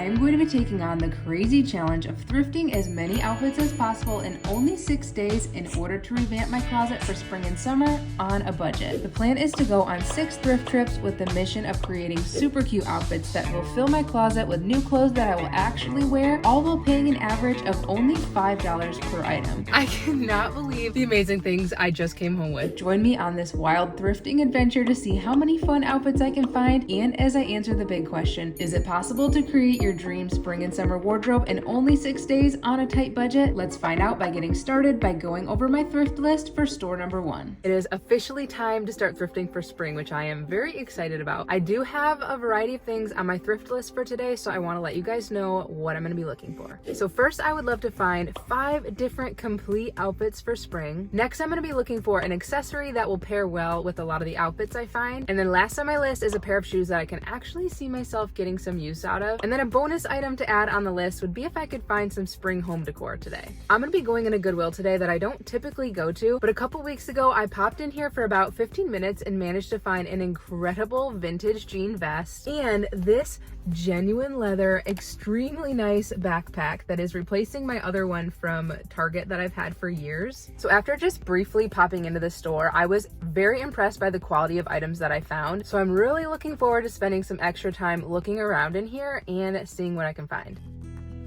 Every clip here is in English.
am going to be taking on the crazy challenge of thrifting as many outfits as possible in only 6 days in order to revamp my closet for spring and summer on a budget. The plan is to go on 6 thrift trips with the mission of creating super cute outfits that will fill my closet with new clothes that I will actually wear, all while paying an average of only $5 per item. I cannot believe the amazing things I just came home with. Join me on this wild thrifting adventure to see how many fun outfits I can find, and as I answer the big question, is it possible to create your dream spring and summer wardrobe in only 6 days on a tight budget? Let's find out by getting started by going over my thrift list for store number 1. It is officially time to start thrifting for spring, which I am very excited about. I do have a variety of things on my thrift list for today, so I want to let you guys know what I'm going to be looking for. So first, I would love to find 5 different complete outfits for spring. Next, I'm going to be looking for an accessory that will pair well with a lot of the outfits I find. And then last on my list is a pair of shoes that I can actually see myself getting some use out of. And then a bonus item to add on the list would be if I could find some spring home decor today. I'm going to be going in a Goodwill today that I don't typically go to, but a couple weeks ago I popped in here for about 15 minutes and managed to find an incredible vintage jean vest and this genuine leather, extremely nice backpack that is replacing my other one from Target that I've had for years. So after just briefly popping into the store, I was very impressed by the quality of items that I found. So I'm really looking forward to spending some extra time looking around in here and seeing what I can find.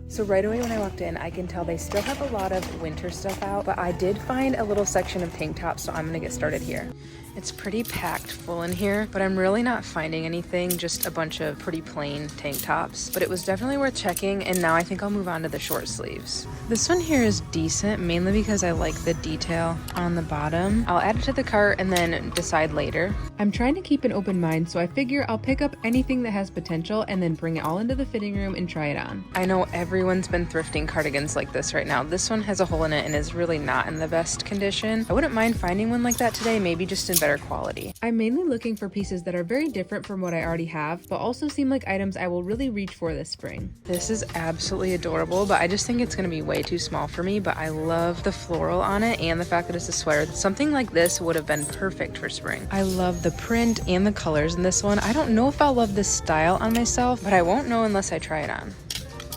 So right away when I walked in, I can tell they still have a lot of winter stuff out, but I did find a little section of tank tops, so I'm gonna get started here. It's pretty packed full in here, but I'm really not finding anything, just a bunch of pretty plain tank tops. But it was definitely worth checking, and now I think I'll move on to the short sleeves. This one here is decent, mainly because I like the detail on the bottom. I'll add it to the cart and then decide later. I'm trying to keep an open mind, so I figure I'll pick up anything that has potential and then bring it all into the fitting room and try it on. I know everyone's been thrifting cardigans like this right now. This one has a hole in it and is really not in the best condition. I wouldn't mind finding one like that today, maybe just in better quality. I'm mainly looking for pieces that are very different from what I already have, but also seem like items I will really reach for this spring. This is absolutely adorable, but I just think it's going to be way too small for me, but I love the floral on it and the fact that it's a sweater. Something like this would have been perfect for spring. I love the print and the colors in this one. I don't know if I'll love this style on myself, but I won't know unless I try it on.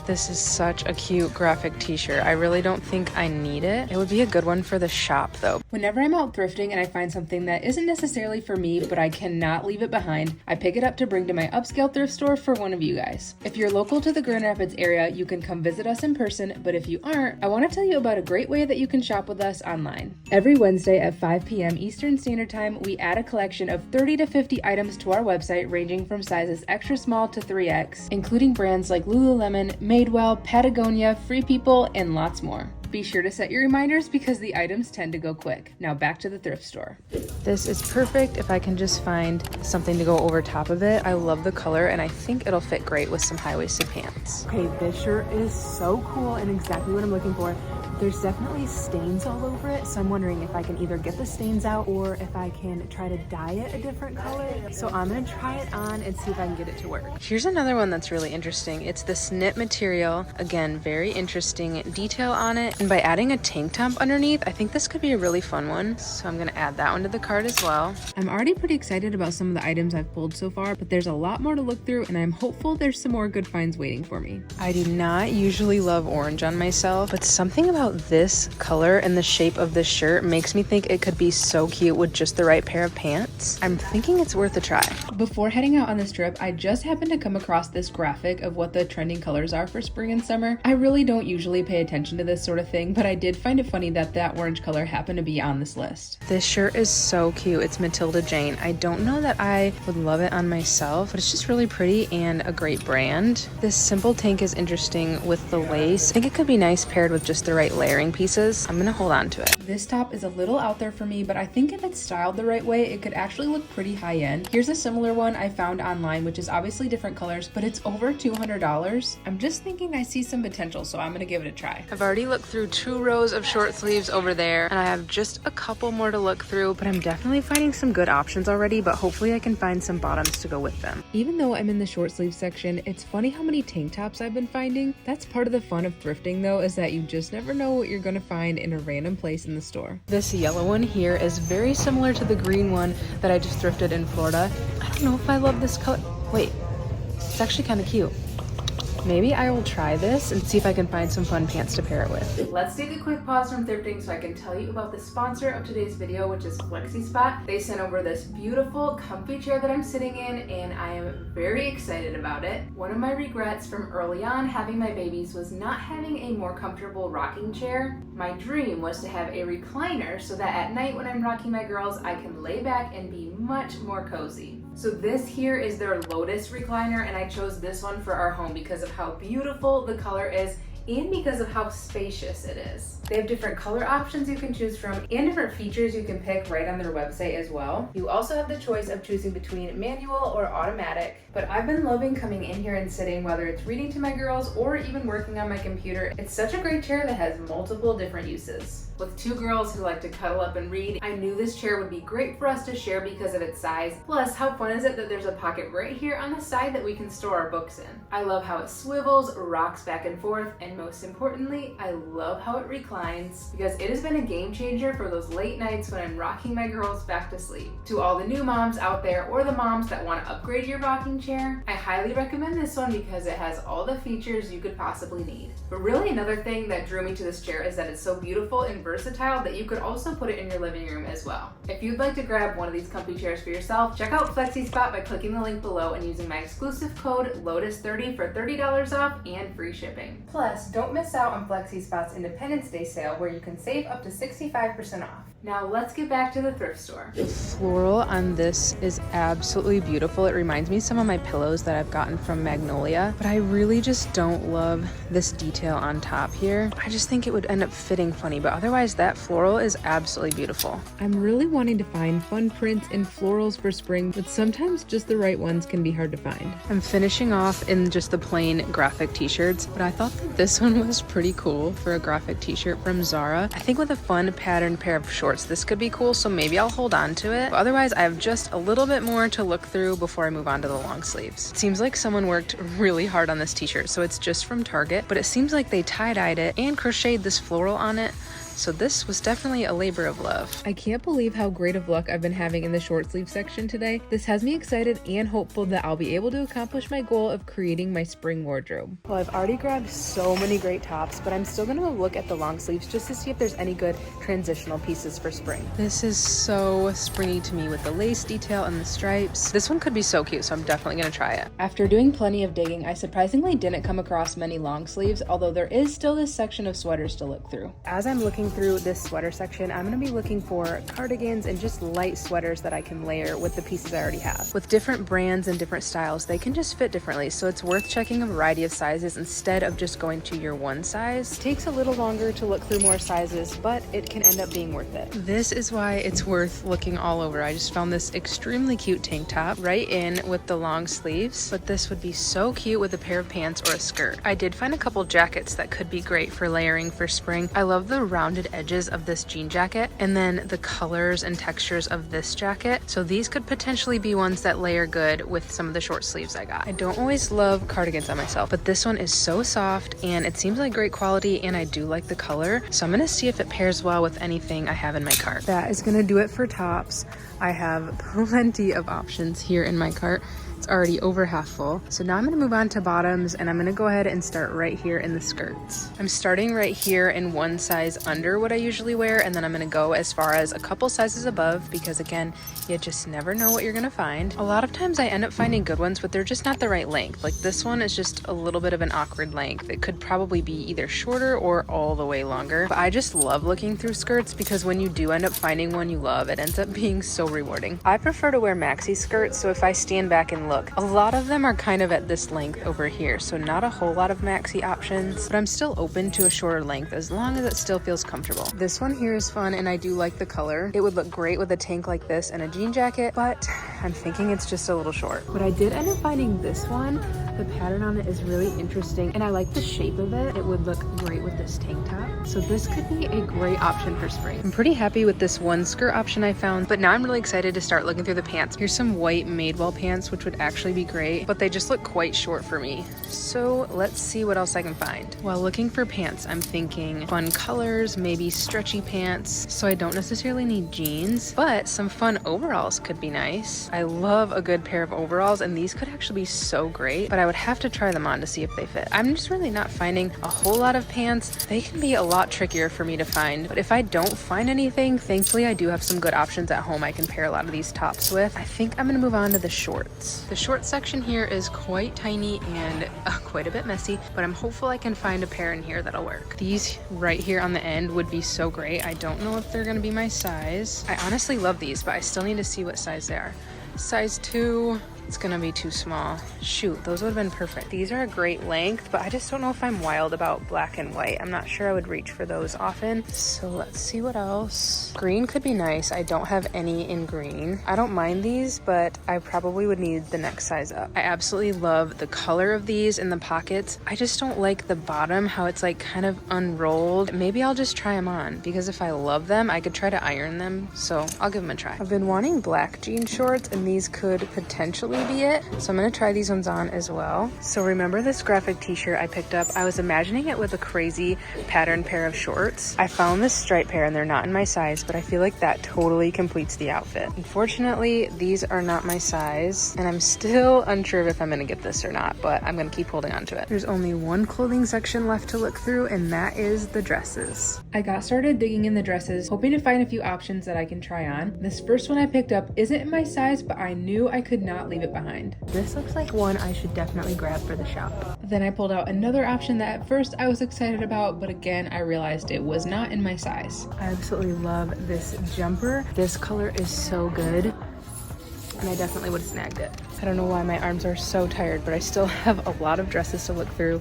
This is such a cute graphic t-shirt. I really don't think I need it. It would be a good one for the shop though. Whenever I'm out thrifting and I find something that isn't necessarily for me, but I cannot leave it behind, I pick it up to bring to my Upscale thrift store for one of you guys. If you're local to the Grand Rapids area, you can come visit us in person, but if you aren't, I want to tell you about a great way that you can shop with us online. Every Wednesday at 5 p.m. Eastern Standard Time, we add a collection of 30 to 50 items to our website ranging from sizes extra small to 3X, including brands like Lululemon, Madewell, Patagonia, Free People, and lots more. Be sure to set your reminders because the items tend to go quick. Now back to the thrift store. This is perfect if I can just find something to go over top of it. I love the color and I think it'll fit great with some high-waisted pants. Okay, this shirt is so cool and exactly what I'm looking for. There's definitely stains all over it, so I'm wondering if I can either get the stains out or if I can try to dye it a different color. So I'm gonna try it on and see if I can get it to work. Here's another one that's really interesting. It's this knit material. Again, very interesting detail on it. And by adding a tank top underneath, I think this could be a really fun one. So I'm gonna add that one to the cart as well. I'm already pretty excited about some of the items I've pulled so far, but there's a lot more to look through and I'm hopeful there's some more good finds waiting for me. I do not usually love orange on myself, but something about this color and the shape of this shirt makes me think it could be so cute with just the right pair of pants. I'm thinking it's worth a try. Before heading out on this trip, I just happened to come across this graphic of what the trending colors are for spring and summer. I really don't usually pay attention to this sort of thing, but I did find it funny that that orange color happened to be on this list. This shirt is so cute. It's Matilda Jane. I don't know that I would love it on myself, but it's just really pretty and a great brand. This simple tank is interesting with the lace. I think it could be nice paired with just the right layering pieces. I'm gonna hold on to it. This top is a little out there for me, but I think if it's styled the right way, it could actually look pretty high end. Here's a similar one I found online, which is obviously different colors, but it's over $200. I'm just thinking I see some potential, so I'm gonna give it a try. I've already looked through 2 rows of short sleeves over there, and I have just a couple more to look through, but I'm definitely finding some good options already, but hopefully I can find some bottoms to go with them. Even though I'm in the short sleeve section, it's funny how many tank tops I've been finding. That's part of the fun of thrifting though, is that you just never know what you're gonna find in a random place in the store. This yellow one here is very similar to the green one that I just thrifted in Florida. I don't know if I love this color. Wait, it's actually kind of cute. Maybe I will try this and see if I can find some fun pants to pair it with. Let's take a quick pause from thrifting so I can tell you about the sponsor of today's video, which is FlexiSpot. They sent over this beautiful, comfy chair that I'm sitting in, and I am very excited about it. One of my regrets from early on having my babies was not having a more comfortable rocking chair. My dream was to have a recliner so that at night when I'm rocking my girls, I can lay back and be much more cozy. So this here is their Lotus recliner, and I chose this one for our home because of how beautiful the color is and because of how spacious it is. They have different color options you can choose from and different features you can pick right on their website as well. You also have the choice of choosing between manual or automatic, but I've been loving coming in here and sitting, whether it's reading to my girls or even working on my computer. It's such a great chair that has multiple different uses. With two girls who like to cuddle up and read, I knew this chair would be great for us to share because of its size. Plus, how fun is it that there's a pocket right here on the side that we can store our books in? I love how it swivels, rocks back and forth, and most importantly, I love how it reclines because it has been a game changer for those late nights when I'm rocking my girls back to sleep. To all the new moms out there or the moms that want to upgrade your rocking chair, I highly recommend this one because it has all the features you could possibly need. But really another thing that drew me to this chair is that it's so beautiful and versatile that you could also put it in your living room as well. If you'd like to grab one of these comfy chairs for yourself, check out FlexiSpot by clicking the link below and using my exclusive code LOTUS30 for $30 off and free shipping. Plus, don't miss out on FlexiSpot's Independence Day sale where you can save up to 65% off. Now let's get back to the thrift store. The floral on this is absolutely beautiful. It reminds me of some of my pillows that I've gotten from Magnolia, but I really just don't love this detail on top here. I just think it would end up fitting funny, but otherwise that floral is absolutely beautiful. I'm really wanting to find fun prints and florals for spring, but sometimes just the right ones can be hard to find. I'm finishing off in just the plain graphic t-shirts, but I thought that this one was pretty cool for a graphic t-shirt from Zara. I think with a fun patterned pair of shorts, this could be cool, so maybe I'll hold on to it. But otherwise, I have just a little bit more to look through before I move on to the long sleeves. It seems like someone worked really hard on this t-shirt, so it's just from Target, but it seems like they tie-dyed it and crocheted this floral on it. So this was definitely a labor of love. I can't believe how great of luck I've been having in the short sleeve section today. This has me excited and hopeful that I'll be able to accomplish my goal of creating my spring wardrobe. Well, I've already grabbed so many great tops, but I'm still gonna look at the long sleeves just to see if there's any good transitional pieces for spring. This is so springy to me with the lace detail and the stripes. This one could be so cute, so I'm definitely gonna try it. After doing plenty of digging, I surprisingly didn't come across many long sleeves, although there is still this section of sweaters to look through. As I'm looking through this sweater section, I'm going to be looking for cardigans and just light sweaters that I can layer with the pieces I already have. With different brands and different styles, they can just fit differently, so it's worth checking a variety of sizes instead of just going to your one size. It takes a little longer to look through more sizes, but it can end up being worth it. This is why it's worth looking all over. I just found this extremely cute tank top right in with the long sleeves, but this would be so cute with a pair of pants or a skirt. I did find a couple jackets that could be great for layering for spring. I love the rounded edges of this jean jacket and then the colors and textures of this jacket, so these could potentially be ones that layer good with some of the short sleeves I got. I don't always love cardigans on myself, but this one is so soft and it seems like great quality, and I do like the color, so I'm gonna see if it pairs well with anything I have in my cart. That is gonna do it for tops. I have plenty of options here in my cart. It's already over half full. So now I'm gonna move on to bottoms, and I'm gonna go ahead and start right here in the skirts. I'm starting right here in one size under what I usually wear, and then I'm gonna go as far as a couple sizes above because again, you just never know what you're gonna find. A lot of times I end up finding good ones, but they're just not the right length. Like this one is just a little bit of an awkward length. It could probably be either shorter or all the way longer. But I just love looking through skirts because when you do end up finding one you love, it ends up being so rewarding. I prefer to wear maxi skirts, so if I stand back and look, a lot of them are kind of at this length over here, so not a whole lot of maxi options, but I'm still open to a shorter length as long as it still feels comfortable. This one here is fun and I do like the color. It would look great with a tank like this and a jean jacket, but I'm thinking it's just a little short. But I did end up finding this one. The pattern on it is really interesting and I like the shape of it. It would look great with this tank top, so this could be a great option for spring. I'm pretty happy with this one skirt option I found, but now I'm really excited to start looking through the pants. Here's some white Madewell pants, which would actually be great, but they just look quite short for me. So let's see what else I can find. While looking for pants, I'm thinking fun colors, maybe stretchy pants, so I don't necessarily need jeans, but some fun overalls could be nice. I love a good pair of overalls, and these could actually be so great, but I would have to try them on to see if they fit. I'm just really not finding a whole lot of pants. They can be a lot trickier for me to find, but if I don't find anything, thankfully I do have some good options at home I can pair a lot of these tops with. I think I'm gonna move on to the shorts. The short section here is quite tiny and quite a bit messy, but I'm hopeful I can find a pair in here that'll work. These right here on the end would be so great. I don't know if they're gonna be my size. I honestly love these, but I still need to see what size they are. Size 2, it's gonna be too small. Shoot, those would have been perfect. These are a great length, but I just don't know if I'm wild about black and white. I'm not sure I would reach for those often. So let's see what else. Green could be nice. I don't have any in green. I don't mind these, but I probably would need the next size up. I absolutely love the color of these in the pockets. I just don't like the bottom, how it's like kind of unrolled. Maybe I'll just try them on, because if I love them, I could try to iron them. So I'll give them a try. I've been wanting black jean shorts, and these could potentially be it. So I'm gonna try these ones on as well. So remember this graphic t-shirt I picked up? I was imagining it with a crazy patterned pair of shorts. I found this stripe pair and they're not in my size, but I feel like that totally completes the outfit. Unfortunately, these are not my size, and I'm still unsure if I'm gonna get this or not, but I'm gonna keep holding on to it. There's only one clothing section left to look through, and that is the dresses. I got started digging in the dresses, hoping to find a few options that I can try on. This first one I picked up isn't in my size, but I knew I could not leave it behind. This looks like one I should definitely grab for the shop. Then I pulled out another option that at first I was excited about, but again I realized it was not in my size. I absolutely love this jumper. This color is so good, and I definitely would have snagged it. I don't know why my arms are so tired, but I still have a lot of dresses to look through,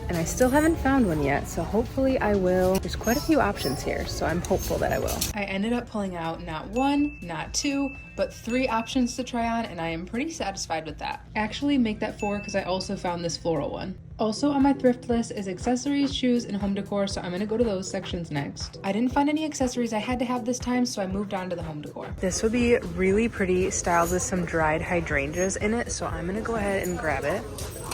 and I still haven't found one yet, so hopefully I will. There's quite a few options here, so I'm hopeful that I will. I ended up pulling out not 1, not 2, but 3 options to try on, and I am pretty satisfied with that. Actually, make that 4 because I also found this floral one. Also on my thrift list is accessories, shoes, and home decor, so I'm gonna go to those sections next. I didn't find any accessories I had to have this time, so I moved on to the home decor. This would be really pretty, styled with some dried hydrangeas in it, so I'm gonna go ahead and grab it.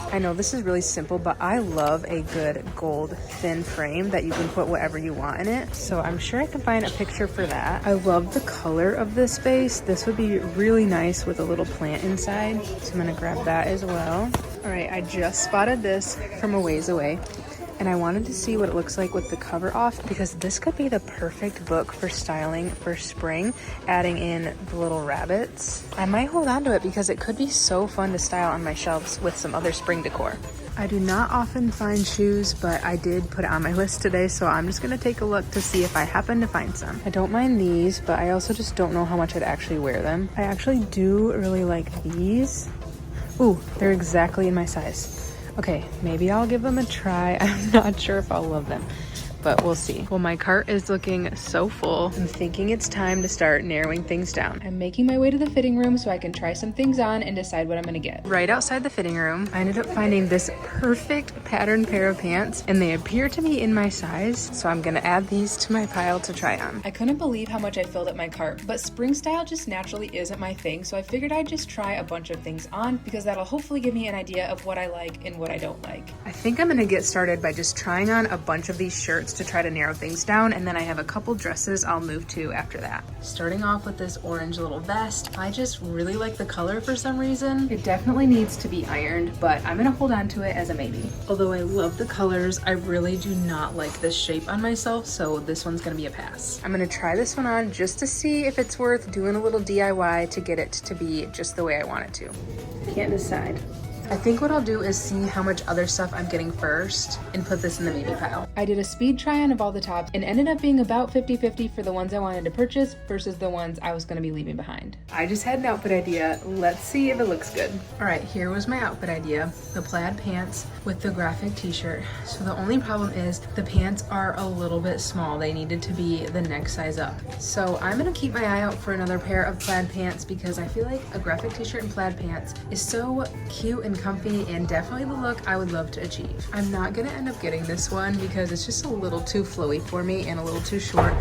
I know this is really simple, but I love a good gold thin frame that you can put whatever you want in it. So I'm sure I can find a picture for that. I love the color of this vase. This would be really nice with a little plant inside. So I'm gonna grab that as well. All right, I just spotted this from a ways away, and I wanted to see what it looks like with the cover off, because this could be the perfect book for styling for spring, adding in the little rabbits. I might hold on to it because it could be so fun to style on my shelves with some other spring decor. I do not often find shoes, but I did put it on my list today, so I'm just gonna take a look to see if I happen to find some. I don't mind these, but I also just don't know how much I'd actually wear them. I actually do really like these. Ooh, they're exactly in my size. Okay, maybe I'll give them a try. I'm not sure if I'll love them, but we'll see. Well, my cart is looking so full. I'm thinking it's time to start narrowing things down. I'm making my way to the fitting room so I can try some things on and decide what I'm gonna get. Right outside the fitting room, I ended up finding this perfect patterned pair of pants, and they appear to be in my size, so I'm gonna add these to my pile to try on. I couldn't believe how much I filled up my cart, but spring style just naturally isn't my thing, so I figured I'd just try a bunch of things on, because that'll hopefully give me an idea of what I like and what I don't like. I think I'm gonna get started by just trying on a bunch of these shirts to try to narrow things down, and then I have a couple dresses I'll move to after that. Starting off with this orange little vest. I just really like the color for some reason. It definitely needs to be ironed, but I'm gonna hold on to it as a maybe. Although I love the colors, I really do not like this shape on myself, so this one's gonna be a pass. I'm gonna try this one on just to see if it's worth doing a little DIY to get it to be just the way I want it to. Can't decide. I think what I'll do is see how much other stuff I'm getting first and put this in the maybe pile. I did a speed try on of all the tops and ended up being about 50-50 for the ones I wanted to purchase versus the ones I was gonna be leaving behind. I just had an outfit idea. Let's see if it looks good. All right, here was my outfit idea. The plaid pants with the graphic t-shirt. So the only problem is the pants are a little bit small. They needed to be the next size up. So I'm gonna keep my eye out for another pair of plaid pants because I feel like a graphic t-shirt and plaid pants is so cute and comfy and definitely the look I would love to achieve. I'm not gonna end up getting this one because it's just a little too flowy for me and a little too short,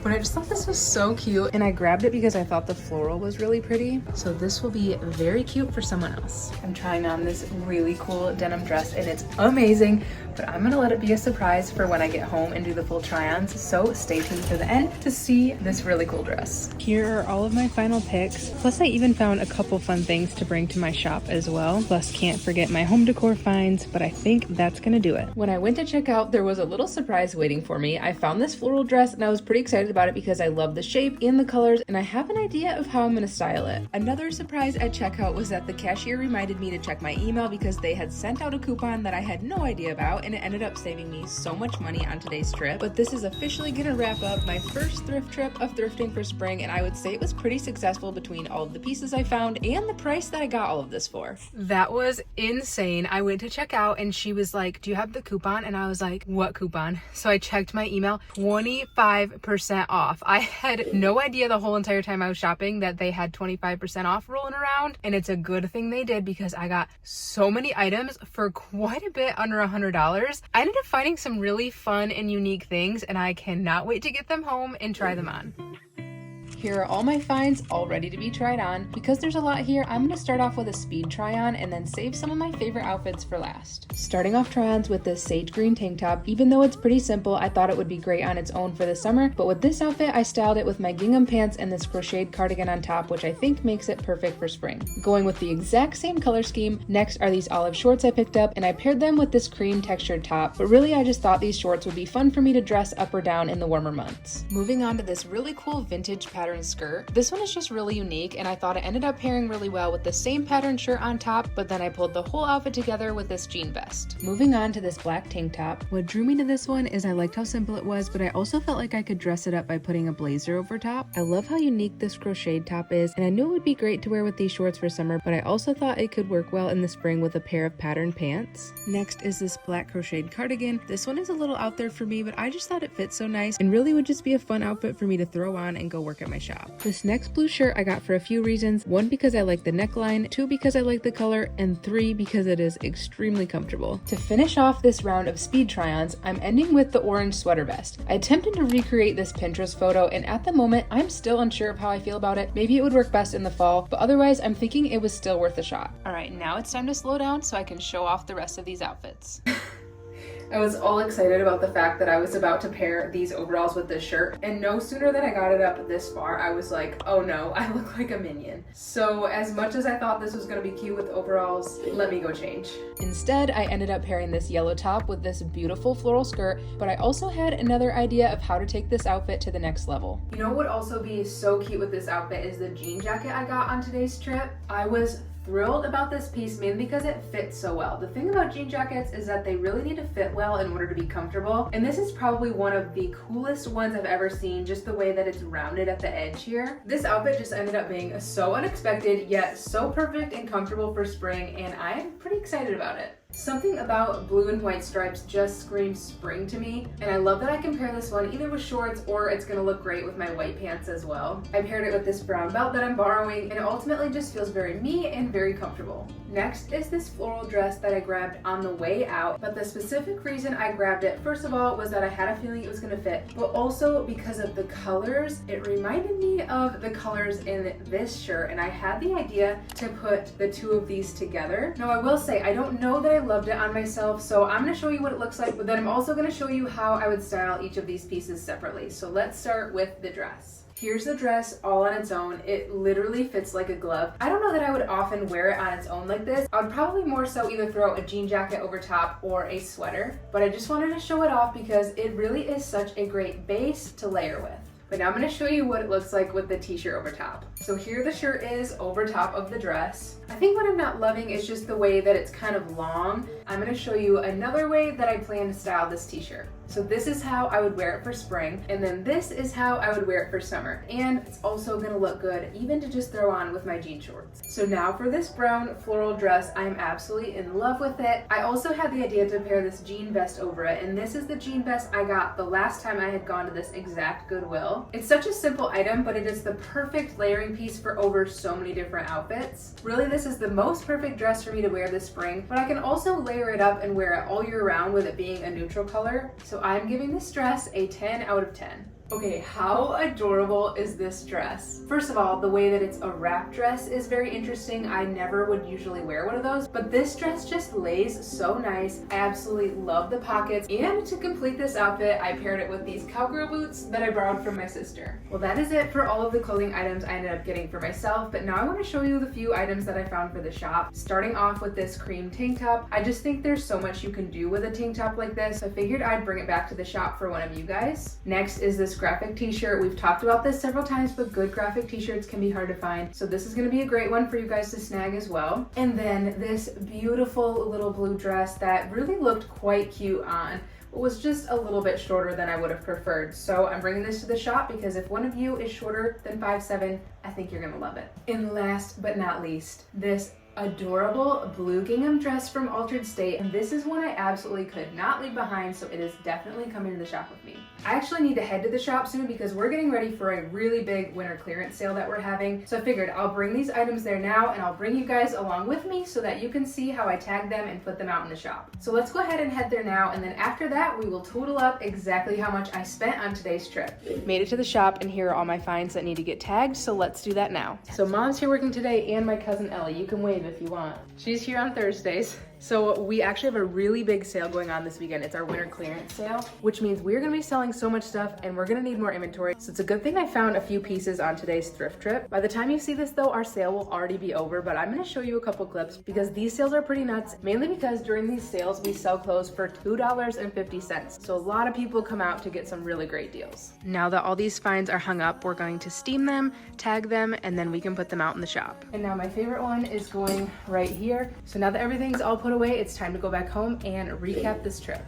But I just thought this was so cute, and I grabbed it because I thought the floral was really pretty. So this will be very cute for someone else. I'm trying on this really cool denim dress, and it's amazing, but I'm gonna let it be a surprise for when I get home and do the full try-ons. So stay tuned to the end to see this really cool dress. Here are all of my final picks. Plus I even found a couple fun things to bring to my shop as well. Plus can't forget my home decor finds, but I think that's gonna do it. When I went to check out, there was a little surprise waiting for me. I found this floral dress and I was pretty excited about it because I love the shape and the colors, and I have an idea of how I'm gonna style it. Another surprise at checkout was that the cashier reminded me to check my email because they had sent out a coupon that I had no idea about, and it ended up saving me so much money on today's trip. But this is officially gonna wrap up my first thrift trip of thrifting for spring, and I would say it was pretty successful between all of the pieces I found and the price that I got all of this for. That was insane. I went to check out and she was like, "Do you have the coupon?" And I was like, "What coupon?" So I checked my email, 25% off. I had no idea the whole entire time I was shopping that they had 25% off rolling around, and it's a good thing they did because I got so many items for quite a bit under $100. I ended up finding some really fun and unique things, and I cannot wait to get them home and try them on. Here are all my finds all ready to be tried on. Because there's a lot here, I'm going to start off with a speed try on and then save some of my favorite outfits for last. Starting off try-ons with this sage green tank top. Even though it's pretty simple, I thought it would be great on its own for the summer, but with this outfit, I styled it with my gingham pants and this crocheted cardigan on top, which I think makes it perfect for spring. Going with the exact same color scheme, next are these olive shorts I picked up, and I paired them with this cream textured top, but really I just thought these shorts would be fun for me to dress up or down in the warmer months. Moving on to this really cool vintage pattern skirt. This one is just really unique, and I thought it ended up pairing really well with the same pattern shirt on top, but then I pulled the whole outfit together with this jean vest. Moving on to this black tank top. What drew me to this one is I liked how simple it was, but I also felt like I could dress it up by putting a blazer over top. I love how unique this crocheted top is, and I knew it would be great to wear with these shorts for summer, but I also thought it could work well in the spring with a pair of patterned pants. Next is this black crocheted cardigan. This one is a little out there for me, but I just thought it fit so nice and really would just be a fun outfit for me to throw on and go work at my shop. This next blue shirt I got for a few reasons. 1, because I like the neckline, 2, because I like the color, and 3, because it is extremely comfortable. To finish off this round of speed try-ons, I'm ending with the orange sweater vest. I attempted to recreate this Pinterest photo, and at the moment, I'm still unsure of how I feel about it. Maybe it would work best in the fall, but otherwise, I'm thinking it was still worth a shot. Alright, now it's time to slow down so I can show off the rest of these outfits. I was all excited about the fact that I was about to pair these overalls with this shirt, and no sooner than I got it up this far, I was like, oh no, I look like a minion. So as much as I thought this was gonna be cute with overalls, let me go change. Instead, I ended up pairing this yellow top with this beautiful floral skirt, but I also had another idea of how to take this outfit to the next level. You know what would also be so cute with this outfit is the jean jacket I got on today's trip. I was thrilled about this piece mainly because it fits so well. The thing about jean jackets is that they really need to fit well in order to be comfortable, and this is probably one of the coolest ones I've ever seen, just the way that it's rounded at the edge here. This outfit just ended up being so unexpected yet so perfect and comfortable for spring, and I'm pretty excited about it. Something about blue and white stripes just screams spring to me, and I love that I can pair this one either with shorts or it's gonna look great with my white pants as well. I paired it with this brown belt that I'm borrowing, and it ultimately just feels very me and very comfortable. Next is this floral dress that I grabbed on the way out, but the specific reason I grabbed it, first of all, was that I had a feeling it was gonna fit, but also because of the colors. It reminded me of the colors in this shirt, and I had the idea to put the two of these together. Now I will say, I don't know that I loved it on myself, so I'm gonna show you what it looks like, but then I'm also gonna show you how I would style each of these pieces separately. So let's start with the dress. Here's the dress all on its own. It literally fits like a glove. I don't know that I would often wear it on its own like this. I would probably more so either throw a jean jacket over top or a sweater, but I just wanted to show it off because it really is such a great base to layer with. But now I'm gonna show you what it looks like with the t-shirt over top. So here the shirt is over top of the dress. I think what I'm not loving is just the way that it's kind of long. I'm gonna show you another way that I plan to style this t-shirt. So this is how I would wear it for spring, and then this is how I would wear it for summer. And it's also gonna look good even to just throw on with my jean shorts. So now for this brown floral dress, I'm absolutely in love with it. I also had the idea to pair this jean vest over it, and this is the jean vest I got the last time I had gone to this exact Goodwill. It's such a simple item, but it is the perfect layering piece for over so many different outfits. Really, this is the most perfect dress for me to wear this spring, but I can also layer it up and wear it all year round with it being a neutral color. So I'm giving this dress a 10 out of 10. Okay, how adorable is this dress? First of all, the way that it's a wrap dress is very interesting. I never would usually wear one of those, but this dress just lays so nice. I absolutely love the pockets, and to complete this outfit, I paired it with these cowgirl boots that I borrowed from my sister. Well, that is it for all of the clothing items I ended up getting for myself, but now I want to show you the few items that I found for the shop. Starting off with this cream tank top. I just think there's so much you can do with a tank top like this, so I figured I'd bring it back to the shop for one of you guys. Next is this graphic t-shirt. We've talked about this several times, but good graphic t-shirts can be hard to find, so this is going to be a great one for you guys to snag as well. And then this beautiful little blue dress that really looked quite cute on, but was just a little bit shorter than I would have preferred. So I'm bringing this to the shop because if one of you is shorter than 5'7", I think you're gonna love it. And last but not least, this adorable blue gingham dress from Altered State, and this is one I absolutely could not leave behind, so it is definitely coming to the shop with me. I actually need to head to the shop soon because we're getting ready for a really big winter clearance sale that we're having, so I figured I'll bring these items there now and I'll bring you guys along with me so that you can see how I tag them and put them out in the shop. So let's go ahead and head there now, and then after that we will total up exactly how much I spent on today's trip. Made it to the shop, and here are all my finds that need to get tagged, so let's do that now. So Mom's here working today, and my cousin Ellie. You can wave if you want. She's here on Thursdays. So we actually have a really big sale going on this weekend. It's our winter clearance sale, which means we're gonna be selling so much stuff and we're gonna need more inventory. So it's a good thing I found a few pieces on today's thrift trip. By the time you see this though, our sale will already be over, but I'm gonna show you a couple clips because these sales are pretty nuts, mainly because during these sales, we sell clothes for $2.50. So a lot of people come out to get some really great deals. Now that all these finds are hung up, we're going to steam them, tag them, and then we can put them out in the shop. And now my favorite one is going right here. So now that everything's all put away, it's time to go back home and recap this trip.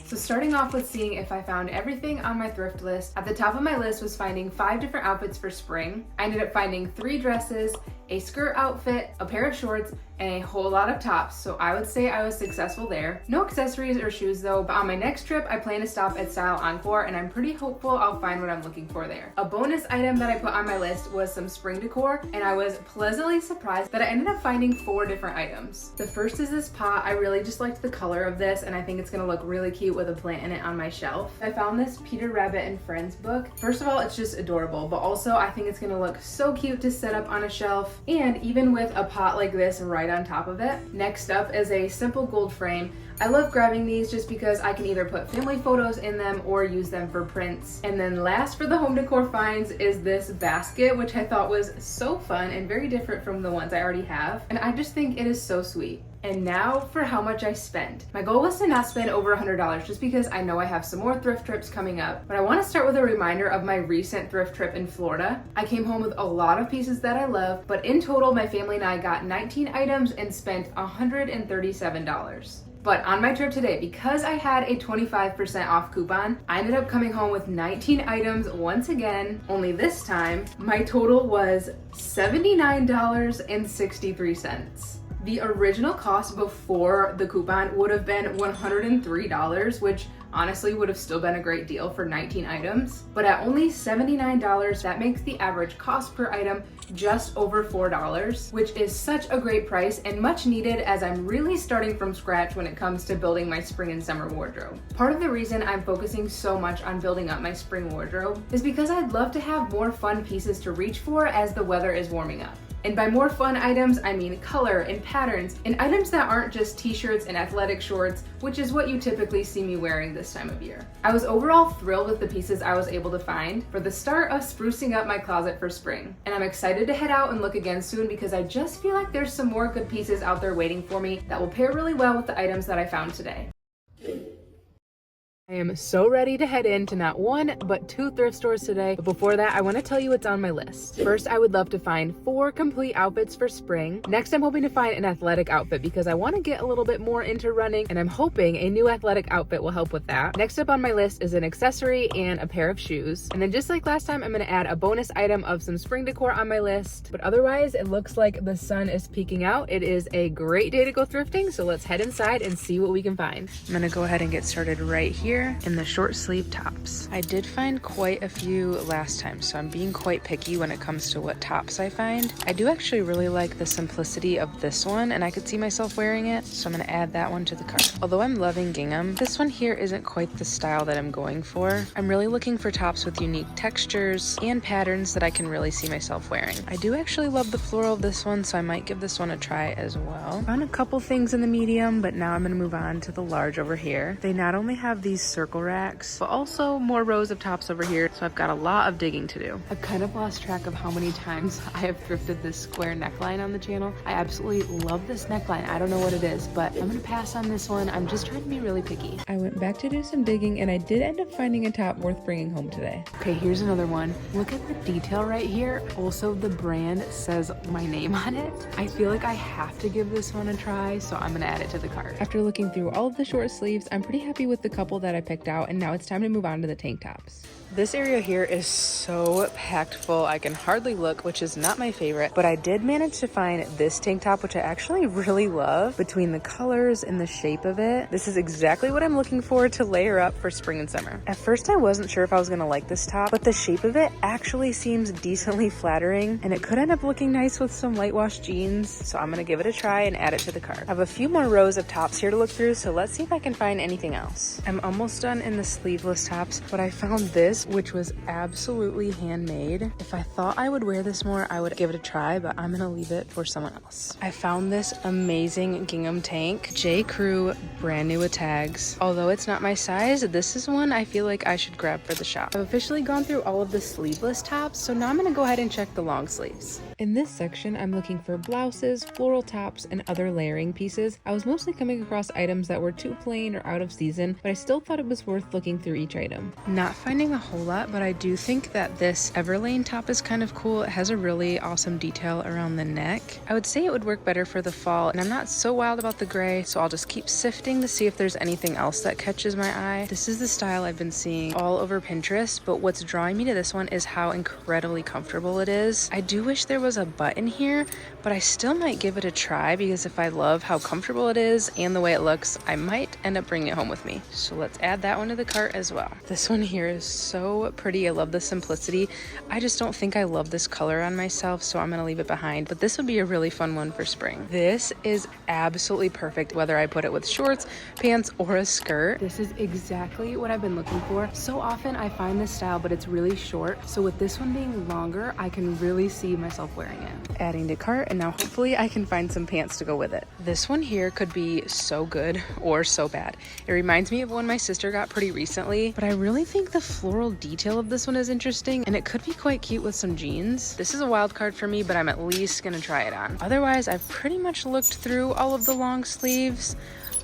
So starting off with seeing if I found everything on my thrift list. At the top of my list was finding 5 different outfits for spring. I ended up finding 3 dresses, a skirt outfit, a pair of shorts, and a whole lot of tops, so I would say I was successful there. No accessories or shoes though, but on my next trip I plan to stop at Style Encore, and I'm pretty hopeful I'll find what I'm looking for there. A bonus item that I put on my list was some spring decor, and I was pleasantly surprised that I ended up finding 4 different items. The first is this pot. I really just liked the color of this, and I think it's gonna look really cute with a plant in it on my shelf. I found this Peter Rabbit and Friends book. First of all, it's just adorable, but also I think it's gonna look so cute to set up on a shelf, and even with a pot like this right on top of it. Next up is a simple gold frame. I love grabbing these just because I can either put family photos in them or use them for prints. And then last for the home decor finds is this basket, which I thought was so fun and very different from the ones I already have. And I just think it is so sweet. And now for how much I spent. My goal was to not spend over $100 just because I know I have some more thrift trips coming up. But I want to start with a reminder of my recent thrift trip in Florida. I came home with a lot of pieces that I love, but in total my family and I got 19 items and spent $137. But on my trip today, because I had a 25% off coupon, I ended up coming home with 19 items once again, only this time my total was $79.63. The original cost before the coupon would have been $103, which honestly would have still been a great deal for 19 items. But at only $79, that makes the average cost per item just over $4, which is such a great price and much needed as I'm really starting from scratch when it comes to building my spring and summer wardrobe. Part of the reason I'm focusing so much on building up my spring wardrobe is because I'd love to have more fun pieces to reach for as the weather is warming up. And by more fun items, I mean color and patterns and items that aren't just t-shirts and athletic shorts, which is what you typically see me wearing this time of year. I was overall thrilled with the pieces I was able to find for the start of sprucing up my closet for spring. And I'm excited to head out and look again soon because I just feel like there's some more good pieces out there waiting for me that will pair really well with the items that I found today. I am so ready to head into not 1, but 2 thrift stores today. But before that, I want to tell you what's on my list. First, I would love to find 4 complete outfits for spring. Next, I'm hoping to find an athletic outfit because I want to get a little bit more into running, and I'm hoping a new athletic outfit will help with that. Next up on my list is an accessory and a pair of shoes. And then just like last time, I'm going to add a bonus item of some spring decor on my list. But otherwise, it looks like the sun is peeking out. It is a great day to go thrifting, so let's head inside and see what we can find. I'm going to go ahead and get started right here. here in the short sleeve tops. I did find quite a few last time, so I'm being quite picky when it comes to what tops I find. I do actually really like the simplicity of this one, and I could see myself wearing it, so I'm gonna add that one to the cart. Although I'm loving gingham, this one here isn't quite the style that I'm going for. I'm really looking for tops with unique textures and patterns that I can really see myself wearing. I do actually love the floral of this one, so I might give this one a try as well. Found a couple things in the medium, but now I'm gonna move on to the large over here. They not only have these circle racks, but also more rows of tops over here, so I've got a lot of digging to do. I've kind of lost track of how many times I have thrifted this square neckline on the channel. I absolutely love this neckline. I don't know what it is, but I'm gonna pass on this one. I'm just trying to be really picky. I went back to do some digging, and I did end up finding a top worth bringing home today. Okay, here's another one. Look at the detail right here. Also, the brand says my name on it. I feel like I have to give this one a try, so I'm gonna add it to the cart. After looking through all of the short sleeves, I'm pretty happy with the couple that I picked out, and now it's time to move on to the tank tops. This area here is so packed full, I can hardly look, which is not my favorite, but I did manage to find this tank top, which I actually really love. Between the colors and the shape of it, this is exactly what I'm looking for to layer up for spring and summer. At first I wasn't sure if I was gonna like this top, but the shape of it actually seems decently flattering, and it could end up looking nice with some light wash jeans, so I'm gonna give it a try and add it to the cart. I have a few more rows of tops here to look through, so let's see if I can find anything else. I'm almost done in the sleeveless tops, but I found this, which was absolutely handmade. If I thought I would wear this more, I would give it a try, but I'm gonna leave it for someone else. I found this amazing gingham tank, J. Crew, brand new with tags. Although it's not my size, this is one I feel like I should grab for the shop. I've officially gone through all of the sleeveless tops, so now I'm gonna go ahead and check the long sleeves. In this section, I'm looking for blouses, floral tops, and other layering pieces. I was mostly coming across items that were too plain or out of season, but I still thought it was worth looking through each item. Not finding a whole lot, but I do think that this Everlane top is kind of cool. It has a really awesome detail around the neck. I would say it would work better for the fall, and I'm not so wild about the gray, so I'll just keep sifting to see if there's anything else that catches my eye. This is the style I've been seeing all over Pinterest, but what's drawing me to this one is how incredibly comfortable it is. I do wish there was a button here, but I still might give it a try, because if I love how comfortable it is and the way it looks, I might end up bringing it home with me. So let's add that one to the cart as well. This one here is so pretty. I love the simplicity. I just don't think I love this color on myself, so I'm gonna leave it behind, but this would be a really fun one for spring. This is absolutely perfect whether I put it with shorts, pants, or a skirt. This is exactly what I've been looking for. So often I find this style, but it's really short, so with this one being longer, I can really see myself wearing it. Adding to cart, and now hopefully I can find some pants to go with it. This one here could be so good or so bad. It reminds me of one my sister got pretty recently, but I really think the floral detail of this one is interesting, and it could be quite cute with some jeans. This is a wild card for me, but I'm at least gonna try it on. Otherwise, I've pretty much looked through all of the long sleeves,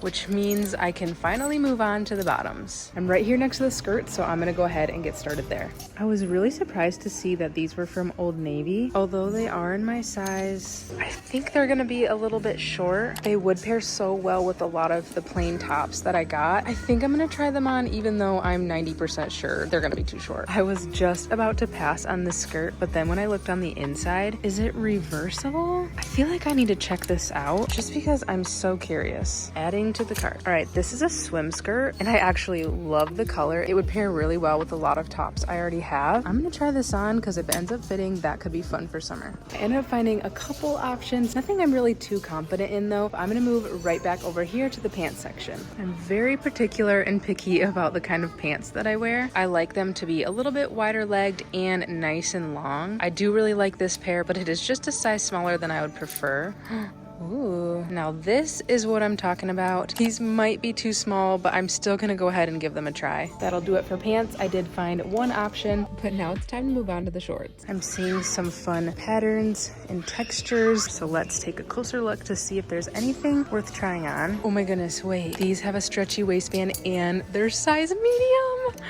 which means I can finally move on to the bottoms. I'm right here next to the skirt, so I'm gonna go ahead and get started there. I was really surprised to see that these were from Old Navy. Although they are in my size, I think they're gonna be a little bit short. They would pair so well with a lot of the plain tops that I got. I think I'm gonna try them on, even though I'm 90% sure they're gonna be too short. I was just about to pass on the skirt, but then when I looked on the inside, is it reversible? I feel like I need to check this out just because I'm so curious. Adding to the cart. All right, this is a swim skirt, and I actually love the color. It would pair really well with a lot of tops I already have. I'm gonna try this on, because if it ends up fitting, that could be fun for summer. I ended up finding a couple options, nothing I'm really too confident in though. I'm gonna move right back over here to the pants section. I'm very particular and picky about the kind of pants that I wear. I like them to be a little bit wider legged and nice and long. I do really like this pair, but it is just a size smaller than I would prefer. Ooh, now this is what I'm talking about. These might be too small, but I'm still gonna go ahead and give them a try. That'll do it for pants. I did find one option, but now it's time to move on to the shorts. I'm seeing some fun patterns and textures, so let's take a closer look to see if there's anything worth trying on. Oh my goodness, wait. These have a stretchy waistband and they're size medium.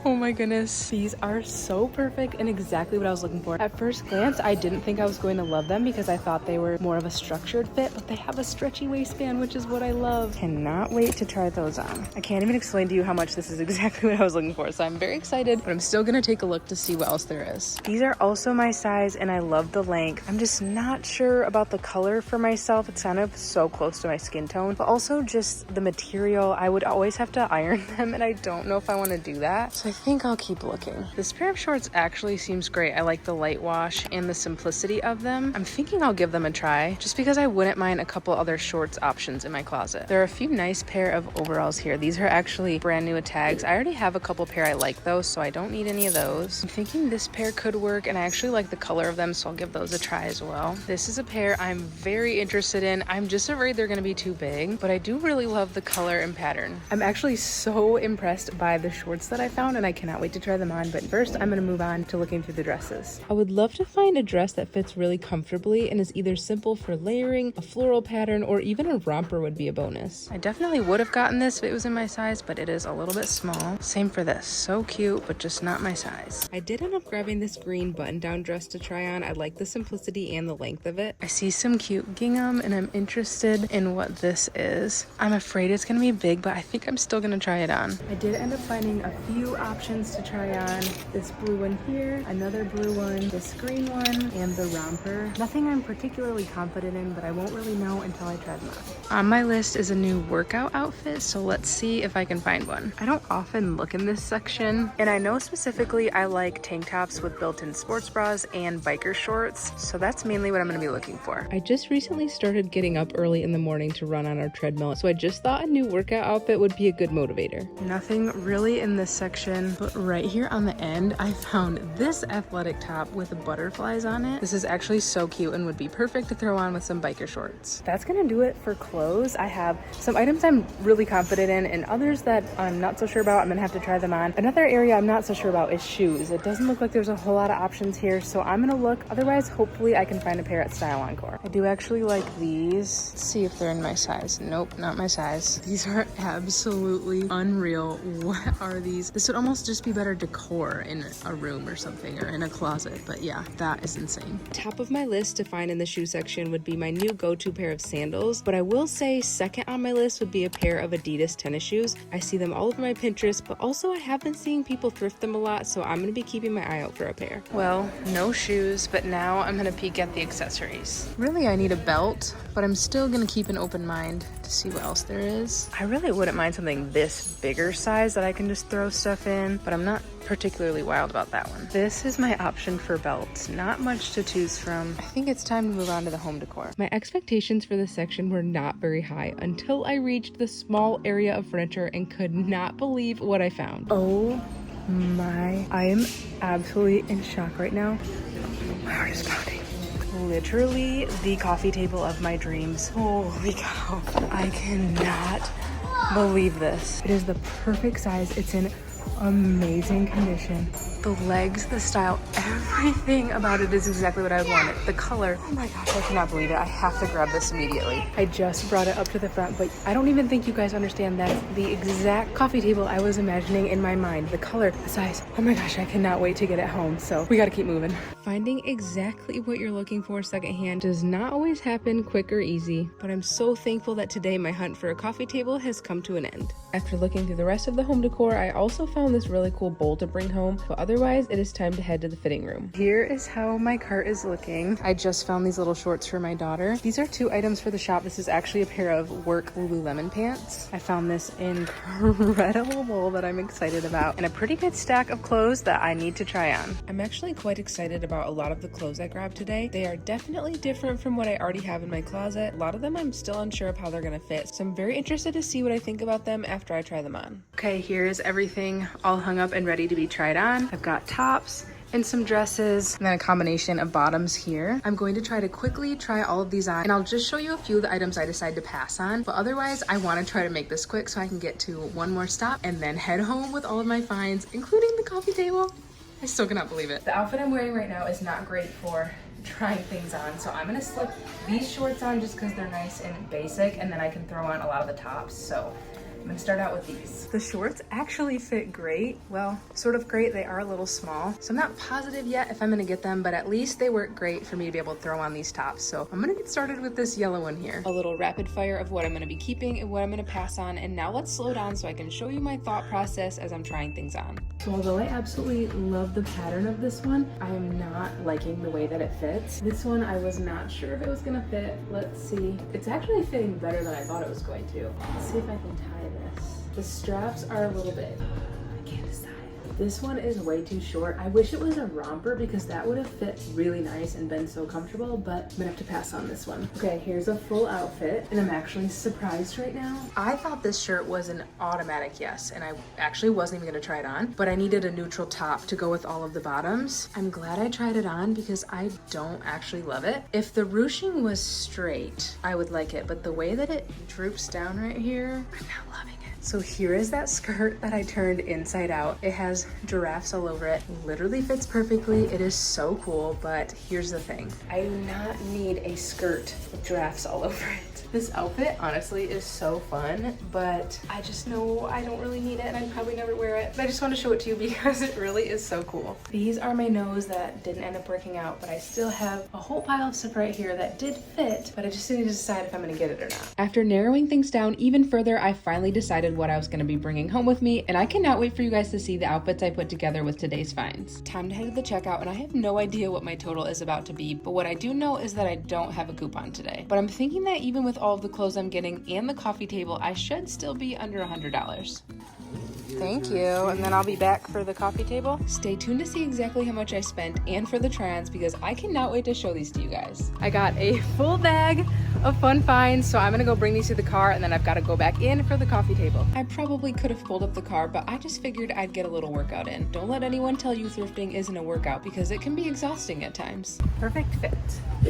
Oh my goodness. These are so perfect and exactly what I was looking for. At first glance, I didn't think I was going to love them because I thought they were more of a structured fit, but they have a stretchy waistband, which is what I love. Cannot wait to try those on. I can't even explain to you how much this is exactly what I was looking for, so I'm very excited, but I'm still gonna take a look to see what else there is. These are also my size and I love the length. I'm just not sure about the color for myself. It's kind of so close to my skin tone, but also just the material. I would always have to iron them and I don't know if I want to do that, so I think I'll keep looking. This pair of shorts actually seems great. I like the light wash and the simplicity of them. I'm thinking I'll give them a try just because I wouldn't mind a couple other shorts options in my closet. There are a few nice pair of overalls here. These are actually brand new with tags. I already have a couple pair I like those, so I don't need any of those. I'm thinking this pair could work and I actually like the color of them, so I'll give those a try as well. This is a pair I'm very interested in. I'm just afraid they're gonna be too big, but I do really love the color and pattern. I'm actually so impressed by the shorts that I found and I cannot wait to try them on, but first I'm gonna move on to looking through the dresses. I would love to find a dress that fits really comfortably and is either simple for layering, a floral pattern, or even a romper would be a bonus. I definitely would have gotten this if it was in my size, but it is a little bit small. Same for this. So cute, but just not my size. I did end up grabbing this green button-down dress to try on. I like the simplicity and the length of it. I see some cute gingham and I'm interested in what this is. I'm afraid it's gonna be big, but I think I'm still gonna try it on. I did end up finding a few options to try on. This blue one here, another blue one, this green one, and the romper. Nothing I'm particularly confident in, but I won't really know until I try them on. On my list is a new workout outfit, so let's see if I can find one. I don't often look in this section, and I know specifically I like tank tops with built-in sports bras and biker shorts, so that's mainly what I'm gonna be looking for. I just recently started getting up early in the morning to run on our treadmill, so I just thought a new workout outfit would be a good motivator. Nothing really in this section, but right here on the end, I found this athletic top with butterflies on it. This is actually so cute and would be perfect to throw on with some biker shorts. That's gonna do it for clothes. I have some items I'm really confident in and others that I'm not so sure about. I'm gonna have to try them on. Another area I'm not so sure about is shoes. It doesn't look like there's a whole lot of options here, so I'm gonna look. Otherwise, hopefully I can find a pair at Style Encore. I do actually like these. Let's see if they're in my size. Nope, not my size. These are absolutely unreal. What are these? This would almost just be better decor in a room or something, or in a closet, but yeah, that is insane. Top of my list to find in the shoe section would be my new go-to pair of sandals, but I will say second on my list would be a pair of Adidas tennis shoes. I see them all over my Pinterest, but also I have been seeing people thrift them a lot, so I'm gonna be keeping my eye out for a pair. Well, no shoes, but now I'm gonna peek at the accessories. Really, I need a belt, but I'm still gonna keep an open mind to see what else there is. I really wouldn't mind something this bigger size that I can just throw stuff in, but I'm not particularly wild about that one. This is my option for belts. Not much to choose from. I think it's time to move on to the home decor. My expectations for this section were not very high until I reached the small area of furniture and could not believe what I found. Oh my, I am absolutely in shock right now. My heart is pounding. Literally the coffee table of my dreams. Holy cow. I cannot believe this. It is the perfect size. It's in amazing condition. The legs, the style, everything about it is exactly what I wanted. The color, oh my gosh, I cannot believe it. I have to grab this immediately. I just brought it up to the front, but I don't even think you guys understand that's the exact coffee table I was imagining in my mind. The color, the size, oh my gosh, I cannot wait to get it home. So we gotta keep moving. Finding exactly what you're looking for secondhand does not always happen quick or easy, but I'm so thankful that today my hunt for a coffee table has come to an end. After looking through the rest of the home decor, I also found this really cool bowl to bring home, but otherwise it is time to head to the fitting room. Here is how my cart is looking. I just found these little shorts for my daughter. These are 2 items for the shop. This is actually a pair of work Lululemon pants. I found this incredible bowl that I'm excited about and a pretty good stack of clothes that I need to try on. I'm actually quite excited about a lot of the clothes I grabbed today. They are definitely different from what I already have in my closet. A lot of them I'm still unsure of how they're gonna fit, so I'm very interested to see what I think about them after I try them on. Okay, here's everything all hung up and ready to be tried on. I've got tops and some dresses and then a combination of bottoms here. I'm going to try to quickly try all of these on and I'll just show you a few of the items I decide to pass on, but otherwise I want to try to make this quick so I can get to one more stop and then head home with all of my finds, including the coffee table. I still cannot believe it. The outfit I'm wearing right now is not great for trying things on, so I'm gonna slip these shorts on just because they're nice and basic, and then I can throw on a lot of the tops. So I'm gonna start out with these. The shorts actually fit great. Well, sort of great. They are a little small. So I'm not positive yet if I'm gonna get them, but at least they work great for me to be able to throw on these tops. So I'm gonna get started with this yellow one here. A little rapid fire of what I'm gonna be keeping and what I'm gonna pass on. And now let's slow down so I can show you my thought process as I'm trying things on. So although I absolutely love the pattern of this one, I am not liking the way that it fits. This one, I was not sure if it was gonna fit. Let's see. It's actually fitting better than I thought it was going to. Let's see if I can tie this. The straps are a little bit, I can't decide. This one is way too short. I wish it was a romper because that would have fit really nice and been so comfortable, but I'm gonna have to pass on this one. Okay, here's a full outfit, and I'm actually surprised right now. I thought this shirt was an automatic yes, and I actually wasn't even gonna try it on, but I needed a neutral top to go with all of the bottoms. I'm glad I tried it on because I don't actually love it. If the ruching was straight, I would like it, but the way that it droops down right here, I'm not loving it. So here is that skirt that I turned inside out. It has giraffes all over it. Literally fits perfectly. It is so cool, but here's the thing. I do not need a skirt with giraffes all over it. This outfit honestly is so fun, but I just know I don't really need it and I'd probably never wear it. But I just want to show it to you because it really is so cool. These are my nose that didn't end up working out, but I still have a whole pile of stuff right here that did fit, but I just need to decide if I'm gonna get it or not. After narrowing things down even further, I finally decided what I was gonna be bringing home with me, and I cannot wait for you guys to see the outfits I put together with today's finds. Time to head to the checkout, and I have no idea what my total is about to be, but what I do know is that I don't have a coupon today. But I'm thinking that even with all of the clothes I'm getting and the coffee table, I should still be under $100. Thank you, and then I'll be back for the coffee table. Stay tuned to see exactly how much I spent and for the try-ons because I cannot wait to show these to you guys. I got a full bag of fun finds, so I'm gonna go bring these to the car and then I've got to go back in for the coffee table. I probably could have pulled up the car, but I just figured I'd get a little workout in. Don't let anyone tell you thrifting isn't a workout because it can be exhausting at times. Perfect fit.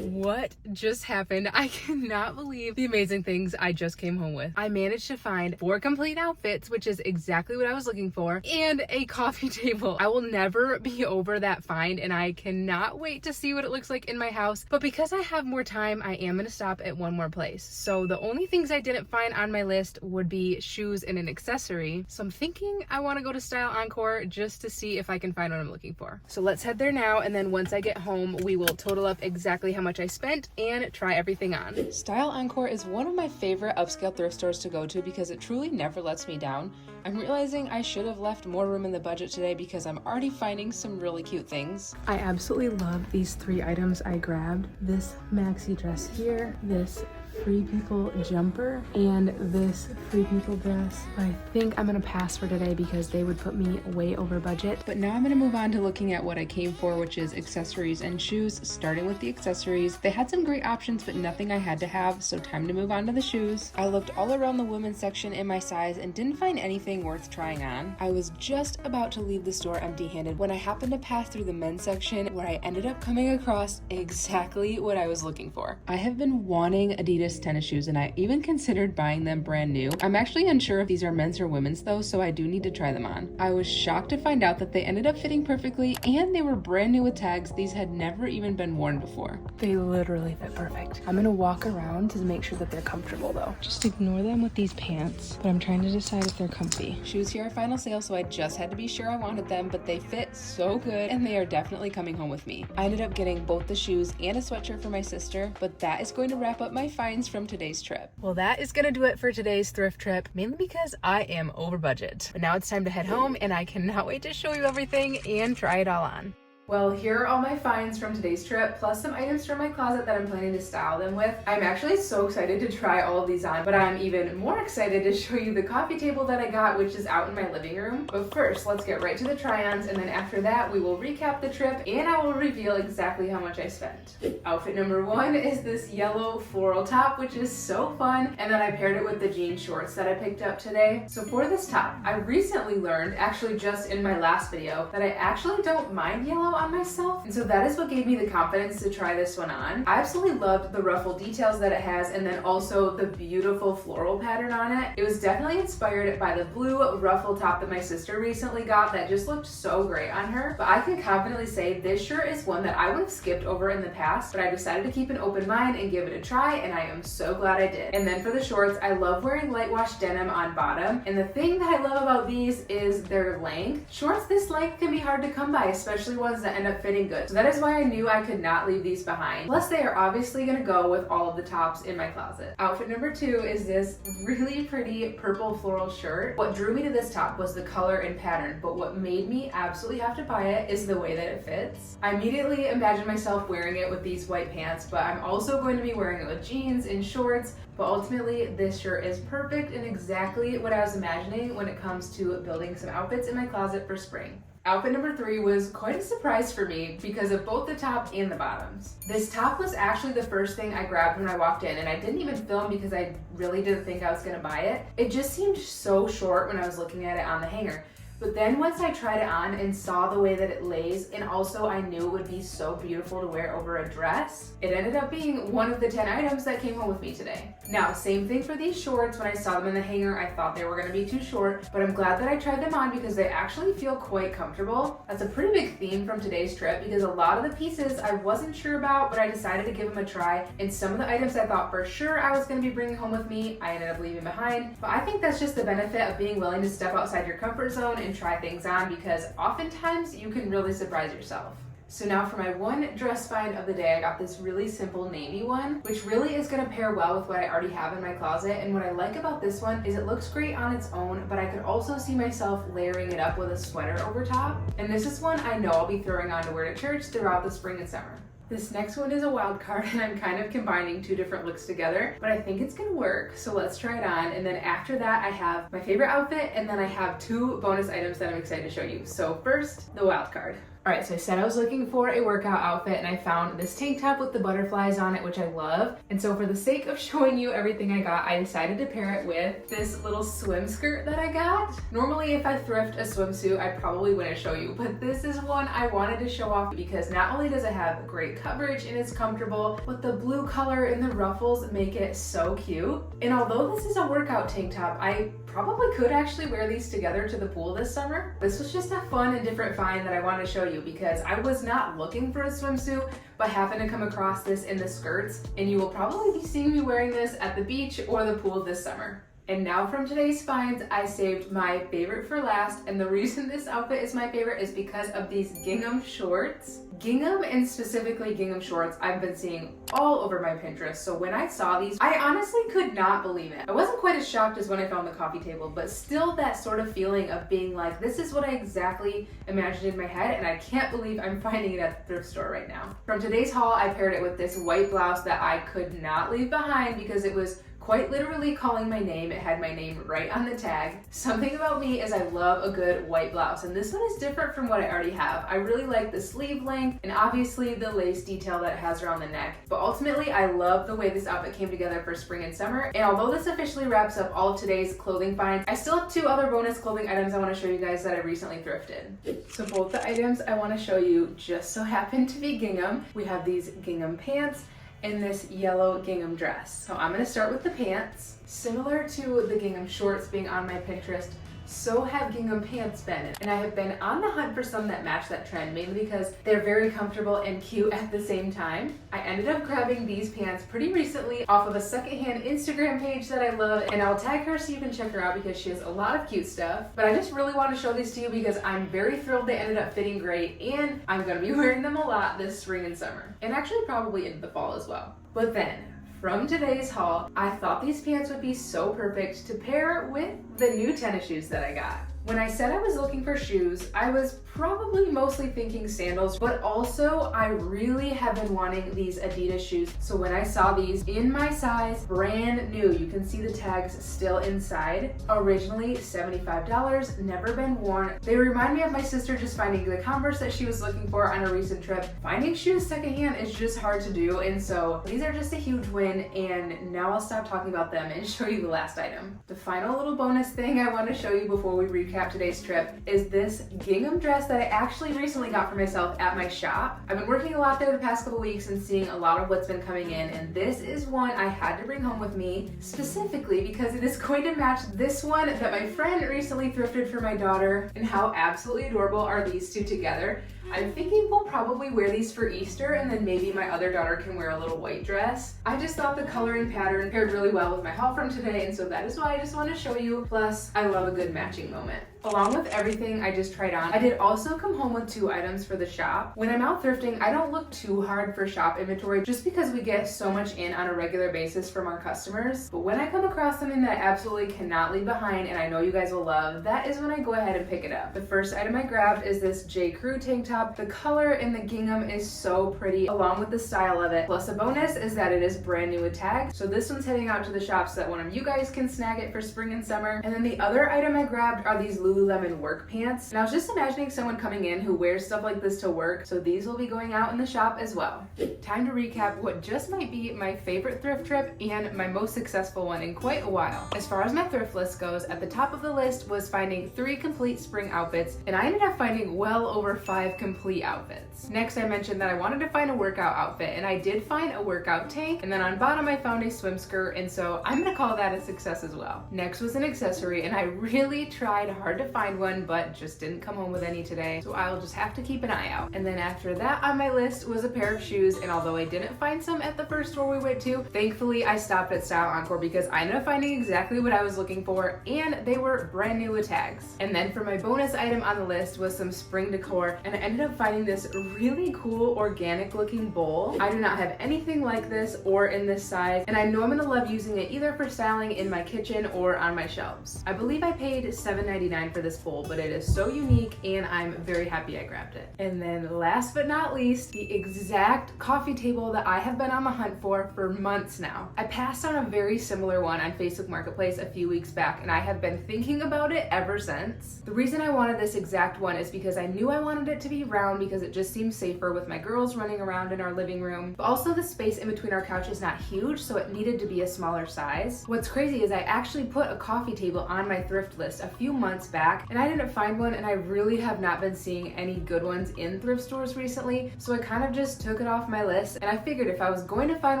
What just happened? I cannot believe the amazing things I just came home with. I managed to find 4 complete outfits, which is exactly what I was looking for, and a coffee table. I will never be over that find, and I cannot wait to see what it looks like in my house. But because I have more time, I am gonna stop at one more place. So the only things I didn't find on my list would be shoes and an accessory. So I'm thinking I wanna go to Style Encore just to see if I can find what I'm looking for. So let's head there now, and then once I get home, we will total up exactly how much I spent and try everything on. Style Encore is one of my favorite upscale thrift stores to go to because it truly never lets me down. I'm realizing I should have left more room in the budget today because I'm already finding some really cute things. I absolutely love these 3 items I grabbed. This maxi dress here, this Free People jumper, and this Free People dress. But I think I'm gonna pass for today because they would put me way over budget. But now I'm gonna move on to looking at what I came for, which is accessories and shoes. Starting with the accessories, they had some great options but nothing I had to have, so time to move on to the shoes. I looked all around the women's section in my size and didn't find anything worth trying on. I was just about to leave the store empty-handed when I happened to pass through the men's section where I ended up coming across exactly what I was looking for. I have been wanting Adidas tennis shoes and I even considered buying them brand new. I'm actually unsure if these are men's or women's though, so I do need to try them on. I was shocked to find out that they ended up fitting perfectly and they were brand new with tags. These had never even been worn before. They literally fit perfect. I'm gonna walk around to make sure that they're comfortable though. Just ignore them with these pants, but I'm trying to decide if they're comfy. Shoes here are final sale, so I just had to be sure I wanted them, but they fit so good and they are definitely coming home with me. I ended up getting both the shoes and a sweatshirt for my sister, but that is going to wrap up my finds from today's trip. Well, that is gonna do it for today's thrift trip, mainly because I am over budget. But now it's time to head home and I cannot wait to show you everything and try it all on. Well, here are all my finds from today's trip, plus some items from my closet that I'm planning to style them with. I'm actually so excited to try all of these on, but I'm even more excited to show you the coffee table that I got, which is out in my living room. But first, let's get right to the try-ons, and then after that, we will recap the trip, and I will reveal exactly how much I spent. Outfit number 1 is this yellow floral top, which is so fun, and then I paired it with the jean shorts that I picked up today. So for this top, I recently learned, actually just in my last video, that I actually don't mind yellow on myself. And so that is what gave me the confidence to try this one on. I absolutely loved the ruffle details that it has, and then also the beautiful floral pattern on it. It was definitely inspired by the blue ruffle top that my sister recently got that just looked so great on her. But I can confidently say this shirt is one that I would have skipped over in the past, but I decided to keep an open mind and give it a try, and I am so glad I did. And then for the shorts, I love wearing light wash denim on bottom, and the thing that I love about these is their length. Shorts this length can be hard to come by, especially ones that end up fitting good. So that is why I knew I could not leave these behind. Plus, they are obviously gonna go with all of the tops in my closet. Outfit number 2 is this really pretty purple floral shirt. What drew me to this top was the color and pattern, but what made me absolutely have to buy it is the way that it fits. I immediately imagined myself wearing it with these white pants, but I'm also going to be wearing it with jeans and shorts. But ultimately, this shirt is perfect and exactly what I was imagining when it comes to building some outfits in my closet for spring. Outfit number 3 was quite a surprise for me because of both the top and the bottoms. This top was actually the first thing I grabbed when I walked in, and I didn't even film because I really didn't think I was gonna buy it. It just seemed so short when I was looking at it on the hanger. But then once I tried it on and saw the way that it lays, and also I knew it would be so beautiful to wear over a dress, it ended up being one of the 10 items that came home with me today. Now, same thing for these shorts. When I saw them in the hanger, I thought they were gonna be too short, but I'm glad that I tried them on because they actually feel quite comfortable. That's a pretty big theme from today's trip because a lot of the pieces I wasn't sure about, but I decided to give them a try. And some of the items I thought for sure I was gonna be bringing home with me, I ended up leaving behind. But I think that's just the benefit of being willing to step outside your comfort zone and try things on, because oftentimes you can really surprise yourself. So now for my one dress find of the day, I got this really simple navy one, which really is gonna pair well with what I already have in my closet. And what I like about this one is it looks great on its own, but I could also see myself layering it up with a sweater over top. And this is one I know I'll be throwing on to wear to church throughout the spring and summer. This next one is a wild card, and I'm kind of combining 2 different looks together, but I think it's gonna work, so let's try it on. And then after that, I have my favorite outfit, and then I have 2 bonus items that I'm excited to show you. So first, the wild card. All right, so I said I was looking for a workout outfit, and I found this tank top with the butterflies on it, which I love. And so for the sake of showing you everything I got, I decided to pair it with this little swim skirt that I got. Normally, if I thrift a swimsuit, I probably wouldn't show you, but this is one I wanted to show off because not only does it have great coverage and it's comfortable, but the blue color and the ruffles make it so cute. And although this is a workout tank top, I probably could actually wear these together to the pool this summer. This was just a fun and different find that I wanted to show you because I was not looking for a swimsuit, but happened to come across this in the skirts, and you will probably be seeing me wearing this at the beach or the pool this summer. And now from today's finds, I saved my favorite for last, and the reason this outfit is my favorite is because of these gingham shorts. Gingham, and specifically gingham shorts, I've been seeing all over my Pinterest. So when I saw these, I honestly could not believe it. I wasn't quite as shocked as when I found the coffee table, but still that sort of feeling of being like, this is what I exactly imagined in my head, and I can't believe I'm finding it at the thrift store right now. From today's haul, I paired it with this white blouse that I could not leave behind because it was quite literally calling my name. It had my name right on the tag. Something about me is I love a good white blouse, and this one is different from what I already have. I really like the sleeve length and obviously the lace detail that it has around the neck. But ultimately, I love the way this outfit came together for spring and summer. And although this officially wraps up all of today's clothing finds, I still have 2 other bonus clothing items I want to show you guys that I recently thrifted. So both the items I want to show you just so happen to be gingham. We have these gingham pants in this yellow gingham dress. So I'm gonna start with the pants. Similar to the gingham shorts being on my Pinterest, so have gingham pants been. And I have been on the hunt for some that match that trend, mainly because they're very comfortable and cute at the same time. I ended up grabbing these pants pretty recently off of a secondhand Instagram page that I love, and I'll tag her so you can check her out because she has a lot of cute stuff. But I just really want to show these to you because I'm very thrilled they ended up fitting great, and I'm gonna be wearing them a lot this spring and summer, and actually probably into the fall as well. But then, from today's haul, I thought these pants would be so perfect to pair with the new tennis shoes that I got. When I said I was looking for shoes, I was probably mostly thinking sandals, but also I really have been wanting these Adidas shoes. So when I saw these in my size, brand new, you can see the tags still inside. Originally $75, never been worn. They remind me of my sister just finding the Converse that she was looking for on a recent trip. Finding shoes secondhand is just hard to do, and so these are just a huge win, and now I'll stop talking about them and show you the last item. The final little bonus thing I want to show you before we recap recap today's trip is this gingham dress that I actually recently got for myself at my shop. I've been working a lot there the past couple weeks and seeing a lot of what's been coming in, and this is one I had to bring home with me specifically because it is going to match this one that my friend recently thrifted for my daughter. And how absolutely adorable are these two together? I'm thinking we'll probably wear these for Easter, and then maybe my other daughter can wear a little white dress. I just thought the coloring pattern paired really well with my haul from today, and so that is why I just want to show you. Plus, I love a good matching moment. Along with everything I just tried on, I did also come home with 2 items for the shop. When I'm out thrifting, I don't look too hard for shop inventory just because we get so much in on a regular basis from our customers. But when I come across something that I absolutely cannot leave behind and I know you guys will love, that is when I go ahead and pick it up. The first item I grabbed is this J. Crew tank top. The color in the gingham is so pretty, along with the style of it. Plus a bonus is that it is brand new with tags. So this one's heading out to the shop so that one of you guys can snag it for spring and summer. And then the other item I grabbed are these Lululemon work pants. And I was just imagining someone coming in who wears stuff like this to work, so these will be going out in the shop as well. Time to recap what just might be my favorite thrift trip and my most successful one in quite a while. As far as my thrift list goes, at the top of the list was finding 3 complete spring outfits, and I ended up finding well over 5 complete outfits. Next, I mentioned that I wanted to find a workout outfit, and I did find a workout tank, and then on bottom I found a swim skirt, and so I'm gonna call that a success as well. Next was an accessory, and I really tried hard to find one, but just didn't come home with any today, so I'll just have to keep an eye out. And then after that on my list was a pair of shoes, and although I didn't find some at the first store we went to, thankfully I stopped at Style Encore because I ended up finding exactly what I was looking for, and they were brand new with tags. And then for my bonus item on the list was some spring decor, and I ended up finding this really cool organic looking bowl. I do not have anything like this or in this size, and I know I'm gonna love using it either for styling in my kitchen or on my shelves. I believe I paid $7.99 for this bowl, but it is so unique and I'm very happy I grabbed it. And then last but not least, the exact coffee table that I have been on the hunt for months now. I passed on a very similar one on Facebook Marketplace a few weeks back, and I have been thinking about it ever since. The reason I wanted this exact one is because I knew I wanted it to be round because it just seems safer with my girls running around in our living room, but also the space in between our couch is not huge, so it needed to be a smaller size. What's crazy is I actually put a coffee table on my thrift list a few months back, and I didn't find one, and I really have not been seeing any good ones in thrift stores recently, so I kind of just took it off my list, and I figured if I was going to find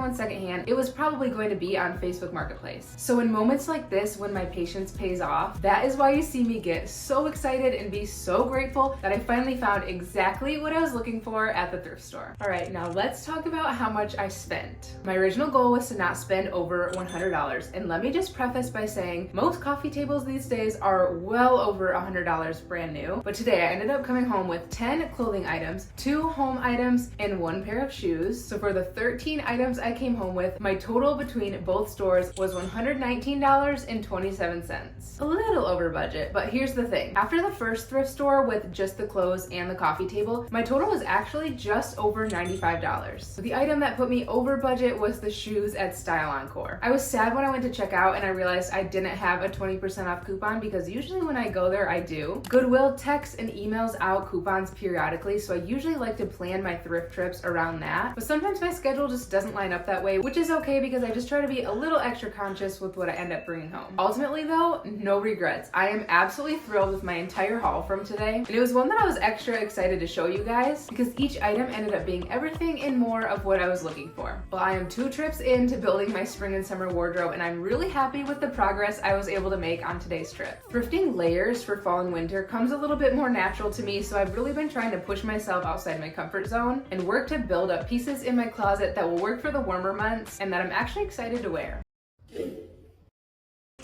one secondhand, it was probably going to be on Facebook Marketplace. So in moments like this, when my patience pays off, that is why you see me get so excited and be so grateful that I finally found exactly what I was looking for at the thrift store. All right, now let's talk about how much I spent. My original goal was to not spend over $100, and let me just preface by saying most coffee tables these days are well over $100 brand new, but today I ended up coming home with 10 clothing items, 2 home items, and 1 pair of shoes. So for the 13 items I came home with, my total between both stores was $119.27. A little over budget, but here's the thing. After the first thrift store with just the clothes and the coffee table, my total was actually just over $95. So the item that put me over budget was the shoes at Style Encore. I was sad when I went to check out and I realized I didn't have a 20% off coupon because usually when I go there I do. Goodwill texts and emails out coupons periodically, so I usually like to plan my thrift trips around that, but sometimes my schedule just doesn't line up that way, which is okay because I just try to be a little extra conscious with what I end up bringing home. Ultimately though, no regrets. I am absolutely thrilled with my entire haul from today, and it was one that I was extra excited to show you guys because each item ended up being everything and more of what I was looking for. Well, I am 2 trips into building my spring and summer wardrobe, and I'm really happy with the progress I was able to make on today's trip. Thrifting layers for fall and winter comes a little bit more natural to me, so I've really been trying to push myself outside my comfort zone and work to build up pieces in my closet that will work for the warmer months and that I'm actually excited to wear.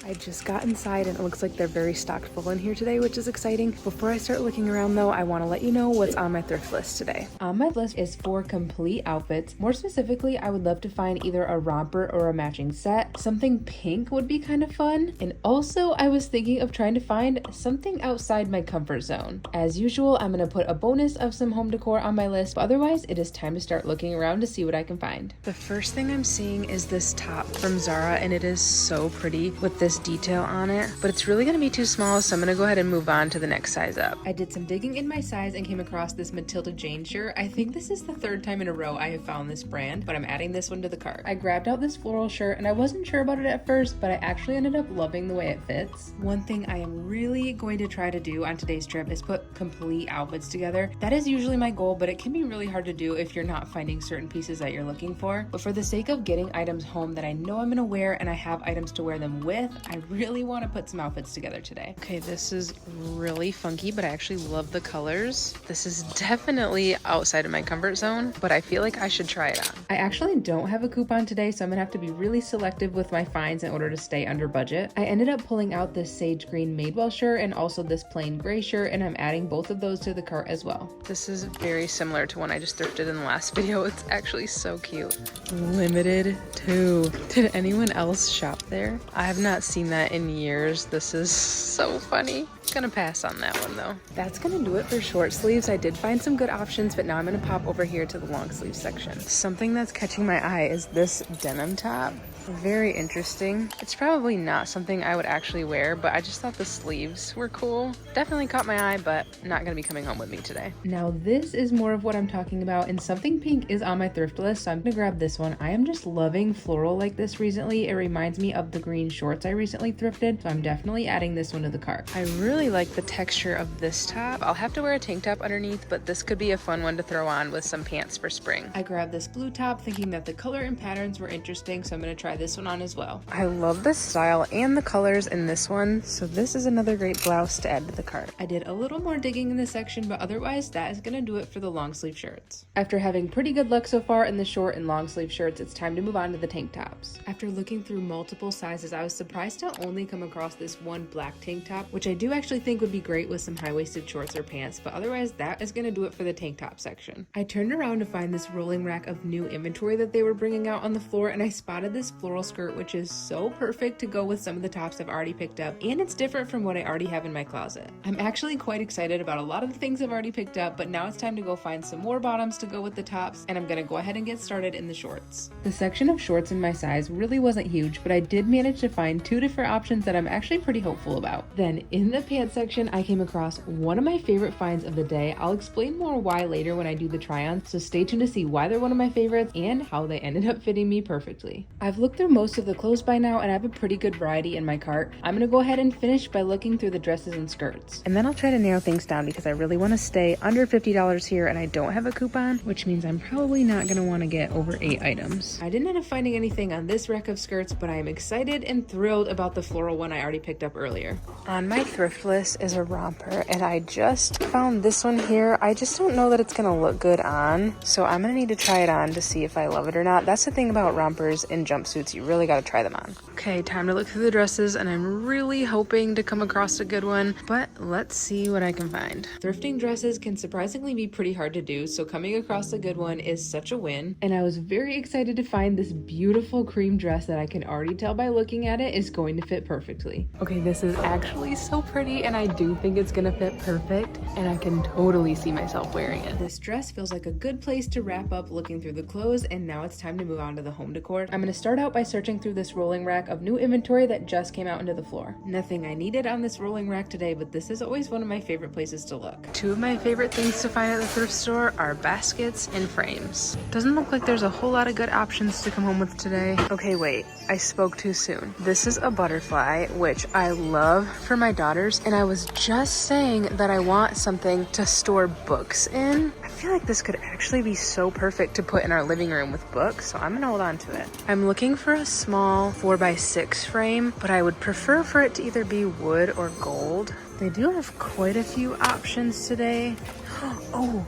I just got inside and it looks like they're very stocked full in here today, which is exciting. Before I start looking around though, I want to let you know what's on my thrift list today. On my list is 4 complete outfits. More specifically, I would love to find either a romper or a matching set. Something pink would be kind of fun. And also I was thinking of trying to find something outside my comfort zone. As usual, I'm going to put a bonus of some home decor on my list, but otherwise it is time to start looking around to see what I can find. The first thing I'm seeing is this top from Zara, and it is so pretty with this this detail on it, but it's really gonna be too small, so I'm gonna go ahead and move on to the next size up. I did some digging in my size and came across this Matilda Jane shirt. I think this is the third time in a row I have found this brand, but I'm adding this one to the cart. I grabbed out this floral shirt and I wasn't sure about it at first, but I actually ended up loving the way it fits. One thing I am really going to try to do on today's trip is put complete outfits together. That is usually my goal, but it can be really hard to do if you're not finding certain pieces that you're looking for. But for the sake of getting items home that I know I'm gonna wear and I have items to wear them with, I really want to put some outfits together today. Okay, this is really funky, but I actually love the colors. This is definitely outside of my comfort zone, but I feel like I should try it on. I actually don't have a coupon today, so I'm gonna have to be really selective with my finds in order to stay under budget. I ended up pulling out this sage green Madewell shirt and also this plain gray shirt, and I'm adding both of those to the cart as well. This is very similar to one I just thrifted in the last video. It's actually so cute. Limited 2. Did anyone else shop there? I have not seen that in years. This is so funny. Gonna pass on that one though. That's gonna do it for short sleeves. I did find some good options, but now I'm gonna pop over here to the long sleeve section. Something that's catching my eye is this denim top. Very interesting. It's probably not something I would actually wear, but I just thought the sleeves were cool. Definitely caught my eye, but not gonna be coming home with me today. Now this is more of what I'm talking about, and something pink is on my thrift list, so I'm gonna grab this one. I am just loving floral like this recently. It reminds me of the green shorts I recently thrifted, so I'm definitely adding this one to the cart. I really like the texture of this top. I'll have to wear a tank top underneath, but this could be a fun one to throw on with some pants for spring. I grabbed this blue top thinking that the color and patterns were interesting, so I'm gonna try this one on as well. I love the style and the colors in this one, so this is another great blouse to add to the cart. I did a little more digging in this section, but otherwise that is gonna do it for the long sleeve shirts. After having pretty good luck so far in the short and long sleeve shirts, it's time to move on to the tank tops. After looking through multiple sizes, I was surprised to only come across this one black tank top, which I do actually think would be great with some high-waisted shorts or pants, but otherwise that is gonna do it for the tank top section. I turned around to find this rolling rack of new inventory that they were bringing out on the floor, and I spotted this floral skirt, which is so perfect to go with some of the tops I've already picked up, and it's different from what I already have in my closet. I'm actually quite excited about a lot of the things I've already picked up, but now it's time to go find some more bottoms to go with the tops, and I'm gonna go ahead and get started in the shorts. The section of shorts in my size really wasn't huge, but I did manage to find 2 different options that I'm actually pretty hopeful about. Then in the pants section, I came across one of my favorite finds of the day. I'll explain more why later when I do the try-on, so stay tuned to see why they're one of my favorites and how they ended up fitting me perfectly. I've looked through most of the clothes by now and I have a pretty good variety in my cart. I'm gonna go ahead and finish by looking through the dresses and skirts. And then I'll try to narrow things down because I really want to stay under $50 here and I don't have a coupon, which means I'm probably not gonna want to get over 8 items. I didn't end up finding anything on this rack of skirts, but I am excited and thrilled about the floral one I already picked up earlier. On my thrift list is a romper and I just found this one here. I just don't know that it's gonna look good on, so I'm gonna need to try it on to see if I love it or not. That's the thing about rompers and jumpsuits, you really gotta try them on. Okay, time to look through the dresses, and I'm really hoping to come across a good one, but let's see what I can find. Thrifting dresses can surprisingly be pretty hard to do, so coming across a good one is such a win. And I was very excited to find this beautiful cream dress that I can already tell by looking at it is going to fit perfectly. Okay, this is actually so pretty, and I do think it's gonna fit perfect, and I can totally see myself wearing it. This dress feels like a good place to wrap up looking through the clothes, and now it's time to move on to the home decor. I'm gonna start out by searching through this rolling rack of new inventory that just came out into the floor. Nothing I needed on this rolling rack today, but this is always one of my favorite places to look. 2 of my favorite things to find at the thrift store are baskets and frames. Doesn't look like there's a whole lot of good options to come home with today. Okay, wait, I spoke too soon. This is a butterfly, which I love for my daughters, and I was just saying that I want something to store books in. I feel like this could actually be so perfect to put in our living room with books, so I'm gonna hold on to it. I'm looking for a small 4x6 frame, but I would prefer for it to either be wood or gold. They do have quite a few options today. Oh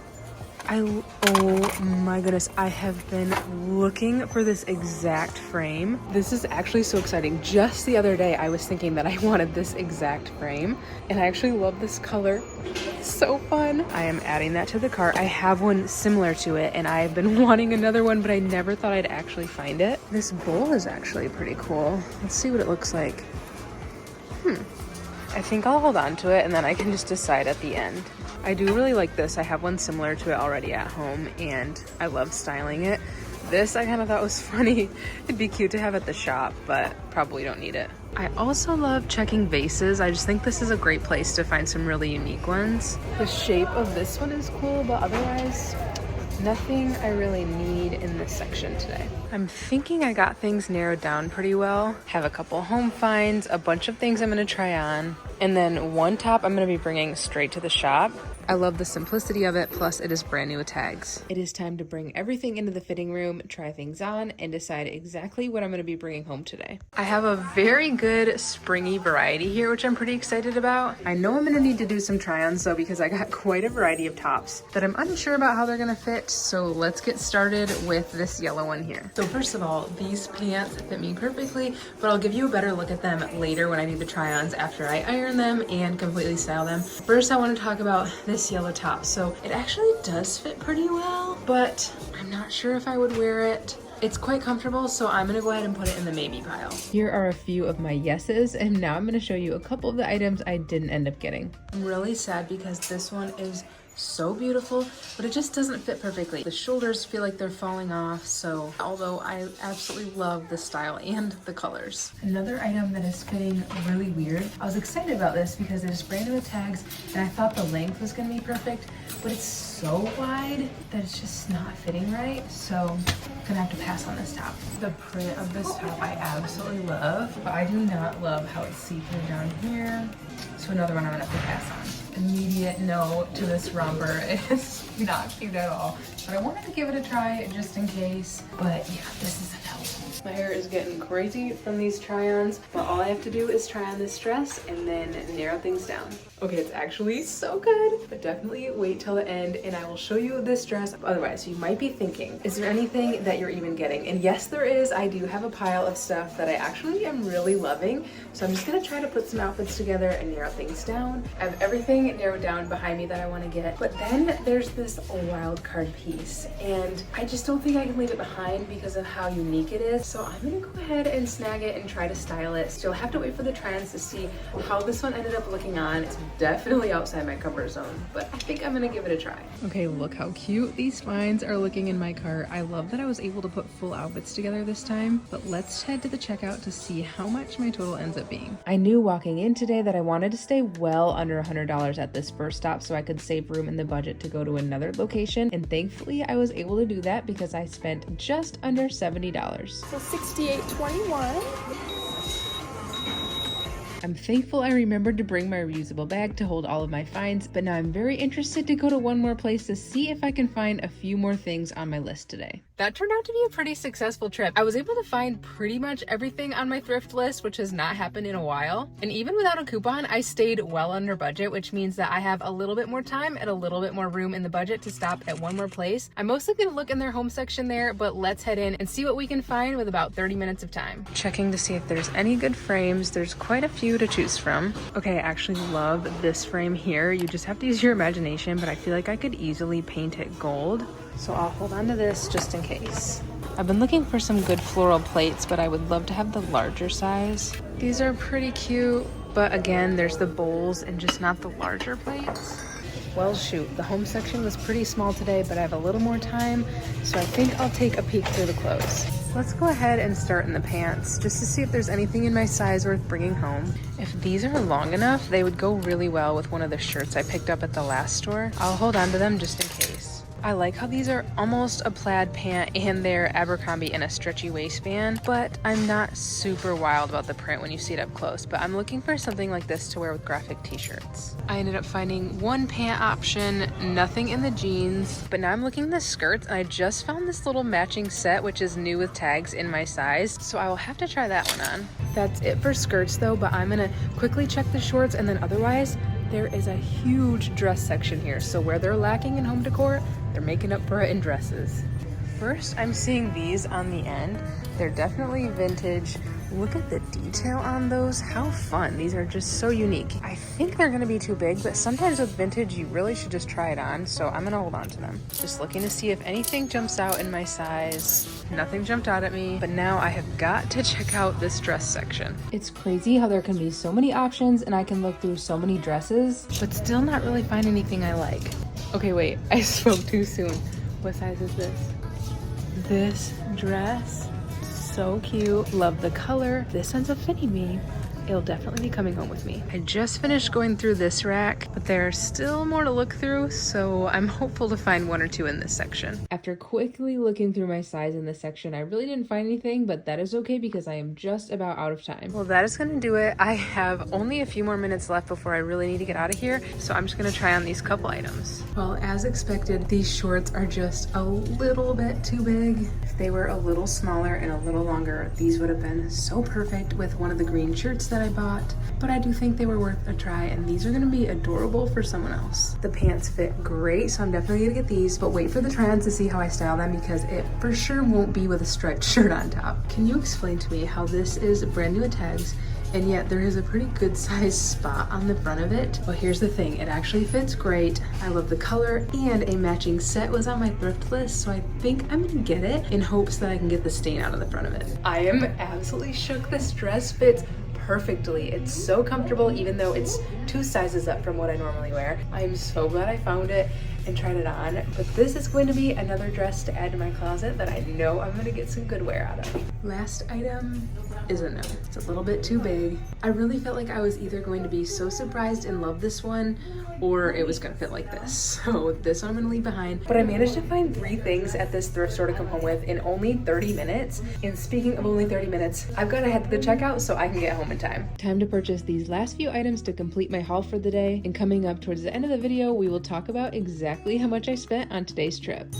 my goodness, I have been looking for this exact frame. This is actually so exciting. Just the other day, I was thinking that I wanted this exact frame, and I actually love this color. It's so fun. I am adding that to the cart. I have one similar to it, and I've been wanting another one, but I never thought I'd actually find it. This bowl is actually pretty cool. Let's see what it looks like. I think I'll hold on to it, and then I can just decide at the end. I do really like this. I have one similar to it already at home, and I love styling it. This I kind of thought was funny. It'd be cute to have at the shop, but probably don't need it. I also love checking vases. I just think this is a great place to find some really unique ones. The shape of this one is cool, but otherwise, nothing I really need in this section today. I'm thinking I got things narrowed down pretty well. Have a couple home finds, a bunch of things I'm gonna try on, and then one top I'm gonna be bringing straight to the shop. I love the simplicity of it, plus it is brand new with tags. It is time to bring everything into the fitting room, try things on, and decide exactly what I'm gonna be bringing home today. I have a very good springy variety here, which I'm pretty excited about. I know I'm gonna need to do some try-ons though, because I got quite a variety of tops that I'm unsure about how they're gonna fit, so let's get started with this yellow one here. So first of all, these pants fit me perfectly, but I'll give you a better look at them later when I do the try-ons after I iron them and completely style them. First, I wanna talk about this yellow top. So it actually does fit pretty well, but I'm not sure if I would wear it. It's quite comfortable, so I'm gonna go ahead and put it in the maybe pile. Here are a few of my yeses, and now I'm gonna show you a couple of the items I didn't end up getting. I'm really sad because this one is so beautiful, but it just doesn't fit perfectly. The shoulders feel like they're falling off, so although I absolutely love the style and the colors. Another item that is fitting really weird. I was excited about this because it is brand new with tags, and I thought the length was gonna be perfect, but it's so wide that it's just not fitting right, so I'm gonna have to pass on this top. The print of this top I absolutely love, but I do not love how it's see-through down here, so another one I'm gonna have to pass on. Immediate no to this romper. It's not cute at all, but I wanted to give it a try just in case. But yeah, this is a no. My hair is getting crazy from these try-ons, but all I have to do is try on this dress and then narrow things down. Okay, it's actually so good, but definitely wait till the end and I will show you this dress. Otherwise, you might be thinking, is there anything that you're even getting? And yes, there is. I do have a pile of stuff that I actually am really loving. So I'm just gonna try to put some outfits together and narrow things down. I have everything narrowed down behind me that I wanna get, but then there's this wild card piece and I just don't think I can leave it behind because of how unique it is. So I'm gonna go ahead and snag it and try to style it. So you'll have to wait for the trends to see how this one ended up looking on. It's definitely outside my comfort zone, but I think I'm gonna give it a try. Okay, look how cute these finds are looking in my cart. I love that I was able to put full outfits together this time, but let's head to the checkout to see how much my total ends up being. I knew walking in today that I wanted to stay well under $100 at this first stop so I could save room in the budget to go to another location, and thankfully I was able to do that because I spent just under $70. So $68.21. I'm thankful I remembered to bring my reusable bag to hold all of my finds, but now I'm very interested to go to one more place to see if I can find a few more things on my list today. That turned out to be a pretty successful trip. I was able to find pretty much everything on my thrift list, which has not happened in a while. And even without a coupon, I stayed well under budget, which means that I have a little bit more time and a little bit more room in the budget to stop at one more place. I'm mostly gonna look in their home section there, but let's head in and see what we can find with about 30 minutes of time. Checking to see if there's any good frames. There's quite a few to choose from. Okay, I actually love this frame here. You just have to use your imagination, but I feel like I could easily paint it gold. So I'll hold on to this just in case. I've been looking for some good floral plates, but I would love to have the larger size. These are pretty cute, but again, there's the bowls and just not the larger plates. Well, shoot, the home section was pretty small today, but I have a little more time, so I think I'll take a peek through the clothes. Let's go ahead and start in the pants, just to see if there's anything in my size worth bringing home. If these are long enough, they would go really well with one of the shirts I picked up at the last store. I'll hold on to them just in case. I like how these are almost a plaid pant and they're Abercrombie in a stretchy waistband, but I'm not super wild about the print when you see it up close, but I'm looking for something like this to wear with graphic t-shirts. I ended up finding one pant option, nothing in the jeans, but now I'm looking at the skirts and I just found this little matching set, which is new with tags in my size, so I will have to try that one on. That's it for skirts though, but I'm gonna quickly check the shorts, and then otherwise, there is a huge dress section here, so where they're lacking in home decor, they're making up for it in dresses. First, I'm seeing these on the end. They're definitely vintage. Look at the detail on those. How fun. These are just so unique. I think they're gonna be too big, but sometimes with vintage, you really should just try it on, so I'm gonna hold on to them. Just looking to see if anything jumps out in my size. Nothing jumped out at me, but now I have got to check out this dress section. It's crazy how there can be so many options and I can look through so many dresses, but still not really find anything I like. Okay, wait, I spoke too soon. What size is this? This dress, so cute. Love the color. This ends up fitting me. it'll definitely be coming home with me. I just finished going through this rack, but there's still more to look through, so I'm hopeful to find one or two in this section. After quickly looking through my size in this section, I really didn't find anything, but that is okay because I am just about out of time. Well, that is gonna do it. I have only a few more minutes left before I really need to get out of here, so I'm just gonna try on these couple items. Well, as expected, these shorts are just a little bit too big. If they were a little smaller and a little longer, these would have been so perfect with one of the green shirts that I bought, but I do think they were worth a try, and these are gonna be adorable for someone else. The pants fit great, so I'm definitely gonna get these, but wait for the try-ons to see how I style them because it for sure won't be with a striped shirt on top. Can you explain to me how this is brand new at tags, and yet there is a pretty good sized spot on the front of it? Well, here's the thing, it actually fits great. I love the color, and a matching set was on my thrift list, so I think I'm gonna get it in hopes that I can get the stain out of the front of it. I am absolutely shook. This dress fits perfectly. It's so comfortable even though it's 2 sizes up from what I normally wear. I'm so glad I found it and tried it on, but this is going to be another dress to add to my closet that I know I'm gonna get some good wear out of. Last item is a no. It's a little bit too big. I really felt like I was either going to be so surprised and love this one, or it was gonna fit like this. So this one I'm gonna leave behind. But I managed to find 3 things at this thrift store to come home with in only 30 minutes. And speaking of only 30 minutes, I've gotta head to the checkout so I can get home in time. Time to purchase these last few items to complete my haul for the day. And coming up towards the end of the video, we will talk about exactly how much I spent on today's trip.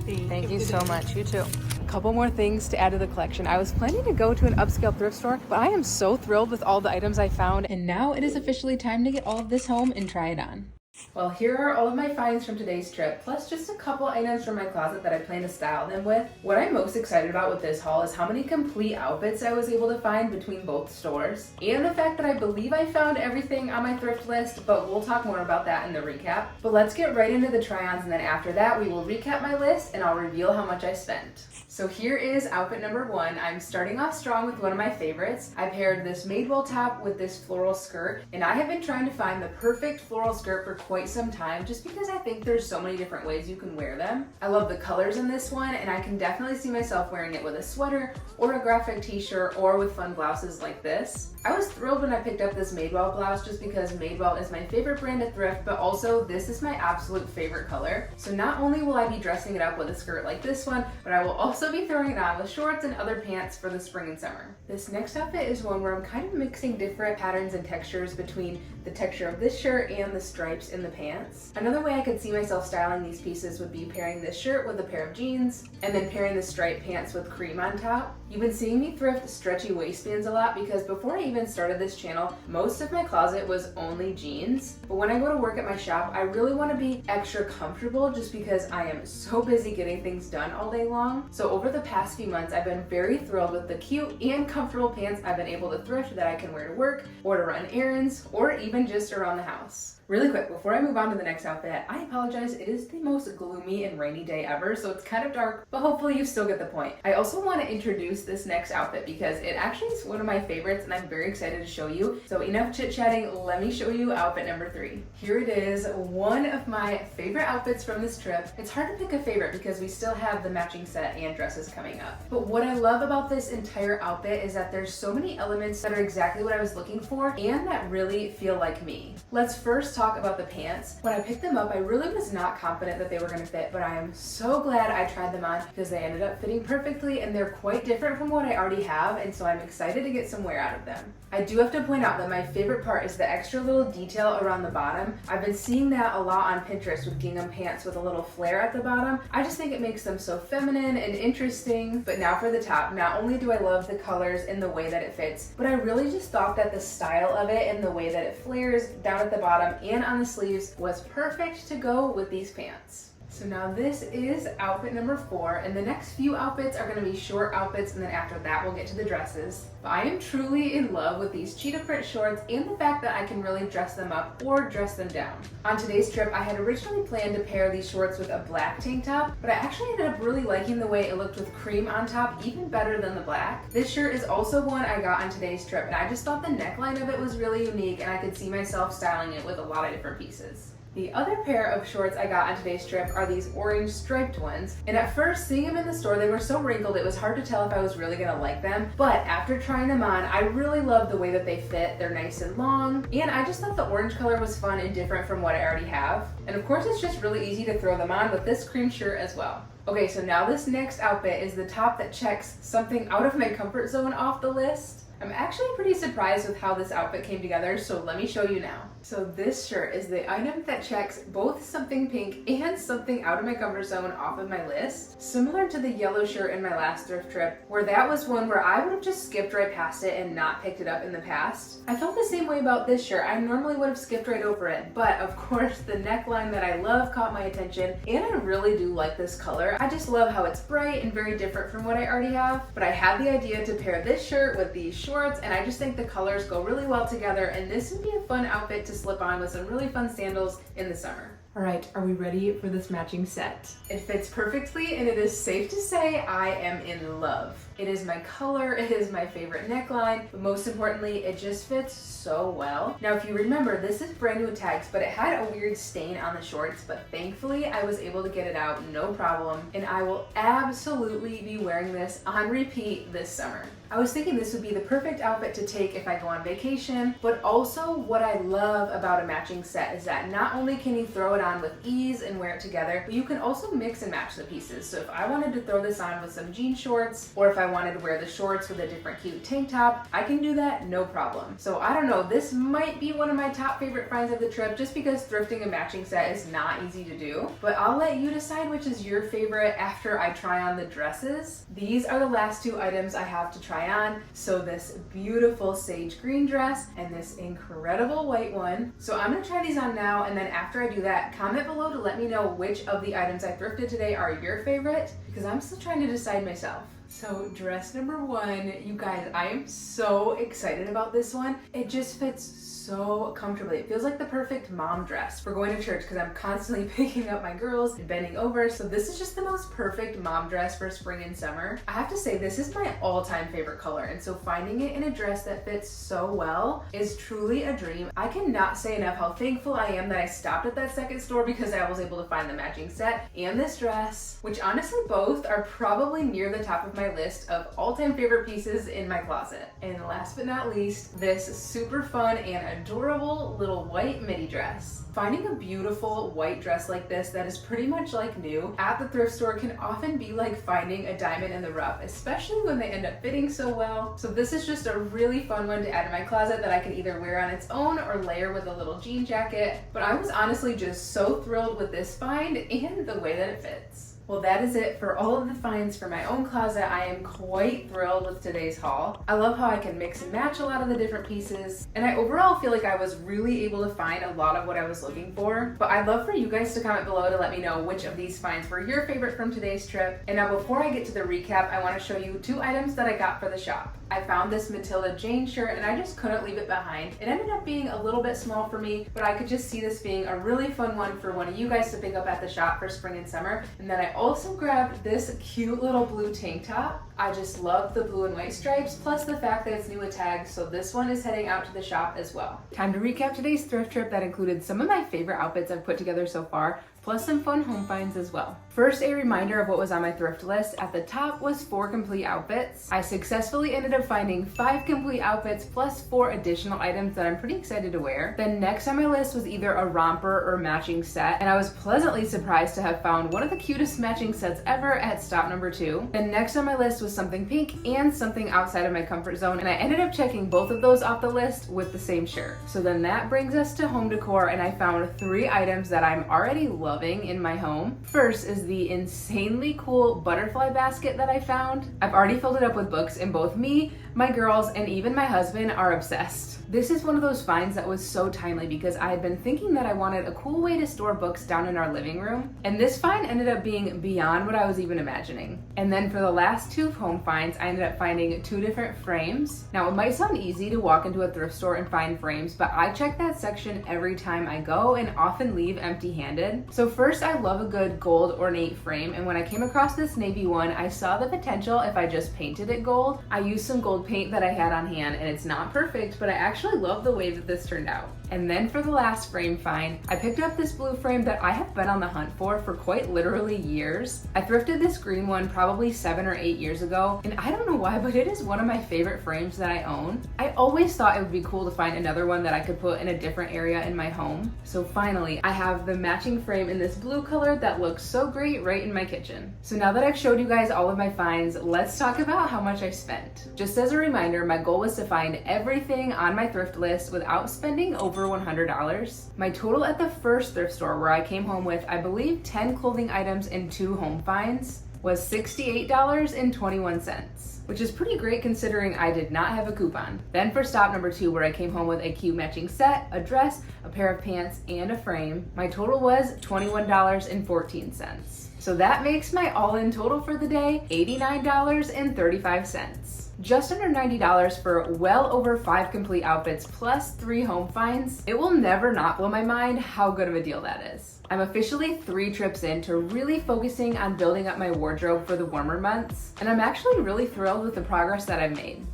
Thank you so much. You too. A couple more things to add to the collection. I was planning to go to an upscale thrift store, but I am so thrilled with all the items I found, and now it is officially time to get all of this home and try it on. Well, here are all of my finds from today's trip, plus just a couple items from my closet that I plan to style them with. What I'm most excited about with this haul is how many complete outfits I was able to find between both stores, and the fact that I believe I found everything on my thrift list, but we'll talk more about that in the recap. But let's get right into the try-ons, and then after that we will recap my list and I'll reveal how much I spent. So here is outfit number 1. I'm starting off strong with one of my favorites. I paired this Madewell top with this floral skirt, and I have been trying to find the perfect floral skirt for quite some time just because I think there's so many different ways you can wear them. I love the colors in this one, and I can definitely see myself wearing it with a sweater or a graphic t-shirt or with fun blouses like this. I was thrilled when I picked up this Madewell blouse just because Madewell is my favorite brand at Thrift, but also this is my absolute favorite color. So not only will I be dressing it up with a skirt like this one, but I will also be throwing it on with shorts and other pants for the spring and summer. This next outfit is one where I'm kind of mixing different patterns and textures between the texture of this shirt and the stripes in the pants. Another way I could see myself styling these pieces would be pairing this shirt with a pair of jeans and then pairing the striped pants with cream on top. You've been seeing me thrift stretchy waistbands a lot because before I even started this channel, most of my closet was only jeans. But when I go to work at my shop, I really want to be extra comfortable just because I am so busy getting things done all day long. So over the past few months, I've been very thrilled with the cute and comfortable pants I've been able to thrift that I can wear to work or to run errands or even just around the house. Really quick, before I move on to the next outfit, I apologize, it is the most gloomy and rainy day ever, so it's kind of dark, but hopefully you still get the point. I also want to introduce this next outfit because it actually is one of my favorites and I'm very excited to show you. So enough chit-chatting, let me show you outfit number 3. Here it is, one of my favorite outfits from this trip. It's hard to pick a favorite because we still have the matching set and dresses coming up. But what I love about this entire outfit is that there's so many elements that are exactly what I was looking for and that really feel like me. Let's first talk about the pants. When I picked them up, I really was not confident that they were going to fit, but I am so glad I tried them on because they ended up fitting perfectly and they're quite different from what I already have, and so I'm excited to get some wear out of them. I do have to point out that my favorite part is the extra little detail around the bottom. I've been seeing that a lot on Pinterest with gingham pants with a little flare at the bottom. I just think it makes them so feminine and interesting. But now for the top, not only do I love the colors and the way that it fits, but I really just thought that the style of it and the way that it flares down at the bottom and on the sleeves was perfect to go with these pants. So now this is outfit number 4, and the next few outfits are going to be short outfits, and then after that we'll get to the dresses. But I am truly in love with these cheetah print shorts and the fact that I can really dress them up or dress them down. On today's trip, I had originally planned to pair these shorts with a black tank top, but I actually ended up really liking the way it looked with cream on top even better than the black. This shirt is also one I got on today's trip, and I just thought the neckline of it was really unique and I could see myself styling it with a lot of different pieces. The other pair of shorts I got on today's trip are these orange striped ones. And at first, seeing them in the store, they were so wrinkled, it was hard to tell if I was really gonna like them. But after trying them on, I really love the way that they fit. They're nice and long. And I just thought the orange color was fun and different from what I already have. And of course, it's just really easy to throw them on with this cream shirt as well. Okay, so now this next outfit is the top that checks something out of my comfort zone off the list. I'm actually pretty surprised with how this outfit came together, so let me show you now. So this shirt is the item that checks both something pink and something out of my comfort zone off of my list. Similar to the yellow shirt in my last thrift trip, where that was one where I would have just skipped right past it and not picked it up in the past. I felt the same way about this shirt. I normally would have skipped right over it, but of course the neckline that I love caught my attention, and I really do like this color. I just love how it's bright and very different from what I already have, but I had the idea to pair this shirt with these shorts, and I just think the colors go really well together, and this would be a fun outfit to slip on with some really fun sandals in the summer. All right, are we ready for this matching set? It fits perfectly, and it is safe to say I am in love. It is my color, it is my favorite neckline, but most importantly, it just fits so well. Now, if you remember, this is brand new with tags, but it had a weird stain on the shorts, but thankfully I was able to get it out, no problem, and I will absolutely be wearing this on repeat this summer. I was thinking this would be the perfect outfit to take if I go on vacation, but also what I love about a matching set is that not only can you throw it on with ease and wear it together, but you can also mix and match the pieces. So if I wanted to throw this on with some jean shorts, or if I wanted to wear the shorts with a different cute tank top, I can do that no problem. So I don't know, this might be one of my top favorite finds of the trip, just because thrifting a matching set is not easy to do, but I'll let you decide which is your favorite after I try on the dresses. These are the last two items I have to try on. So this beautiful sage green dress and this incredible white one. So I'm gonna try these on now, and then after I do that, comment below to let me know which of the items I thrifted today are your favorite, because I'm still trying to decide myself. So dress number one, you guys, I am so excited about this one. It just fits so comfortably. It feels like the perfect mom dress for going to church, because I'm constantly picking up my girls and bending over. So this is just the most perfect mom dress for spring and summer. I have to say, this is my all-time favorite color, and so finding it in a dress that fits so well is truly a dream. I cannot say enough how thankful I am that I stopped at that second store, because I was able to find the matching set and this dress, which honestly both are probably near the top of my list of all-time favorite pieces in my closet. And last but not least, this super fun and adorable little white midi dress. Finding a beautiful white dress like this that is pretty much like new at the thrift store can often be like finding a diamond in the rough, especially when they end up fitting so well. So this is just a really fun one to add to my closet that I can either wear on its own or layer with a little jean jacket. But I was honestly just so thrilled with this find and the way that it fits. Well, that is it for all of the finds for my own closet. I am quite thrilled with today's haul. I love how I can mix and match a lot of the different pieces, and I overall feel like I was really able to find a lot of what I was looking for. But I'd love for you guys to comment below to let me know which of these finds were your favorite from today's trip. And now before I get to the recap, I want to show you two items that I got for the shop. I found this Matilda Jane shirt, and I just couldn't leave it behind. It ended up being a little bit small for me, but I could just see this being a really fun one for one of you guys to pick up at the shop for spring and summer. And then I also grabbed this cute little blue tank top. I just love the blue and white stripes, plus the fact that it's new with tags, so this one is heading out to the shop as well. Time to recap today's thrift trip that included some of my favorite outfits I've put together so far, plus some fun home finds as well. First, a reminder of what was on my thrift list. At the top was 4 complete outfits. I successfully ended up finding 5 complete outfits plus 4 additional items that I'm pretty excited to wear. Then next on my list was either a romper or matching set, and I was pleasantly surprised to have found one of the cutest matching sets ever at stop number 2. Then next on my list was something pink and something outside of my comfort zone, and I ended up checking both of those off the list with the same shirt. So then that brings us to home decor, and I found 3 items that I'm already loving in my home. First is the insanely cool butterfly basket that I found. I've already filled it up with books, and both me, my girls, and even my husband are obsessed. This is one of those finds that was so timely because I had been thinking that I wanted a cool way to store books down in our living room, and this find ended up being beyond what I was even imagining. And then for the last 2 home finds, I ended up finding 2 different frames. Now, it might sound easy to walk into a thrift store and find frames, but I check that section every time I go and often leave empty-handed. So first, I love a good gold ornate frame, and when I came across this navy one, I saw the potential if I just painted it gold. I used some gold paint that I had on hand, and it's not perfect, but I actually love the way that this turned out. And then for the last frame find, I picked up this blue frame that I have been on the hunt for quite literally years. I thrifted this green one probably 7 or 8 years ago, and I don't know why, but it is one of my favorite frames that I own. I always thought it would be cool to find another one that I could put in a different area in my home. So finally, I have the matching frame in this blue color that looks so great right in my kitchen. So now that I've showed you guys all of my finds, let's talk about how much I spent. Just as a reminder, my goal was to find everything on my thrift list without spending over $100. My total at the first thrift store where I came home with, I believe, 10 clothing items and 2 home finds was $68.21, which is pretty great considering I did not have a coupon. Then for stop number 2, where I came home with a cute matching set, a dress, a pair of pants, and a frame, my total was $21.14. So that makes my all-in total for the day $89.35. Just under $90 for well over 5 complete outfits plus 3 home finds. It will never not blow my mind how good of a deal that is. I'm officially 3 trips into really focusing on building up my wardrobe for the warmer months, and I'm actually really thrilled with the progress that I've made.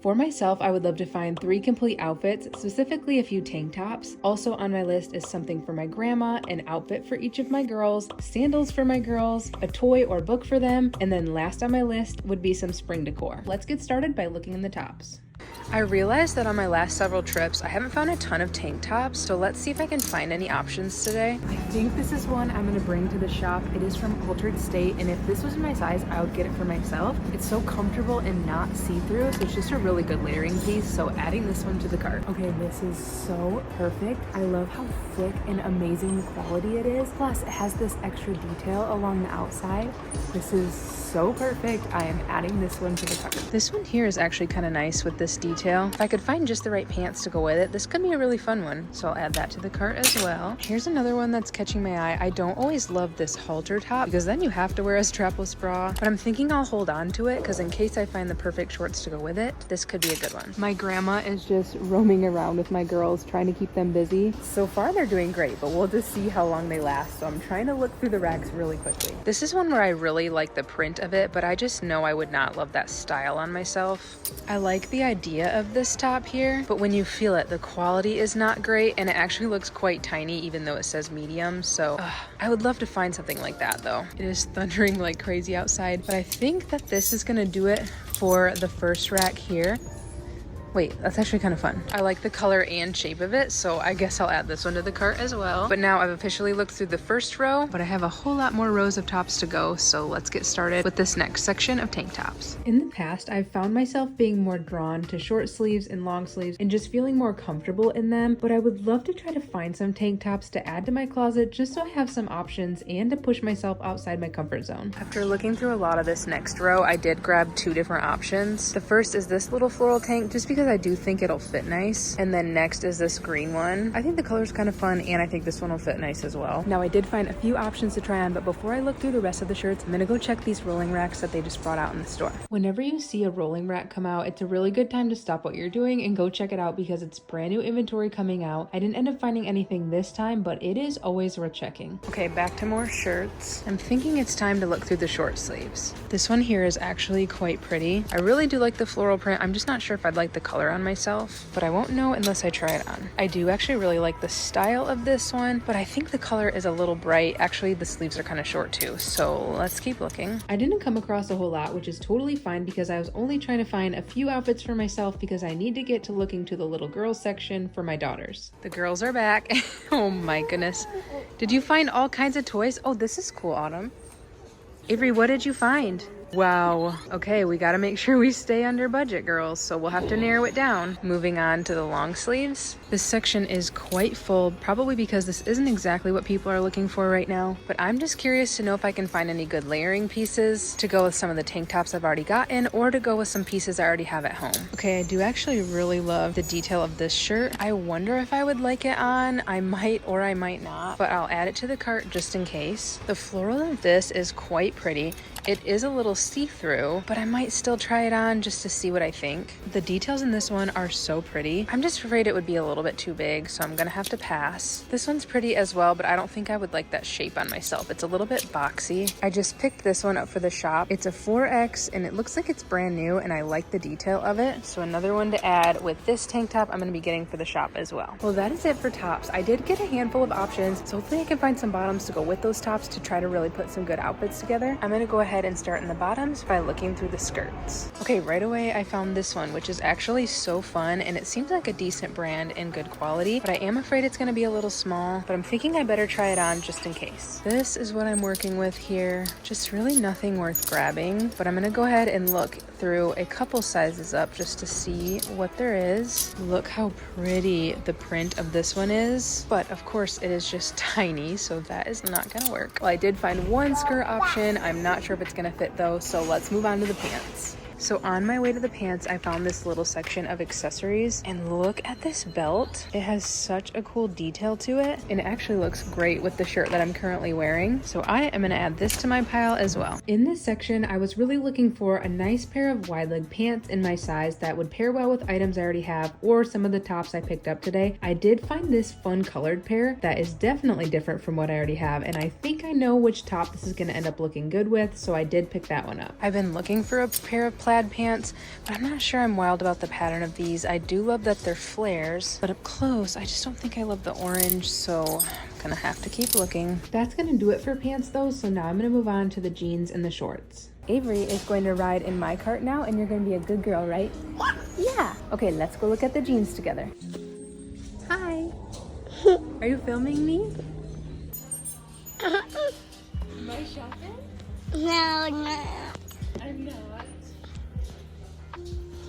For myself, I would love to find 3 complete outfits, specifically a few tank tops. Also on my list is something for my grandma, an outfit for each of my girls, sandals for my girls, a toy or book for them, and then last on my list would be some spring decor. Let's get started by looking in the tops. I realized that on my last several trips, I haven't found a ton of tank tops, so let's see if I can find any options today. I think this is one I'm gonna bring to the shop. It is from Altered State, and if this was my size, I would get it for myself. It's so comfortable and not see-through, so it's just a really good layering piece, so adding this one to the cart. Okay, this is so perfect. I love how thick and amazing the quality it is. Plus, it has this extra detail along the outside. This is so perfect. I am adding this one to the cart. This one here is actually kind of nice with this detail. If I could find just the right pants to go with it, this could be a really fun one. So I'll add that to the cart as well. Here's another one that's catching my eye. I don't always love this halter top because then you have to wear a strapless bra, but I'm thinking I'll hold on to it because in case I find the perfect shorts to go with it, this could be a good one. My grandma is just roaming around with my girls, trying to keep them busy. So far they're doing great, but we'll just see how long they last. So I'm trying to look through the racks really quickly. This is one where I really like the print of it, but I just know I would not love that style on myself. I like the idea of this top here, but when you feel it, the quality is not great, and it actually looks quite tiny even though it says medium. So I would love to find something like that though. It is thundering like crazy outside, but I think that this is gonna do it for the first rack here. Wait, that's actually kind of fun. I like the color and shape of it, so I guess I'll add this one to the cart as well. But now I've officially looked through the first row, but I have a whole lot more rows of tops to go, so let's get started with this next section of tank tops. In the past, I've found myself being more drawn to short sleeves and long sleeves and just feeling more comfortable in them, but I would love to try to find some tank tops to add to my closet just so I have some options and to push myself outside my comfort zone. After looking through a lot of this next row, I did grab 2 different options. The first is this little floral tank, just because I do think it'll fit nice. And then next is this green one. I think the color's kind of fun, and I think this one will fit nice as well. Now I did find a few options to try on, but before I look through the rest of the shirts, I'm gonna go check these rolling racks that they just brought out in the store. Whenever you see a rolling rack come out, it's a really good time to stop what you're doing and go check it out because it's brand new inventory coming out. I didn't end up finding anything this time, but it is always worth checking. Okay, back to more shirts. I'm thinking it's time to look through the short sleeves. This one here is actually quite pretty. I really do like the floral print. I'm just not sure if I'd like the color on myself, but I won't know unless I try it on. I do actually really like the style of this one, but I think the color is a little bright. Actually, the sleeves are kind of short too, so let's keep looking. I didn't come across a whole lot, which is totally fine because I was only trying to find a few outfits for myself because I need to get to looking to the little girls section for my daughters. The girls are back. Oh my goodness. Did you find all kinds of toys? Oh, this is cool, Autumn. Avery, what did you find? Wow. Okay, we gotta make sure we stay under budget, girls, so we'll have to narrow it down. Moving on to the long sleeves. This section is quite full, probably because this isn't exactly what people are looking for right now, but I'm just curious to know if I can find any good layering pieces to go with some of the tank tops I've already gotten, or to go with some pieces I already have at home. Okay, I do actually really love the detail of this shirt. I wonder if I would like it on. I might or I might not, but I'll add it to the cart just in case. The floral of this is quite pretty. It is a little little see-through, but I might still try it on just to see what I think. The details in this one are so pretty. I'm just afraid it would be a little bit too big, so I'm gonna have to pass. This one's pretty as well, but I don't think I would like that shape on myself. It's a little bit boxy. I just picked this one up for the shop. It's a 4X and it looks like it's brand new and I like the detail of it. So another one to add with this tank top I'm gonna be getting for the shop as well. Well, that is it for tops. I did get a handful of options, so hopefully I can find some bottoms to go with those tops to try to really put some good outfits together. I'm gonna go ahead and start in the bottoms by looking through the skirts. Okay, right away I found this one, which is actually so fun and it seems like a decent brand and good quality, but I am afraid it's gonna be a little small, but I'm thinking I better try it on just in case. This is what I'm working with here. Just really nothing worth grabbing, but I'm gonna go ahead and look through a couple sizes up just to see what there is. Look how pretty the print of this one is, but of course it is just tiny, so that is not gonna work. Well, I did find one skirt option. I'm not sure if it's gonna fit though, so let's move on to the pants. So on my way to the pants, I found this little section of accessories, and look at this belt. It has such a cool detail to it, and it actually looks great with the shirt that I'm currently wearing. So I am gonna add this to my pile as well. In this section, I was really looking for a nice pair of wide leg pants in my size that would pair well with items I already have or some of the tops I picked up today. I did find this fun colored pair that is definitely different from what I already have, and I think I know which top this is gonna end up looking good with, so I did pick that one up. I've been looking for a pair of plaid pants, but I'm not sure I'm wild about the pattern of these. I do love that they're flares, but up close, I just don't think I love the orange, so I'm gonna have to keep looking. That's gonna do it for pants though, so now I'm gonna move on to the jeans and the shorts. Avery is going to ride in my cart now, and you're gonna be a good girl, right? Yeah. Okay, let's go look at the jeans together. Hi. Are you filming me? Am I shopping? No. I'm not.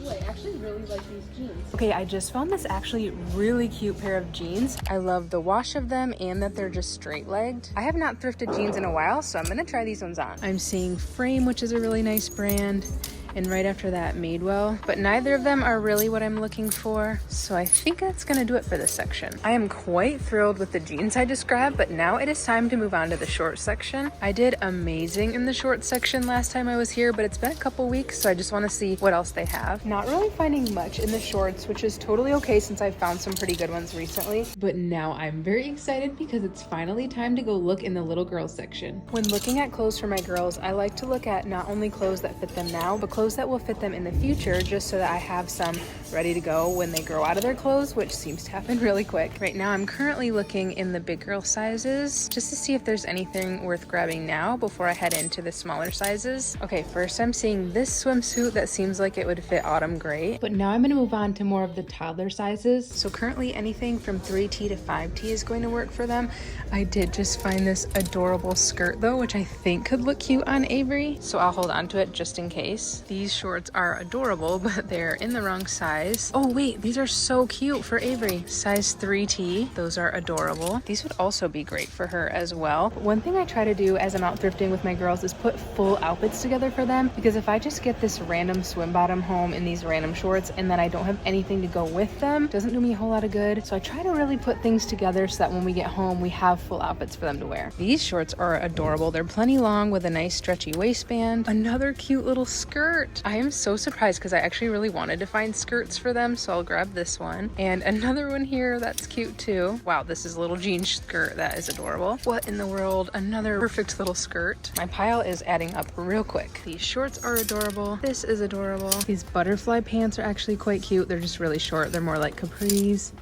Ooh, I actually really like these jeans. Okay, I just found this actually really cute pair of jeans. I love the wash of them and that they're just straight legged. I have not thrifted jeans in a while, so I'm gonna try these ones on. I'm seeing Frame, which is a really nice brand, and right after that Madewell, but neither of them are really what I'm looking for, so I think that's gonna do it for this section. I am quite thrilled with the jeans I just grabbed, but now it is time to move on to the short section. I did amazing in the short section last time I was here, but it's been a couple weeks, so I just wanna see what else they have. Not really finding much in the shorts, which is totally okay since I've found some pretty good ones recently, but now I'm very excited because it's finally time to go look in the little girls section. When looking at clothes for my girls, I like to look at not only clothes that fit them now, but clothes that will fit them in the future, just so that I have some ready to go when they grow out of their clothes, which seems to happen really quick. Right now I'm currently looking in the big girl sizes just to see if there's anything worth grabbing now before I head into the smaller sizes. Okay, first I'm seeing this swimsuit that seems like it would fit Autumn great, but now I'm going to move on to more of the toddler sizes. So currently anything from 3T to 5T is going to work for them. I did just find this adorable skirt though, which I think could look cute on Avery, so I'll hold on to it just in case. These shorts are adorable, but they're in the wrong size. Oh wait, these are so cute for Avery. Size 3T, those are adorable. These would also be great for her as well. But one thing I try to do as I'm out thrifting with my girls is put full outfits together for them, because if I just get this random swim bottom home in these random shorts and then I don't have anything to go with them, it doesn't do me a whole lot of good. So I try to really put things together so that when we get home we have full outfits for them to wear. These shorts are adorable. They're plenty long with a nice stretchy waistband. Another cute little skirt. I am so surprised because I actually really wanted to find skirts for them, so I'll grab this one. And another one here that's cute too. Wow, this is a little jean skirt. That is adorable. What in the world? Another perfect little skirt. My pile is adding up real quick. These shorts are adorable. This is adorable. These butterfly pants are actually quite cute. They're just really short. They're more like capris.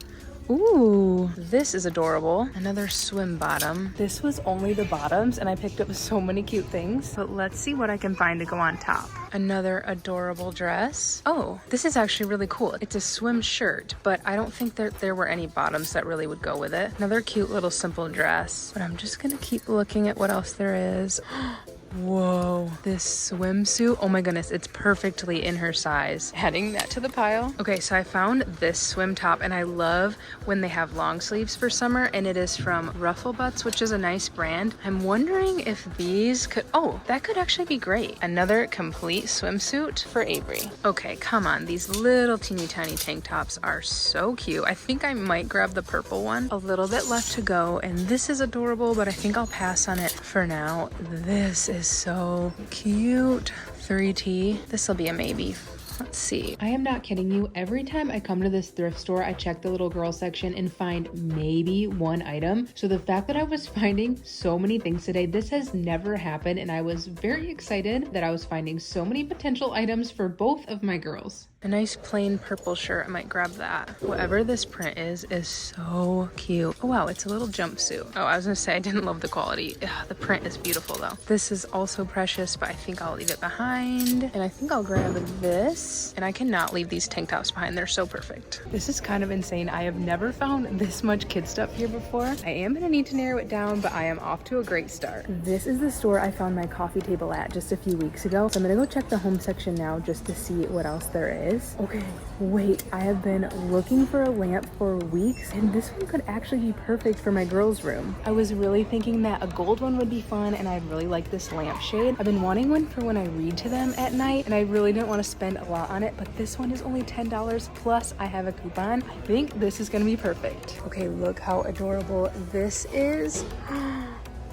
Ooh, this is adorable. Another swim bottom. This was only the bottoms and I picked up so many cute things, but let's see what I can find to go on top. Another adorable dress. Oh, this is actually really cool. It's a swim shirt, but I don't think that there were any bottoms that really would go with it. Another cute little simple dress, but I'm just gonna keep looking at what else there is. Whoa, this swimsuit. Oh my goodness, it's perfectly in her size. Adding that to the pile. Okay, so I found this swim top and I love when they have long sleeves for summer, and it is from Ruffle Butts, which is a nice brand. I'm wondering if these could, oh, that could actually be great. Another complete swimsuit for Avery. Okay, come on, these little teeny tiny tank tops are so cute. I think I might grab the purple one. A little bit left to go, and this is adorable, but I think I'll pass on it for now. This is so cute. 3T. This will be a maybe. Let's see. I am not kidding you. Every time I come to this thrift store, I check the little girl section and find maybe one item. So the fact that I was finding so many things today, this has never happened. And I was very excited that I was finding so many potential items for both of my girls. A nice plain purple shirt. I might grab that. Whatever this print is so cute. Oh wow, it's a little jumpsuit. Oh, I was gonna say I didn't love the quality. Ugh, the print is beautiful though. This is also precious, but I think I'll leave it behind. And I think I'll grab this. And I cannot leave these tank tops behind. They're so perfect. This is kind of insane. I have never found this much kid stuff here before. I am gonna need to narrow it down, but I am off to a great start. This is the store I found my coffee table at just a few weeks ago. So I'm gonna go check the home section now just to see what else there is. Okay, wait, I have been looking for a lamp for weeks, and this one could actually be perfect for my girls' room. I was really thinking that a gold one would be fun, and I really like this lampshade. I've been wanting one for when I read to them at night, and I really didn't want to spend a lot on it, but this one is only $10, plus I have a coupon. I think this is gonna be perfect. Okay, look how adorable this is.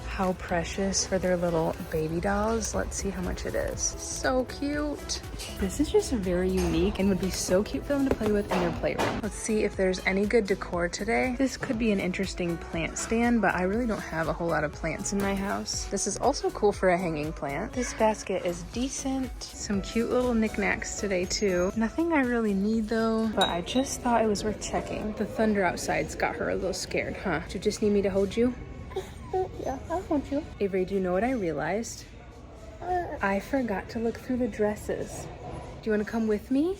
How precious for their little baby dolls. Let's see how much it is. So cute. This is just very unique and would be so cute for them to play with in their playroom. Let's see if there's any good decor today. This could be an interesting plant stand, but I really don't have a whole lot of plants in my house. This is also cool for a hanging plant. This basket is decent. Some cute little knickknacks today too. Nothing I really need though, but I just thought it was worth checking. The thunder outside's got her a little scared, huh? Do you just need me to hold you? Yeah, I want you. Avery, do you know what I realized? I forgot to look through the dresses. Do you want to come with me?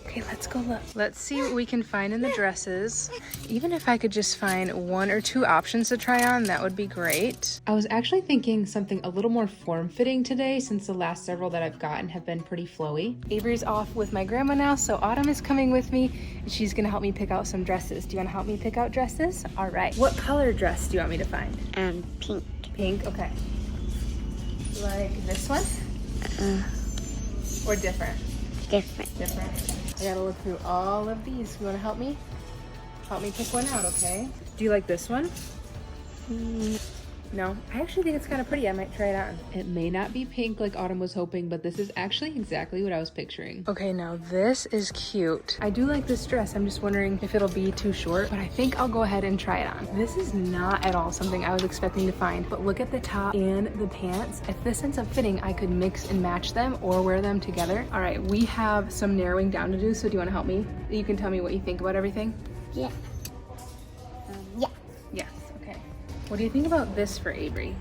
Okay, let's go look. Let's see what we can find in the dresses. Even if I could just find 1 or 2 options to try on, that would be great. I was actually thinking something a little more form-fitting today, since the last several that I've gotten have been pretty flowy. Avery's off with my grandma now, so Autumn is coming with me, and she's gonna help me pick out some dresses. Do you wanna help me pick out dresses? All right. What color dress do you want me to find? Pink. Pink, okay. Like this one? Or different? Different. I gotta look through all of these. You wanna help me? Help me pick one out, okay? Do you like this one? No, I actually think it's kind of pretty. I might try it on. It may not be pink like Autumn was hoping, but this is actually exactly what I was picturing. Okay, now this is cute. I do like this dress. I'm just wondering if it'll be too short, but I think I'll go ahead and try it on. This is not at all something I was expecting to find, but look at the top and the pants. If this ends up fitting, I could mix and match them or wear them together. All right, we have some narrowing down to do, so do you want to help me? You can tell me what you think about everything? Yeah. Yes, okay. What do you think about this for Avery?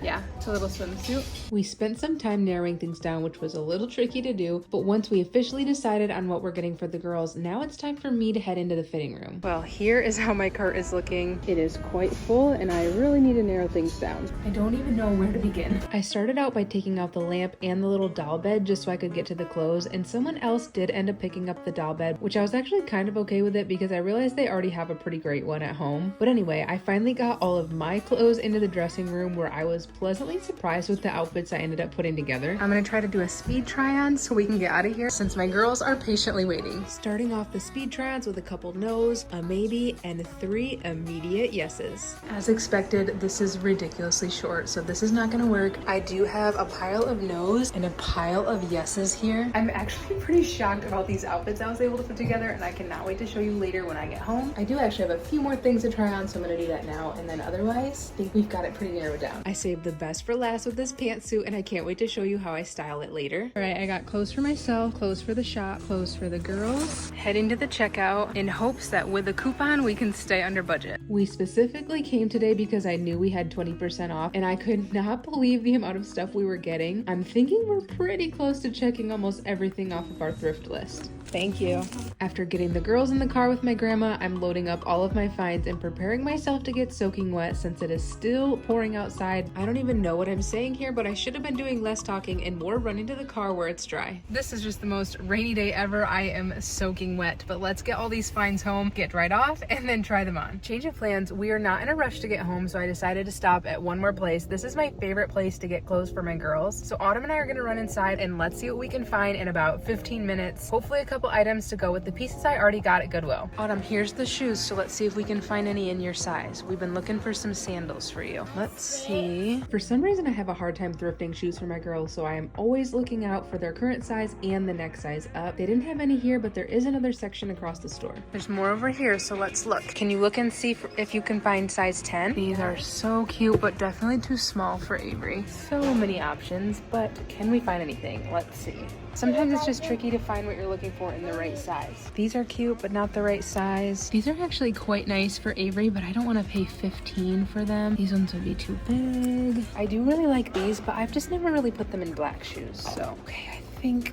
Yeah, it's a little swimsuit. We spent some time narrowing things down, which was a little tricky to do, but once we officially decided on what we're getting for the girls, now it's time for me to head into the fitting room. Well, here is how my cart is looking. It is quite full, and I really need to narrow things down. I don't even know where to begin. I started out by taking out the lamp and the little doll bed just so I could get to the clothes, and someone else did end up picking up the doll bed, which I was actually kind of okay with it because I realized they already have a pretty great one at home. But anyway, I finally got all of my clothes into the dressing room, where I was pleasantly surprised with the outfits I ended up putting together. I'm gonna try to do a speed try-on so we can get out of here since my girls are patiently waiting. Starting off the speed try-ons with a couple no's, a maybe, and 3 immediate yeses. As expected, this is ridiculously short, so this is not gonna work. I do have a pile of no's and a pile of yeses here. I'm actually pretty shocked about these outfits I was able to put together, and I cannot wait to show you later when I get home. I do actually have a few more things to try on, so I'm gonna do that now, and then otherwise, I think we've got it pretty narrowed down. I saved the best for last with this pantsuit, and I can't wait to show you how I style it later. All right, I got clothes for myself, clothes for the shop, clothes for the girls. Heading to the checkout in hopes that with a coupon we can stay under budget. We specifically came today because I knew we had 20% off, and I could not believe the amount of stuff we were getting. I'm thinking we're pretty close to checking almost everything off of our thrift list. Thank you. After getting the girls in the car with my grandma, I'm loading up all of my finds and preparing myself to get soaking wet since it is still pouring outside. I don't even know what I'm saying here, but I should have been doing less talking and more running to the car where it's dry. This is just the most rainy day ever. I am soaking wet, but let's get all these finds home, get dried off, and then try them on. Change of plans. We are not in a rush to get home, so I decided to stop at one more place. This is my favorite place to get clothes for my girls. So Autumn and I are gonna run inside and let's see what we can find in about 15 minutes. Hopefully a couple couple items to go with the pieces I already got at Goodwill. Autumn, here's the shoes, so let's see if we can find any in your size. We've been looking for some sandals for you. Let's see. For some reason, I have a hard time thrifting shoes for my girls, so I am always looking out for their current size and the next size up. They didn't have any here, but there is another section across the store. There's more over here, so let's look. Can you look and see if you can find size 10? These are so cute, but definitely too small for Avery. So many options, but can we find anything? Let's see. Sometimes it's just tricky to find what you're looking for in the right size. These are cute, but not the right size. These are actually quite nice for Avery, but I don't want to pay $15 for them. These ones would be too big. I do really like these, but I've just never really put them in black shoes. So, okay, I think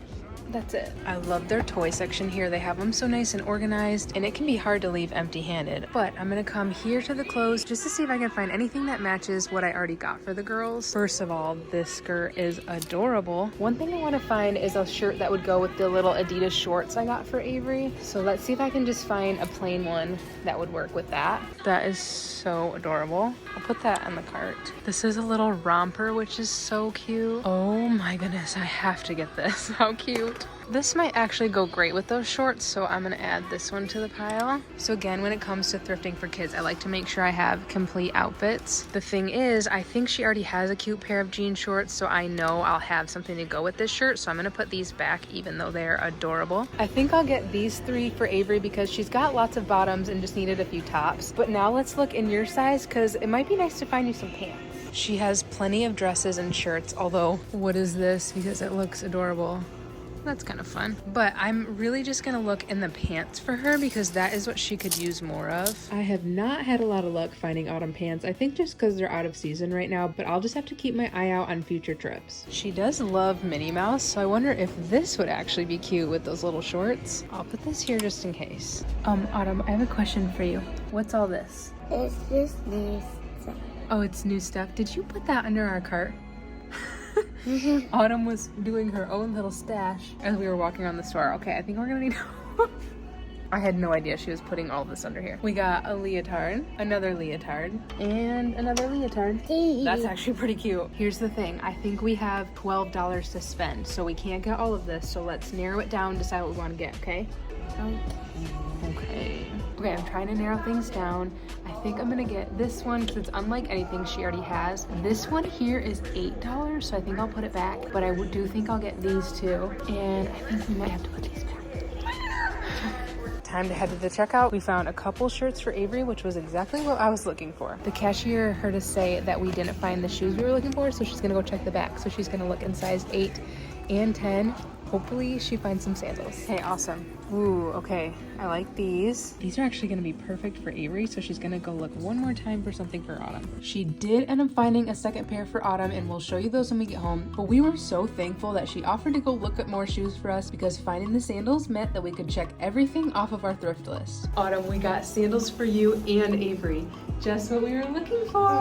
that's it. I love their toy section here. They have them so nice and organized, and it can be hard to leave empty-handed. But I'm gonna come here to the clothes just to see if I can find anything that matches what I already got for the girls. First of all, this skirt is adorable. One thing I want to find is a shirt that would go with the little Adidas shorts I got for Avery. So let's see if I can just find a plain one that would work with that. That is so adorable. I'll put that on the cart. This is a little romper, which is so cute. Oh my goodness, I have to get this. How cute. This might actually go great with those shorts, so I'm gonna add this one to the pile. So again, when it comes to thrifting for kids, I like to make sure I have complete outfits. The thing is, I think she already has a cute pair of jean shorts, so I know I'll have something to go with this shirt, so I'm gonna put these back even though they're adorable. I think I'll get these 3 for Avery because she's got lots of bottoms and just needed a few tops. But now let's look in your size because it might be nice to find you some pants. She has plenty of dresses and shirts, although what is this? Because it looks adorable. That's kind of fun. But I'm really just gonna look in the pants for her because that is what she could use more of. I have not had a lot of luck finding autumn pants. I think just because they're out of season right now, but I'll just have to keep my eye out on future trips. She does love Minnie Mouse, so I wonder if this would actually be cute with those little shorts. I'll put this here just in case. Autumn, I have a question for you. What's all this? It's just new stuff. Oh, it's new stuff. Did you put that under our cart? Autumn was doing her own little stash as we were walking around the store. Okay, I think we're gonna need I had no idea she was putting all of this under here. We got a leotard, another leotard, and another leotard. That's actually pretty cute. Here's the thing. I think we have $12 to spend, so we can't get all of this. So let's narrow it down, decide what we want to get, okay? Okay, I'm trying to narrow things down. I think I'm gonna get this one because it's unlike anything she already has. This one here is $8, so I think I'll put it back. But I do think I'll get these two. And I think we might have to put these back. Time to head to the checkout. We found a couple shirts for Avery, which was exactly what I was looking for. The cashier heard us say that we didn't find the shoes we were looking for, so she's gonna go check the back. So she's gonna look in size 8 and 10. Hopefully she finds some sandals. Okay, awesome. Ooh, okay. I like these. These are actually going to be perfect for Avery, so she's going to go look one more time for something for Autumn. She did end up finding a second pair for Autumn, and we'll show you those when we get home. But we were so thankful that she offered to go look at more shoes for us because finding the sandals meant that we could check everything off of our thrift list. Autumn, we got sandals for you and Avery. Just what we were looking for.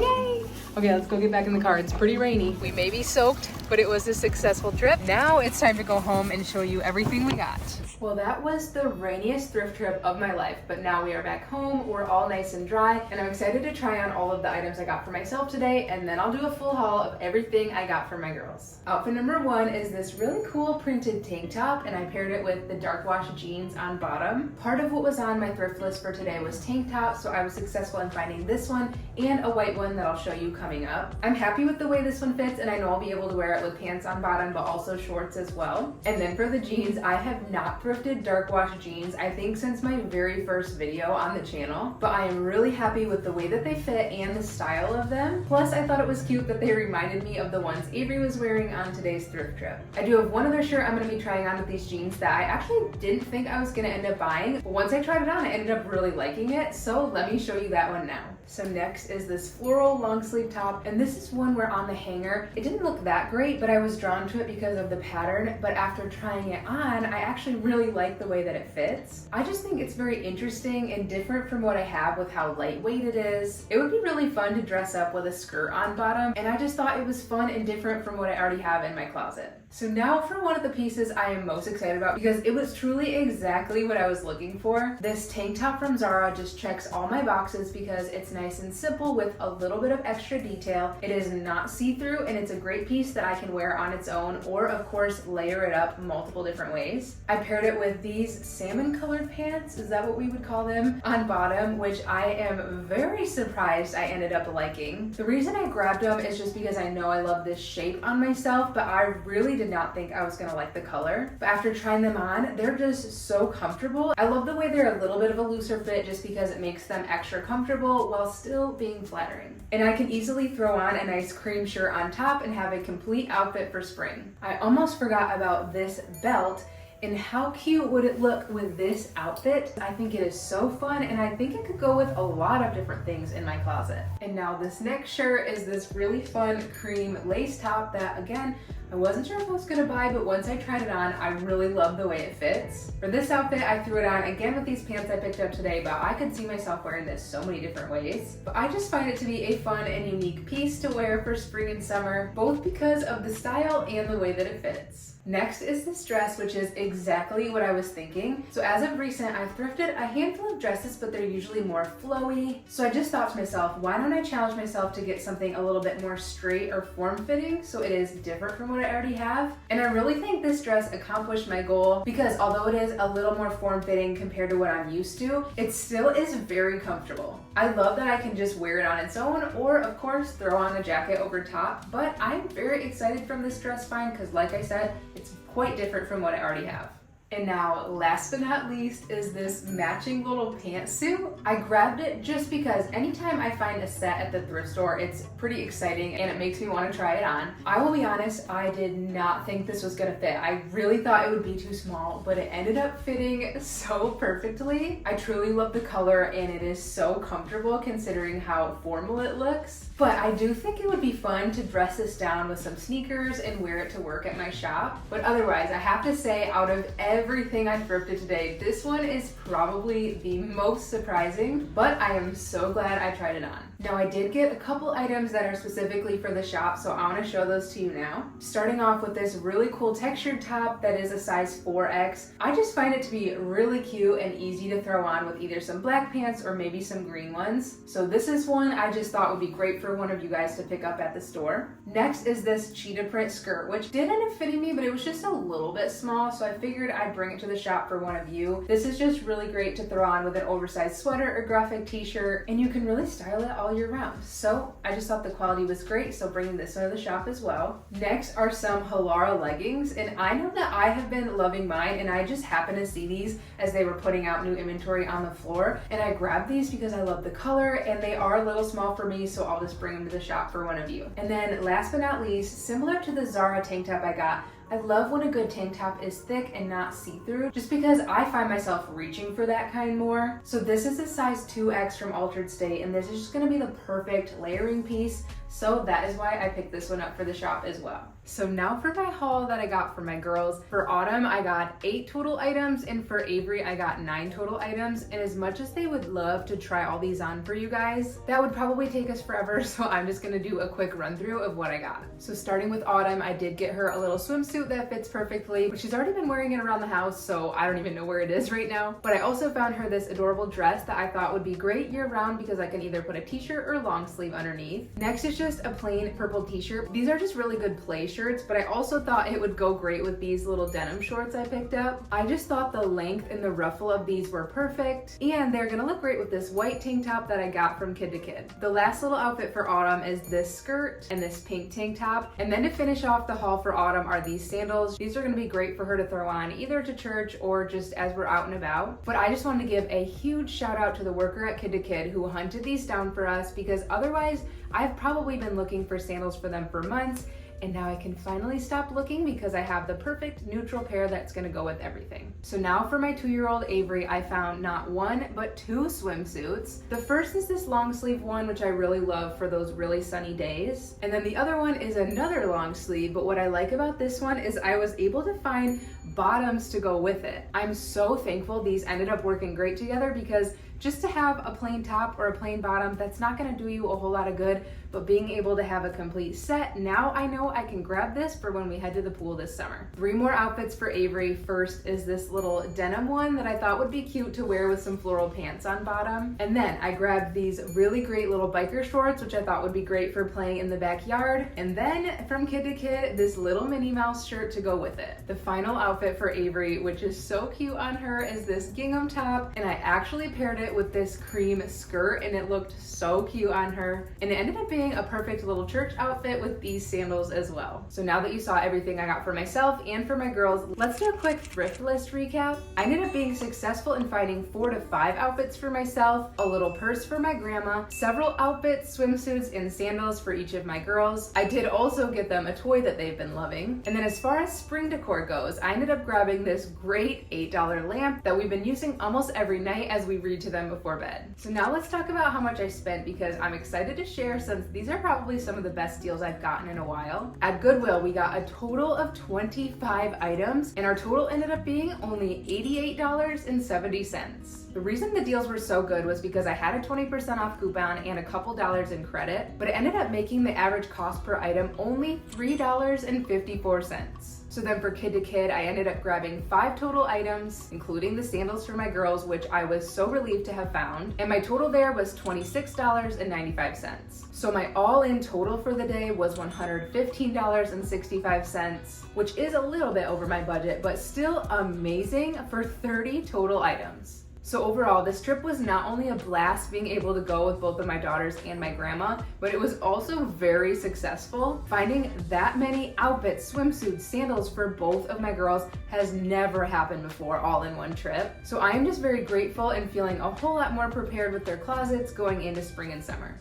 Yay! Okay, let's go get back in the car. It's pretty rainy. We may be soaked, but it was a successful trip. Now it's time to go home and show you everything we got. Well, that was the rainiest thrift trip of my life, but now we are back home. We're all nice and dry, and I'm excited to try on all of the items I got for myself today, and then I'll do a full haul of everything I got for my girls. Outfit number 1 is this really cool printed tank top, and I paired it with the dark wash jeans on bottom. Part of what was on my thrift list for today was tank tops, so I was successful in finding this one and a white one that I'll show you coming up. I'm happy with the way this one fits, and I know I'll be able to wear it with pants on bottom, but also shorts as well. And then for the jeans, I have not thrifted dark wash jeans, I think since my very first video on the channel, but I am really happy with the way that they fit and the style of them. Plus, I thought it was cute that they reminded me of the ones Avery was wearing on today's thrift trip. I do have one other shirt I'm going to be trying on with these jeans that I actually didn't think I was going to end up buying, but once I tried it on, I ended up really liking it, so let me show you that one now. So next is this floral long sleeve top, and this is one where on the hanger, it didn't look that great, but I was drawn to it because of the pattern, but after trying it on, I actually really like the way that it fits. I just think it's very interesting and different from what I have with how lightweight it is. It would be really fun to dress up with a skirt on bottom, and I just thought it was fun and different from what I already have in my closet. So now for one of the pieces I am most excited about because it was truly exactly what I was looking for. This tank top from Zara just checks all my boxes because it's nice and simple with a little bit of extra detail. It is not see-through and it's a great piece that I can wear on its own or of course layer it up multiple different ways. I paired it with these salmon colored pants, is that what we would call them, on bottom, which I am very surprised I ended up liking. The reason I grabbed them is just because I know I love this shape on myself, but I really did not think I was gonna like the color. But after trying them on, they're just so comfortable. I love the way they're a little bit of a looser fit just because it makes them extra comfortable while still being flattering. And I can easily throw on a nice cream shirt on top and have a complete outfit for spring. I almost forgot about this belt. And how cute would it look with this outfit? I think it is so fun and I think it could go with a lot of different things in my closet. And now this next shirt is this really fun cream lace top that, again, I wasn't sure if I was gonna buy, but once I tried it on, I really love the way it fits. For this outfit, I threw it on again with these pants I picked up today, but I could see myself wearing this so many different ways. But I just find it to be a fun and unique piece to wear for spring and summer, both because of the style and the way that it fits. Next is this dress, which is exactly what I was thinking. So as of recent, I've thrifted a handful of dresses, but they're usually more flowy. So I just thought to myself, why don't I challenge myself to get something a little bit more straight or form-fitting so it is different from what I already have. And I really think this dress accomplished my goal because although it is a little more form-fitting compared to what I'm used to, it still is very comfortable. I love that I can just wear it on its own or of course throw on a jacket over top, but I'm very excited from this dress find because like I said, it's quite different from what I already have. And now, last but not least, is this matching little pantsuit. I grabbed it just because anytime I find a set at the thrift store, it's pretty exciting and it makes me want to try it on. I will be honest, I did not think this was gonna fit. I really thought it would be too small, but it ended up fitting so perfectly. I truly love the color and it is so comfortable considering how formal it looks. But I do think it would be fun to dress this down with some sneakers and wear it to work at my shop. But otherwise, I have to say, out of everything I thrifted today, this one is probably the most surprising, but I am so glad I tried it on. Now I did get a couple items that are specifically for the shop, so I want to show those to you now. Starting off with this really cool textured top that is a size 4X. I just find it to be really cute and easy to throw on with either some black pants or maybe some green ones. So this is one I just thought would be great for one of you guys to pick up at the store. Next is this cheetah print skirt, which did end up fitting me, but it was just a little bit small, so I figured I'd bring it to the shop for one of you. This is just really great to throw on with an oversized sweater or graphic t-shirt, and you can really style it all year round. So I just thought the quality was great, so bringing this one to the shop as well. Next are some Halara leggings, and I know that I have been loving mine, and I just happened to see these as they were putting out new inventory on the floor, and I grabbed these because I love the color, and they are a little small for me, so I'll just bring them to the shop for one of you. And then last but not least, similar to the Zara tank top I got, I love when a good tank top is thick and not see-through, just because I find myself reaching for that kind more. So this is a size 2X from Altered State, and this is just gonna be the perfect layering piece. So that is why I picked this one up for the shop as well. So now for my haul that I got for my girls. For Autumn, I got 8 total items, and for Avery, I got 9 total items. And as much as they would love to try all these on for you guys, that would probably take us forever, so I'm just gonna do a quick run through of what I got. So starting with Autumn, I did get her a little swimsuit that fits perfectly, but she's already been wearing it around the house, so I don't even know where it is right now. But I also found her this adorable dress that I thought would be great year round because I can either put a t-shirt or long sleeve underneath. Next is just a plain purple t-shirt. These are just really good play shirts, but I also thought it would go great with these little denim shorts I picked up. I just thought the length and the ruffle of these were perfect, and they're gonna look great with this white tank top that I got from Kid to Kid. The last little outfit for Autumn is this skirt and this pink tank top, and then to finish off the haul for Autumn are these sandals. These are gonna be great for her to throw on either to church or just as we're out and about. But I just wanted to give a huge shout out to the worker at Kid to Kid who hunted these down for us, because otherwise I've probably been looking for sandals for them for months, and now I can finally stop looking because I have the perfect neutral pair that's gonna go with everything. So now for my 2-year-old Avery, I found not 1, but 2 swimsuits. The first is this long sleeve one, which I really love for those really sunny days. And then the other one is another long sleeve, but what I like about this one is I was able to find bottoms to go with it. I'm so thankful these ended up working great together because Just to have a plain top or a plain bottom, that's not gonna do you a whole lot of good, but being able to have a complete set, now I know I can grab this for when we head to the pool this summer. 3 more outfits for Avery. First is this little denim one that I thought would be cute to wear with some floral pants on bottom. And then I grabbed these really great little biker shorts, which I thought would be great for playing in the backyard. And then from Kid to Kid, this little Minnie Mouse shirt to go with it. The final outfit for Avery, which is so cute on her, is this gingham top. And I actually paired it with this cream skirt and it looked so cute on her. And it ended up being a perfect little church outfit with these sandals as well. So now that you saw everything I got for myself and for my girls, let's do a quick thrift list recap. I ended up being successful in finding 4 to 5 outfits for myself, a little purse for my grandma, several outfits, swimsuits, and sandals for each of my girls. I did also get them a toy that they've been loving. And then as far as spring decor goes, I ended up grabbing this great $8 lamp that we've been using almost every night as we read to them before bed. So now let's talk about how much I spent, because I'm excited to share since these are probably some of the best deals I've gotten in a while. At Goodwill, we got a total of 25 items and our total ended up being only $88.70. The reason the deals were so good was because I had a 20% off coupon and a couple dollars in credit, but it ended up making the average cost per item only $3.54. So then for Kid to Kid, I ended up grabbing 5 total items, including the sandals for my girls, which I was so relieved to have found. And my total there was $26.95. So my all-in total for the day was $115.65, which is a little bit over my budget, but still amazing for 30 total items. So overall, this trip was not only a blast being able to go with both of my daughters and my grandma, but it was also very successful. Finding that many outfits, swimsuits, sandals for both of my girls has never happened before all in one trip. So I am just very grateful and feeling a whole lot more prepared with their closets going into spring and summer.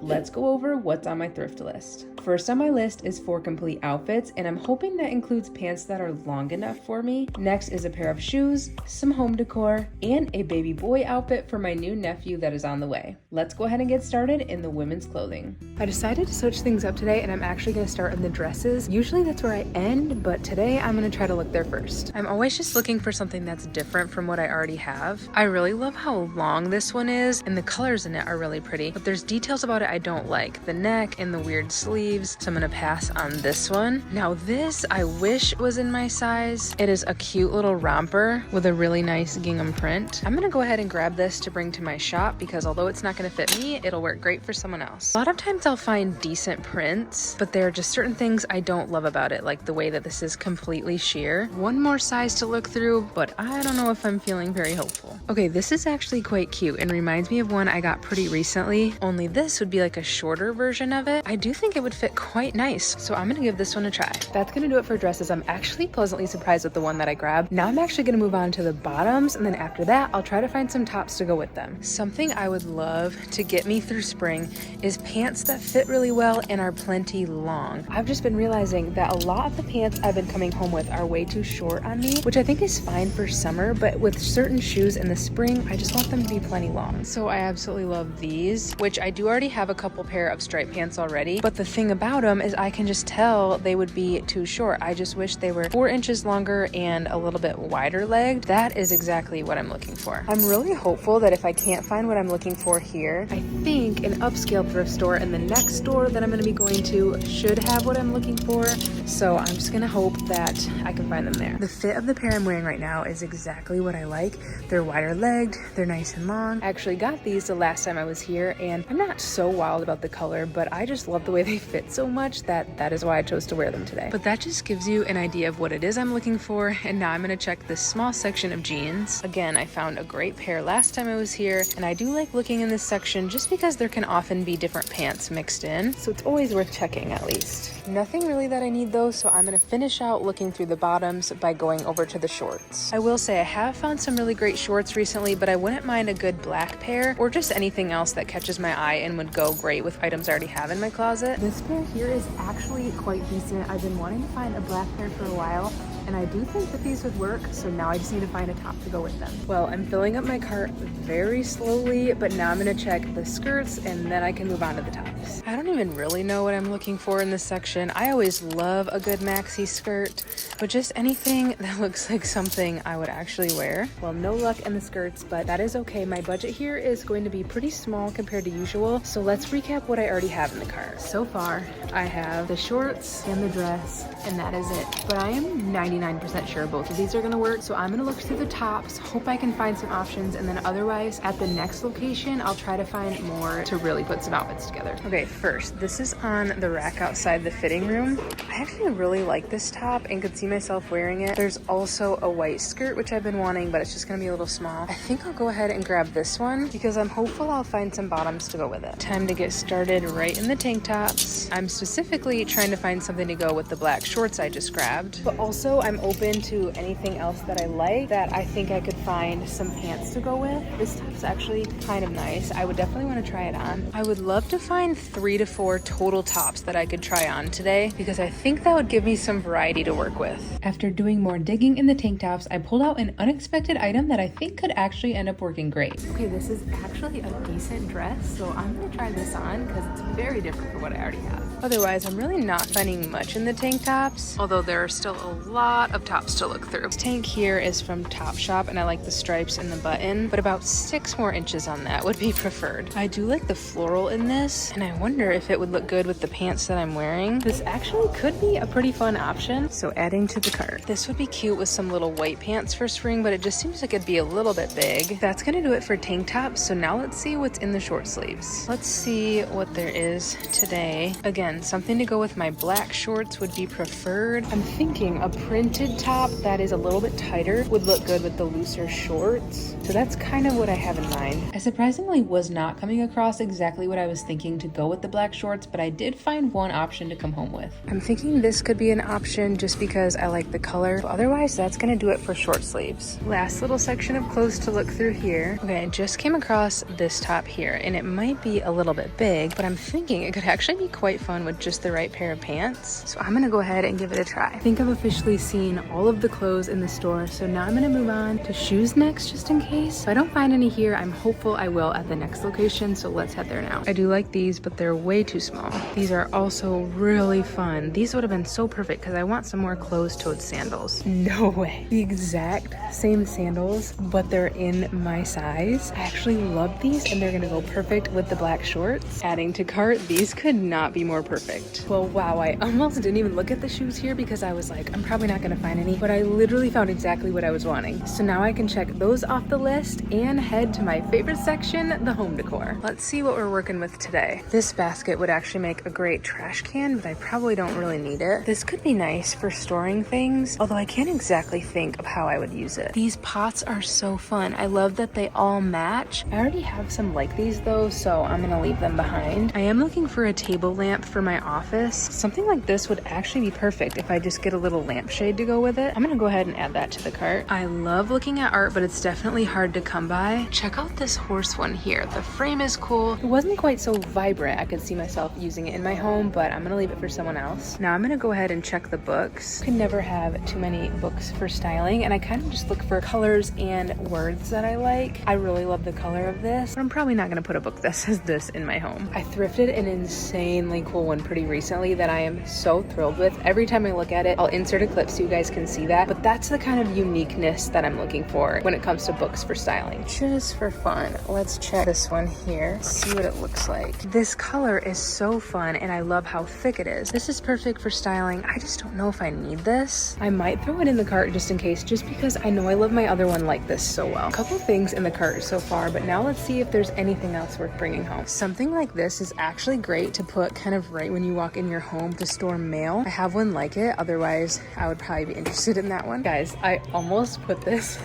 Let's go over what's on my thrift list. First on my list is 4 complete outfits, and I'm hoping that includes pants that are long enough for me. Next is a pair of shoes, some home decor, and a baby boy outfit for my new nephew that is on the way. Let's go ahead and get started in the women's clothing. I decided to switch things up today, and I'm actually going to start in the dresses. Usually that's where I end, but today I'm going to try to look there first. I'm always just looking for something that's different from what I already have. I really love how long this one is, and the colors in it are really pretty, but there's details about it I don't like. The neck and the weird sleeves, so I'm gonna pass on this one. Now this I wish was in my size. It is a cute little romper with a really nice gingham print. I'm gonna go ahead and grab this to bring to my shop because although it's not gonna fit me, it'll work great for someone else. A lot of times I'll find decent prints, but there are just certain things I don't love about it, like the way that this is completely sheer. One more size to look through, but I don't know if I'm feeling very hopeful. Okay, this is actually quite cute and reminds me of one I got pretty recently, only this would be like a shorter version of it. I do think it would fit quite nice, so I'm gonna give this one a try. That's gonna do it for dresses. I'm actually pleasantly surprised with the one that I grabbed. Now I'm actually gonna move on to the bottoms, and then after that I'll try to find some tops to go with them. Something I would love to get me through spring is pants that fit really well and are plenty long. I've just been realizing that a lot of the pants I've been coming home with are way too short on me, which I think is fine for summer, but with certain shoes in the spring, I just want them to be plenty long. So I absolutely love these, which I do already have a couple pair of striped pants already, but the thing about them is I can just tell they would be too short. I just wish they were 4 inches longer and a little bit wider legged. That is exactly what I'm looking for. I'm really hopeful that if I can't find what I'm looking for here, I think an Upscale thrift store in the next store that I'm going to be going to should have what I'm looking for. So I'm just going to hope that I can find them there. The fit of the pair I'm wearing right now is exactly what I like. They're wider legged, they're nice and long. I actually got these the last time I was here, and I'm not so wild about the color, but I just love the way they fit so much that is why I chose to wear them today. But that just gives you an idea of what it is I'm looking for, and now I'm gonna check this small section of jeans. Again, I found a great pair last time I was here, and I do like looking in this section just because there can often be different pants mixed in, so it's always worth checking at least. Nothing really that I need though, so I'm gonna finish out looking through the bottoms by going over to the shorts. I will say I have found some really great shorts recently, but I wouldn't mind a good black pair or just anything else that catches my eye and would go great with items I already have in my closet. This pair here is actually quite decent. I've been wanting to find a black pair for a while, and I do think that these would work, so now I just need to find a top to go with them. Well, I'm filling up my cart very slowly, but now I'm gonna check the skirts and then I can move on to the tops. I don't even really know what I'm looking for in this section. I always love a good maxi skirt, but just anything that looks like something I would actually wear. Well, no luck in the skirts, but that is okay. My budget here is going to be pretty small compared to usual, so let's recap what I already have in the cart. So far, I have the shorts and the dress, and that is it. But I am 99% sure both of these are gonna work, so I'm gonna look through the tops, hope I can find some options, and then otherwise, at the next location, I'll try to find more to really put some outfits together. Okay, first, this is on the rack outside the fitting room. I actually really like this top and could see myself wearing it. There's also a white skirt, which I've been wanting, but it's just gonna be a little small. I think I'll go ahead and grab this one because I'm hopeful I'll find some bottoms to go with it. Time to get started right in the tank tops. I'm specifically trying to find something to go with the black shorts I just grabbed, but also I'm open to anything else that I like that I think I could find some pants to go with. This top's actually kind of nice. I would definitely want to try it on. I would love to find 3 to 4 total tops that I could try on today because I think that would give me some variety to work with. After doing more digging in the tank tops, I pulled out an unexpected item that I think could actually end up working great. Okay, this is actually a decent dress, so I'm gonna try this on because it's very different from what I already have. Otherwise, I'm really not finding much in the tank tops, although there are still a lot of tops to look through. This tank here is from Topshop, and I like the stripes and the button, but about 6 more inches on that would be preferred. I do like the floral in this, and I wonder if it would look good with the pants that I'm wearing. This actually could be a pretty fun option, so adding to the cart. This would be cute with some little white pants for spring, but it just seems like it'd be a little bit big. That's gonna do it for tank tops, so now let's see what's in the short sleeves. Let's see what there is today. Again, something to go with my black shorts would be preferred. I'm thinking a printed top that is a little bit tighter would look good with the looser shorts. So that's kind of what I have in mind. I surprisingly was not coming across exactly what I was thinking to go with the black shorts, but I did find one option to come home with. I'm thinking this could be an option just because I like the color. But otherwise, that's gonna do it for short sleeves. Last little section of clothes to look through here. Okay, I just came across this top here, and it might be a little bit big, but I'm thinking it could actually be quite fun with just the right pair of pants. So I'm gonna go ahead and give it a try. I think I've officially seen all of the clothes in the store, so now I'm gonna move on to shoes next, just in case. If I don't find any here, I'm hopeful I will at the next location, so let's head there now. I do like these, but they're way too small. These are also really fun. These would have been so perfect because I want some more closed-toed sandals. No way. The exact same sandals, but they're in my size. I actually love these, and they're gonna go perfect with the black shorts. Adding to cart, these could not be more perfect. Well, wow, I almost didn't even look at the shoes here because I was like, I'm probably not gonna find any, but I literally found exactly what I was wanting. So now I can check those off the list and head to my favorite section, the home decor. Let's see what we're working with today. This basket would actually make a great trash can, but I probably don't really need it. This could be nice for storing things, although I can't exactly think of how I would use it. These pots are so fun. I love that they all match. I already have some like these though, so I'm gonna leave them behind. I am looking for a table lamp for my office. Something like this would actually be perfect if I just get a little lampshade to go with it. I'm gonna go ahead and add that to the cart. I love looking at art, but it's definitely hard to come by. Check out this horse one here. The frame is cool. It wasn't quite so vibrant. I could see myself using it in my home, but I'm gonna leave it for someone else. Now I'm gonna go ahead and check the books. You can never have too many books for styling, and I kind of just look for colors and words that I like. I really love the color of this, but I'm probably not gonna put a book that says this in my home. I thrifted an insanely cool one pretty recently that I am so thrilled with. Every time I look at it, I'll insert a clip so you guys can see that, but that's the kind of uniqueness that I'm looking for when it comes to books for styling. Just for fun, let's check this one here, see what it looks like. This color is so fun, and I love how thick it is. This is perfect for styling. I just don't know if I need this. I might throw it in the cart just in case, just because I know I love my other one like this so well. A couple things in the cart so far, but now let's see if there's anything else worth bringing home. Something like this is actually great to put kind of right when you walk in your home to store mail. I have one like it, otherwise I would probably be interested in that one. Guys, I almost put this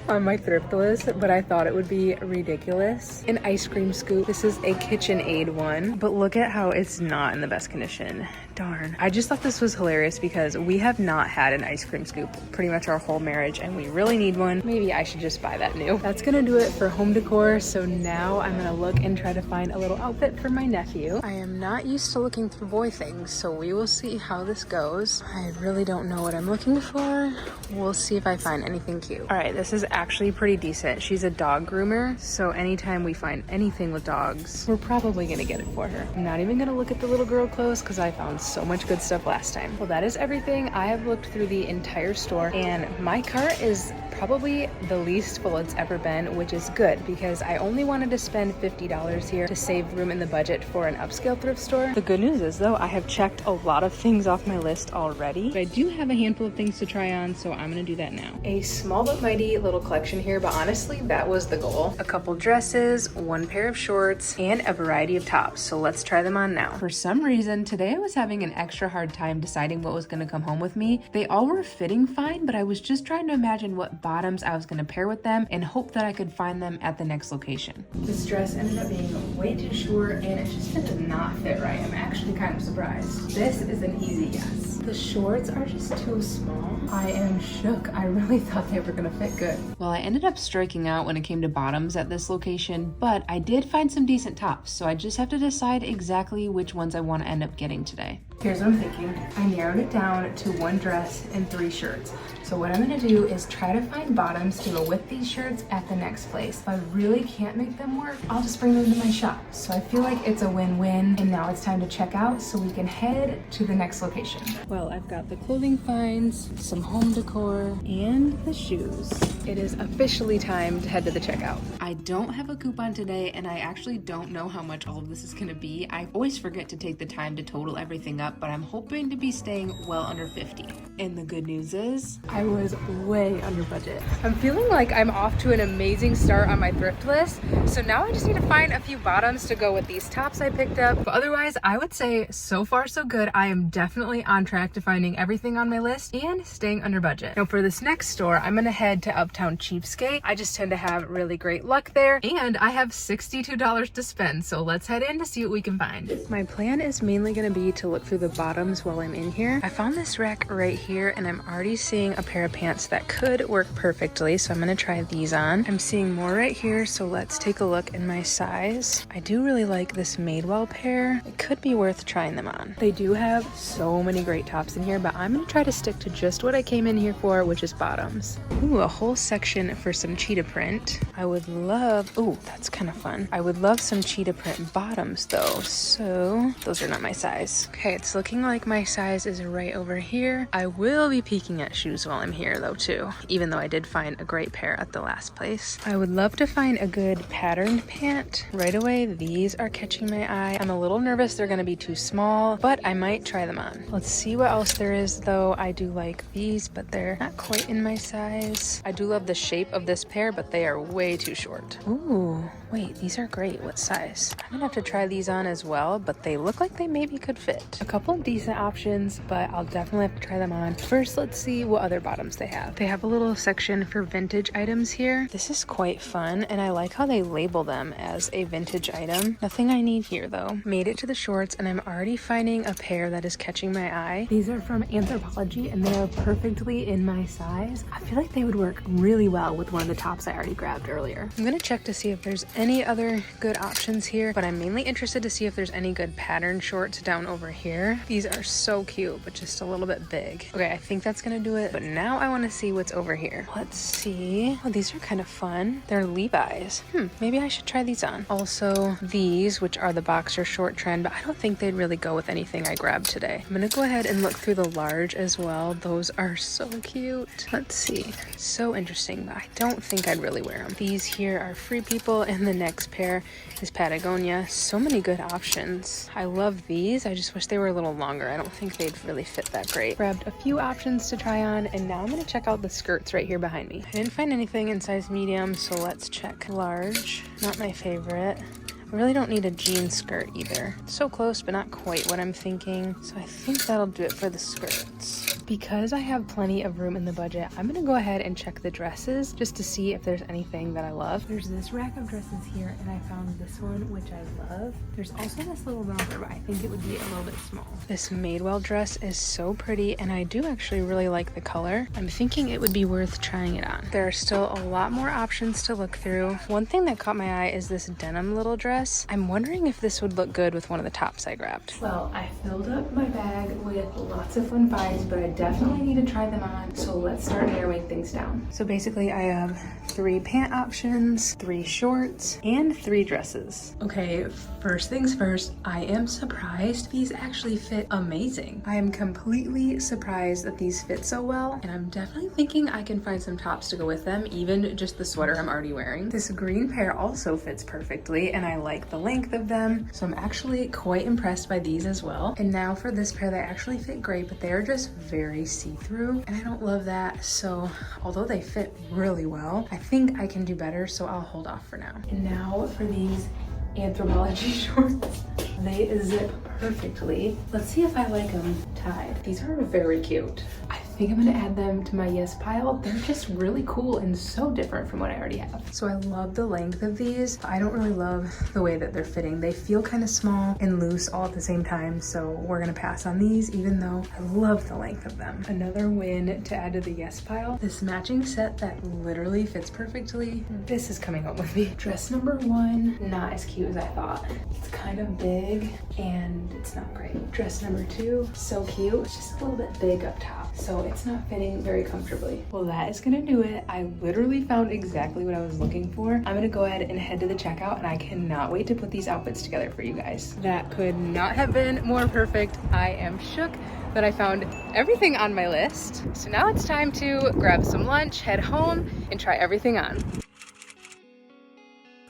on my thrift list, but I thought it would be ridiculous. An ice cream scoop. This is a KitchenAid one, but look at how it's not in the best condition. Darn. I just thought this was hilarious because we have not had an ice cream scoop pretty much our whole marriage, and we really need one. Maybe I should just buy that new. That's gonna do it for home decor. So now I'm gonna look and try to find a little outfit for my nephew. I am not used to looking through boy things, so we will see how this goes. I really don't know what I'm looking for. We'll see if I find anything cute. All right, this is actually pretty decent. She's a dog groomer, so anytime we find anything with dogs, we're probably gonna get it for her. I'm not even gonna look at the little girl clothes because I found so much good stuff last time. Well, that is everything. I have looked through the entire store, and my cart is probably the least full it's ever been, which is good because I only wanted to spend $50 here to save room in the budget for an upscale thrift store. The good news is though, I have checked a lot of things off my list already, but I do have a handful of things to try on, so I'm gonna do that now. A small but mighty little collection here, but honestly, that was the goal. A couple dresses, one pair of shorts, and a variety of tops, so let's try them on now. For some reason, today I was having an extra hard time deciding what was gonna come home with me. They all were fitting fine, but I was just trying to imagine what bottoms I was gonna pair with them and hope that I could find them at the next location. This dress ended up being way too short and it just did not fit right. I'm actually kind of surprised. This is an easy yes. The shorts are just too small. I am shook. I really thought they were gonna fit good. Well, I ended up striking out when it came to bottoms at this location, but I did find some decent tops, so I just have to decide exactly which ones I want to end up getting today. Here's what I'm thinking. I narrowed it down to one dress and 3 shirts. So what I'm gonna do is try to find bottoms to go with these shirts at the next place. If I really can't make them work, I'll just bring them to my shop. So I feel like it's a win-win, and now it's time to check out so we can head to the next location. Well, I've got the clothing finds, some home decor, and the shoes. It is officially time to head to the checkout. I don't have a coupon today, and I actually don't know how much all of this is gonna be. I always forget to take the time to total everything up, but I'm hoping to be staying well under 50. And the good news is, I was way under budget. I'm feeling like I'm off to an amazing start on my thrift list. So now I just need to find a few bottoms to go with these tops I picked up. But otherwise, I would say so far so good. I am definitely on track to finding everything on my list and staying under budget. Now for this next store, I'm gonna head to Uptown Cheapskate. I just tend to have really great luck there, and I have $62 to spend. So let's head in to see what we can find. My plan is mainly gonna be to look through the bottoms while I'm in here. I found this rack right here, and I'm already seeing a pair of pants that could work perfectly, so I'm gonna try these on. I'm seeing more right here, so let's take a look in my size. I do really like this Madewell pair. It could be worth trying them on. They do have so many great tops in here, but I'm gonna try to stick to just what I came in here for, which is bottoms. Ooh, a whole section for some cheetah print. I would love, ooh, that's kind of fun. I would love some cheetah print bottoms though, so those are not my size. Okay, it's looking like my size is right over here. I will be peeking at shoes while I'm here though too, even though I did find a great pair at the last place. I would love to find a good patterned pant. Right away, these are catching my eye. I'm a little nervous they're gonna be too small, but I might try them on. Let's see what else there is though. I do like these, but they're not quite in my size. I do love the shape of this pair, but they are way too short. Ooh, wait, these are great. What size? I'm gonna have to try these on as well, but they look like they maybe could fit. A couple of decent options, but I'll definitely have to try them on. First, let's see what other bottoms they have. They have a little section for vintage items here. This is quite fun, and I like how they label them as a vintage item. Nothing I need here though. Made it to the shorts, and I'm already finding a pair that is catching my eye. These are from Anthropologie, and they are perfectly in my size. I feel like they would work really well with one of the tops I already grabbed earlier. I'm gonna check to see if there's any other good options here, but I'm mainly interested to see if there's any good pattern shorts down over here. These are so cute, but just a little bit big. Okay, I think that's gonna do it, but now I wanna see what's over here. Let's see. Oh, these are kind of fun. They're Levi's. Maybe I should try these on. Also, these, which are the boxer short trend, but I don't think they'd really go with anything I grabbed today. I'm gonna go ahead and look through the large as well. Those are so cute. Let's see. So interesting, but I don't think I'd really wear them. These here are Free People, and the next pair is Patagonia. So many good options. I love these. I just wish they were a little longer. I don't think they'd really fit that great. Grabbed a few options to try on, and now I'm gonna check out the skirts right here behind me. I didn't find anything in size medium, so let's check large. Not my favorite. I really don't need a jean skirt either. So close, but not quite what I'm thinking. So I think that'll do it for the skirts. Because I have plenty of room in the budget, I'm gonna go ahead and check the dresses just to see if there's anything that I love. There's this rack of dresses here, and I found this one, which I love. There's also this little romper, but I think it would be a little bit small. This Madewell dress is so pretty, and I do actually really like the color. I'm thinking it would be worth trying it on. There are still a lot more options to look through. One thing that caught my eye is this denim little dress. I'm wondering if this would look good with one of the tops I grabbed. Well, I filled up my bag with lots of fun finds, but I definitely need to try them on. So let's start narrowing things down. So basically I have 3 pant options, 3 shorts, and 3 dresses. Okay, first things first, I am surprised these actually fit amazing. I am completely surprised that these fit so well, and I'm definitely thinking I can find some tops to go with them, even just the sweater I'm already wearing. This green pair also fits perfectly, and I like the length of them, so I'm actually quite impressed by these as well. And now for this pair, they actually fit great, but they're just very see-through, and I don't love that. So although they fit really well, I think I can do better, so I'll hold off for now. And now for these Anthropologie shorts. They zip perfectly. Let's see if I like them tied. These are very cute. I think I'm gonna add them to my yes pile. They're just really cool and so different from what I already have. So I love the length of these. I don't really love the way that they're fitting. They feel kind of small and loose all at the same time, so we're gonna pass on these, even though I love the length of them. Another win to add to the yes pile. This matching set that literally fits perfectly. This is coming home with me. Dress number 1, not as cute as I thought. It's kind of big and it's not great. Dress number 2, so cute. It's just a little bit big up top, so it's not fitting very comfortably. Well, that is gonna do it. I literally found exactly what I was looking for. I'm gonna go ahead and head to the checkout, and I cannot wait to put these outfits together for you guys. That could not have been more perfect. I am shook that I found everything on my list. So now it's time to grab some lunch, head home, and try everything on.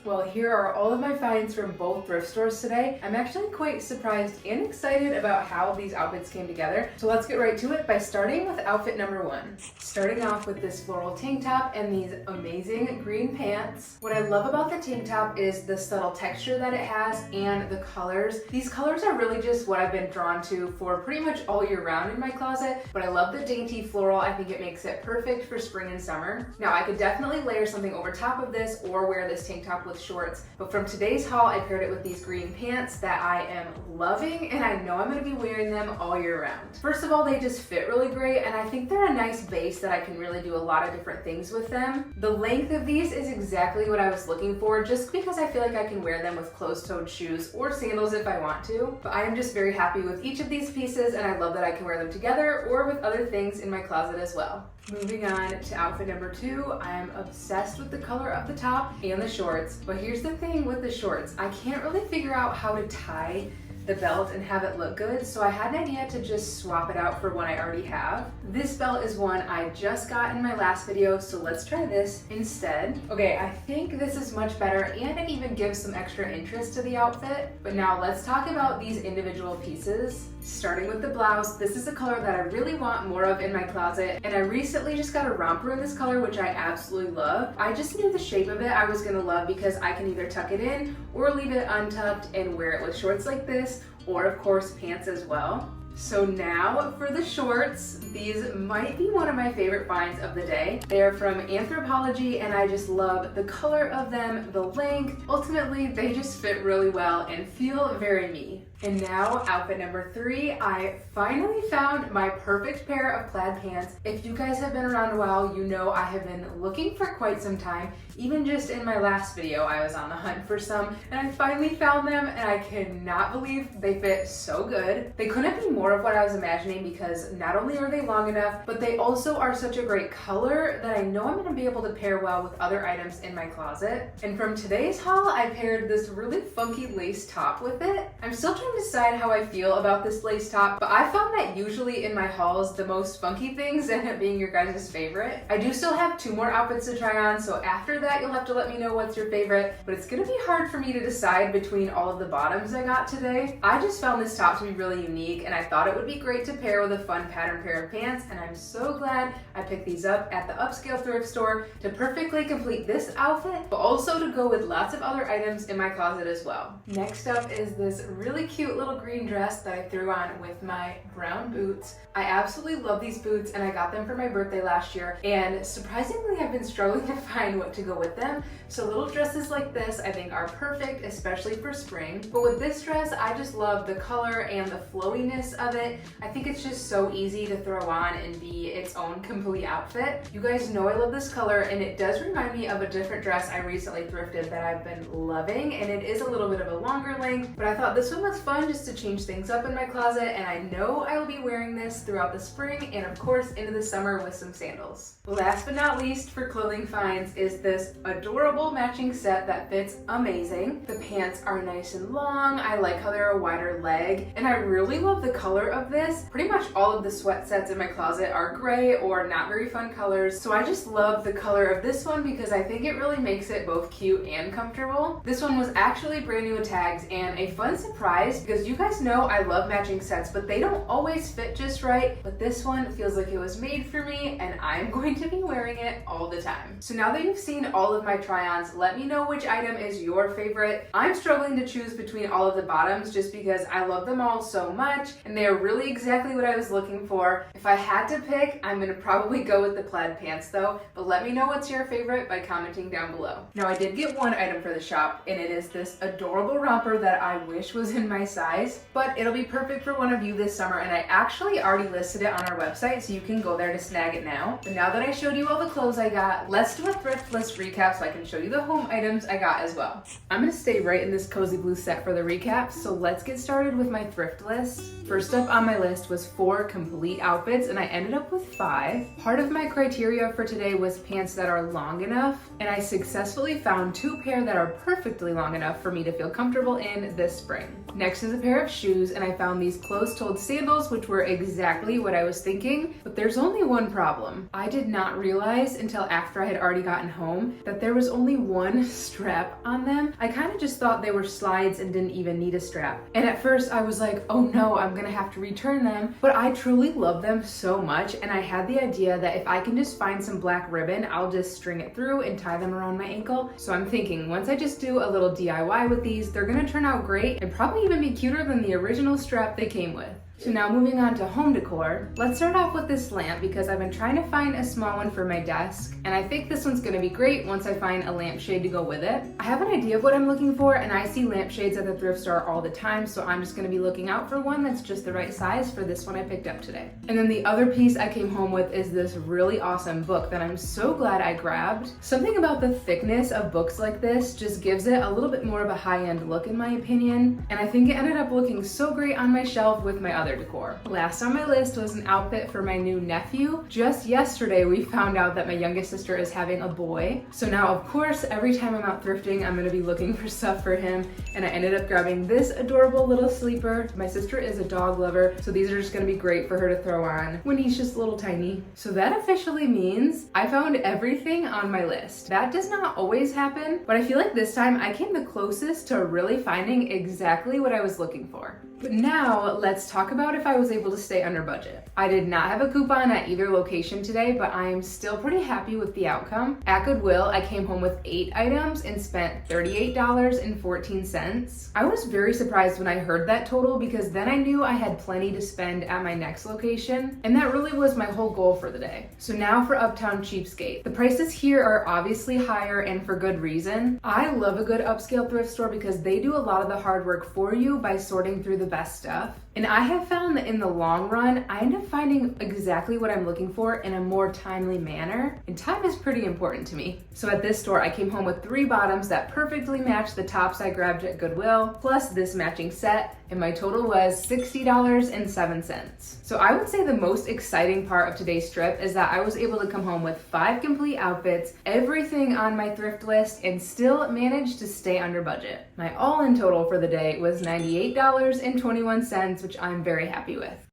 Well, here are all of my finds from both thrift stores today. I'm actually quite surprised and excited about how these outfits came together. So let's get right to it by starting with outfit number 1. Starting off with this floral tank top and these amazing green pants. What I love about the tank top is the subtle texture that it has and the colors. These colors are really just what I've been drawn to for pretty much all year round in my closet, but I love the dainty floral. I think it makes it perfect for spring and summer. Now, I could definitely layer something over top of this or wear this tank top with shorts, but from today's haul I paired it with these green pants that I am loving, and I know I'm going to be wearing them all year round. First of all, they just fit really great, and I think they're a nice base that I can really do a lot of different things with them. The length of these is exactly what I was looking for, just because I feel like I can wear them with closed-toed shoes or sandals if I want to, but I am just very happy with each of these pieces, and I love that I can wear them together or with other things in my closet as well. Moving on to outfit number 2, I am obsessed with the color of the top and the shorts, but here's the thing with the shorts. I can't really figure out how to tie the belt and have it look good, so I had an idea to just swap it out for one I already have. This belt is one I just got in my last video, so let's try this instead. Okay, I think this is much better, and it even gives some extra interest to the outfit. But now let's talk about these individual pieces. Starting with the blouse, this is a color that I really want more of in my closet, and I recently just got a romper in this color, which I absolutely love. I just knew the shape of it I was gonna love because I can either tuck it in or leave it untucked and wear it with shorts like this, or of course pants as well. So now for the shorts, these might be one of my favorite finds of the day. They're from Anthropologie, and I just love the color of them, the length. Ultimately, they just fit really well and feel very me. And now outfit number 3, I finally found my perfect pair of plaid pants. If you guys have been around a while, you know I have been looking for quite some time. Even just in my last video, I was on the hunt for some, and I finally found them, and I cannot believe they fit so good. They couldn't be more of what I was imagining, because not only are they long enough, but they also are such a great color that I know I'm gonna be able to pair well with other items in my closet. And from today's haul, I paired this really funky lace top with it. I'm still trying to decide how I feel about this lace top, but I found that usually in my hauls, the most funky things end up being your guys' favorite. I do still have 2 more outfits to try on, so after that you'll have to let me know what's your favorite, but it's gonna be hard for me to decide between all of the bottoms I got today. I just found this top to be really unique, and I thought thought it would be great to pair with a fun pattern pair of pants, and I'm so glad I picked these up at the Upscale thrift store to perfectly complete this outfit, but also to go with lots of other items in my closet as well. Next up is this really cute little green dress that I threw on with my brown boots. I absolutely love these boots, and I got them for my birthday last year, and surprisingly I've been struggling to find what to go with them. So little dresses like this I think are perfect, especially for spring. But with this dress, I just love the color and the flowiness of it. I think it's just so easy to throw on and be its own complete outfit. You guys know I love this color, and it does remind me of a different dress I recently thrifted that I've been loving, and it is a little bit of a longer length, but I thought this one was fun just to change things up in my closet, and I know I will be wearing this throughout the spring and of course into the summer with some sandals. Last but not least for clothing finds is this adorable matching set that fits amazing. The pants are nice and long, I like how they're a wider leg, and I really love the color of this. Pretty much all of the sweat sets in my closet are gray or not very fun colors, so I just love the color of this one because I think it really makes it both cute and comfortable. This one was actually brand new with tags and a fun surprise because you guys know I love matching sets, but they don't always fit just right, but this one feels like it was made for me and I'm going to be wearing it all the time. So now that you've seen all of my try-ons, let me know which item is your favorite. I'm struggling to choose between all of the bottoms just because I love them all so much and they are really exactly what I was looking for. If I had to pick, I'm gonna probably go with the plaid pants though, but let me know what's your favorite by commenting down below. Now I did get one item for the shop, and it is this adorable romper that I wish was in my size, but it'll be perfect for one of you this summer, and I actually already listed it on our website so you can go there to snag it now. But now that I showed you all the clothes I got, let's do a thrift list recap so I can show you the home items I got as well. I'm gonna stay right in this cozy blue set for the recap, so let's get started with my thrift list. First up on my list was 4 complete outfits, and I ended up with 5. Part of my criteria for today was pants that are long enough, and I successfully found 2 pair that are perfectly long enough for me to feel comfortable in this spring. Next is a pair of shoes, and I found these closed-toed sandals, which were exactly what I was thinking, but there's only one problem. I did not realize until after I had already gotten home that there was only one strap on them. I kind of just thought they were slides and didn't even need a strap. And at first I was like, oh no, I'm gonna have to return them, but I truly love them so much, and I had the idea that if I can just find some black ribbon, I'll just string it through and tie them around my ankle. So I'm thinking once I just do a little DIY with these, they're gonna turn out great and probably even be cuter than the original strap they came with. So now moving on to home decor, let's start off with this lamp because I've been trying to find a small one for my desk, and I think this one's gonna be great once I find a lampshade to go with it. I have an idea of what I'm looking for, and I see lampshades at the thrift store all the time, so I'm just gonna be looking out for one that's just the right size for this one I picked up today. And then the other piece I came home with is this really awesome book that I'm so glad I grabbed. Something about the thickness of books like this just gives it a little bit more of a high-end look in my opinion, and I think it ended up looking so great on my shelf with my other decor. Last on my list was an outfit for my new nephew. Just yesterday we found out that my youngest sister is having a boy. So now of course every time I'm out thrifting I'm gonna be looking for stuff for him, and I ended up grabbing this adorable little sleeper. My sister is a dog lover, so these are just gonna be great for her to throw on when he's just a little tiny. So that officially means I found everything on my list. That does not always happen, but I feel like this time I came the closest to really finding exactly what I was looking for. But now let's talk about if I was able to stay under budget. I did not have a coupon at either location today, but I am still pretty happy with the outcome. At Goodwill, I came home with 8 items and spent $38.14. I was very surprised when I heard that total because then I knew I had plenty to spend at my next location, and that really was my whole goal for the day. So now for Uptown Cheapskate. The prices here are obviously higher and for good reason. I love a good upscale thrift store because they do a lot of the hard work for you by sorting through the best stuff. And I have found that in the long run, I end up finding exactly what I'm looking for in a more timely manner, and time is pretty important to me. So at this store, I came home with 3 bottoms that perfectly matched the tops I grabbed at Goodwill, plus this matching set, and my total was $60.07. So I would say the most exciting part of today's trip is that I was able to come home with 5 complete outfits, everything on my thrift list, and still managed to stay under budget. My all-in total for the day was $98.21, which I'm very happy with.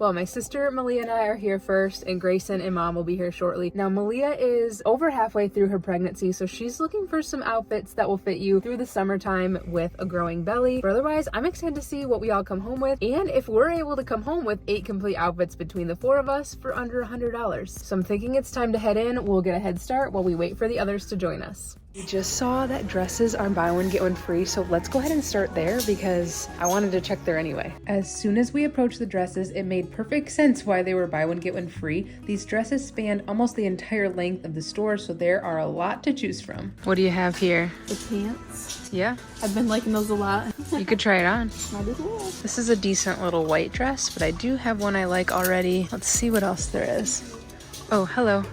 Well, my sister Malia and I are here first, and Grayson and Mom will be here shortly. Now, Malia is over halfway through her pregnancy, so she's looking for some outfits that will fit you through the summertime with a growing belly. But otherwise, I'm excited to see what we all come home with, and if we're able to come home with 8 complete outfits between the 4 of us for under $100. So I'm thinking it's time to head in. We'll get a head start while we wait for the others to join us. We just saw that dresses are buy one, get one free, so let's go ahead and start there because I wanted to check there anyway. As soon as we approached the dresses, it made perfect sense why they were buy one, get one free. These dresses spanned almost the entire length of the store, so there are a lot to choose from. What do you have here? The pants. Yeah? I've been liking those a lot. You could try it on. Might as well. This is a decent little white dress, but I do have one I like already. Let's see what else there is. Oh, hello.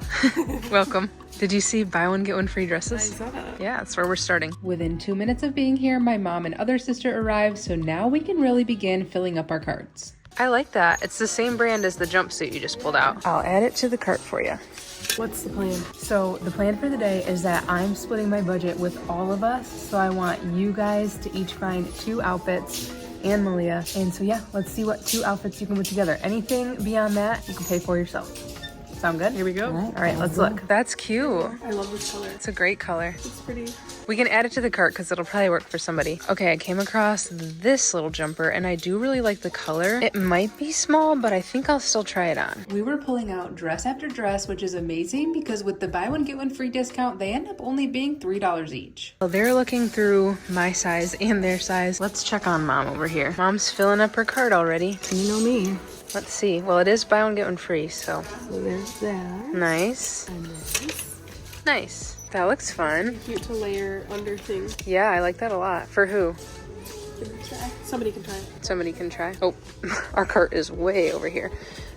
Welcome. Did you see buy one, get one free dresses? I saw that. Yeah, that's where we're starting. Within 2 minutes of being here, my mom and other sister arrived, so now we can really begin filling up our carts. I like that. It's the same brand as the jumpsuit you just pulled out. I'll add it to the cart for you. What's the plan? So the plan for the day is that I'm splitting my budget with all of us, so I want you guys to each find 2 outfits and Malia. And so yeah, let's see what 2 outfits you can put together. Anything beyond that, you can pay for yourself. Sound good? Here we go. All right, let's look. That's cute. I love this color. It's a great color. It's pretty. We can add it to the cart because it'll probably work for somebody. Okay, I came across this little jumper and I do really like the color. It might be small, but I think I'll still try it on. We were pulling out dress after dress, which is amazing because with the buy one, get one free discount, they end up only being $3 each. Well, they're looking through my size and their size. Let's check on Mom over here. Mom's filling up her cart already. You know me. Let's see. Well, it is buy one, get one free, so. So there's that. Nice. And this. Nice. That looks fun. Cute to layer under things. Yeah, I like that a lot. For who? Somebody can try. Somebody can try. Oh, our cart is way over here.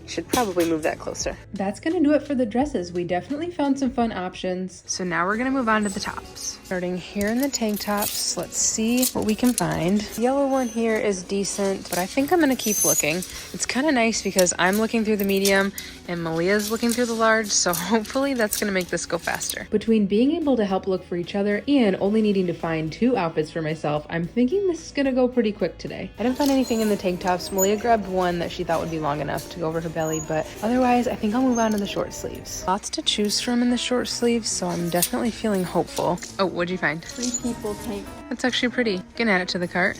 Should probably move that closer. That's gonna do it for the dresses. We definitely found some fun options. So now we're gonna move on to the tops. Starting here in the tank tops, let's see what we can find. The yellow one here is decent, but I think I'm gonna keep looking. It's kind of nice because I'm looking through the medium and Malia's looking through the large, so hopefully that's gonna make this go faster. Between being able to help look for each other and only needing to find 2 outfits for myself, I'm thinking this is gonna go pretty quick today. I didn't find anything in the tank tops. Malia grabbed one that she thought would be long enough to go over her belly, but otherwise I think I'll move on to the short sleeves. Lots to choose from in the short sleeves, so I'm definitely feeling hopeful. Oh, what'd you find? 3 people tank. That's actually pretty. You can add it to the cart.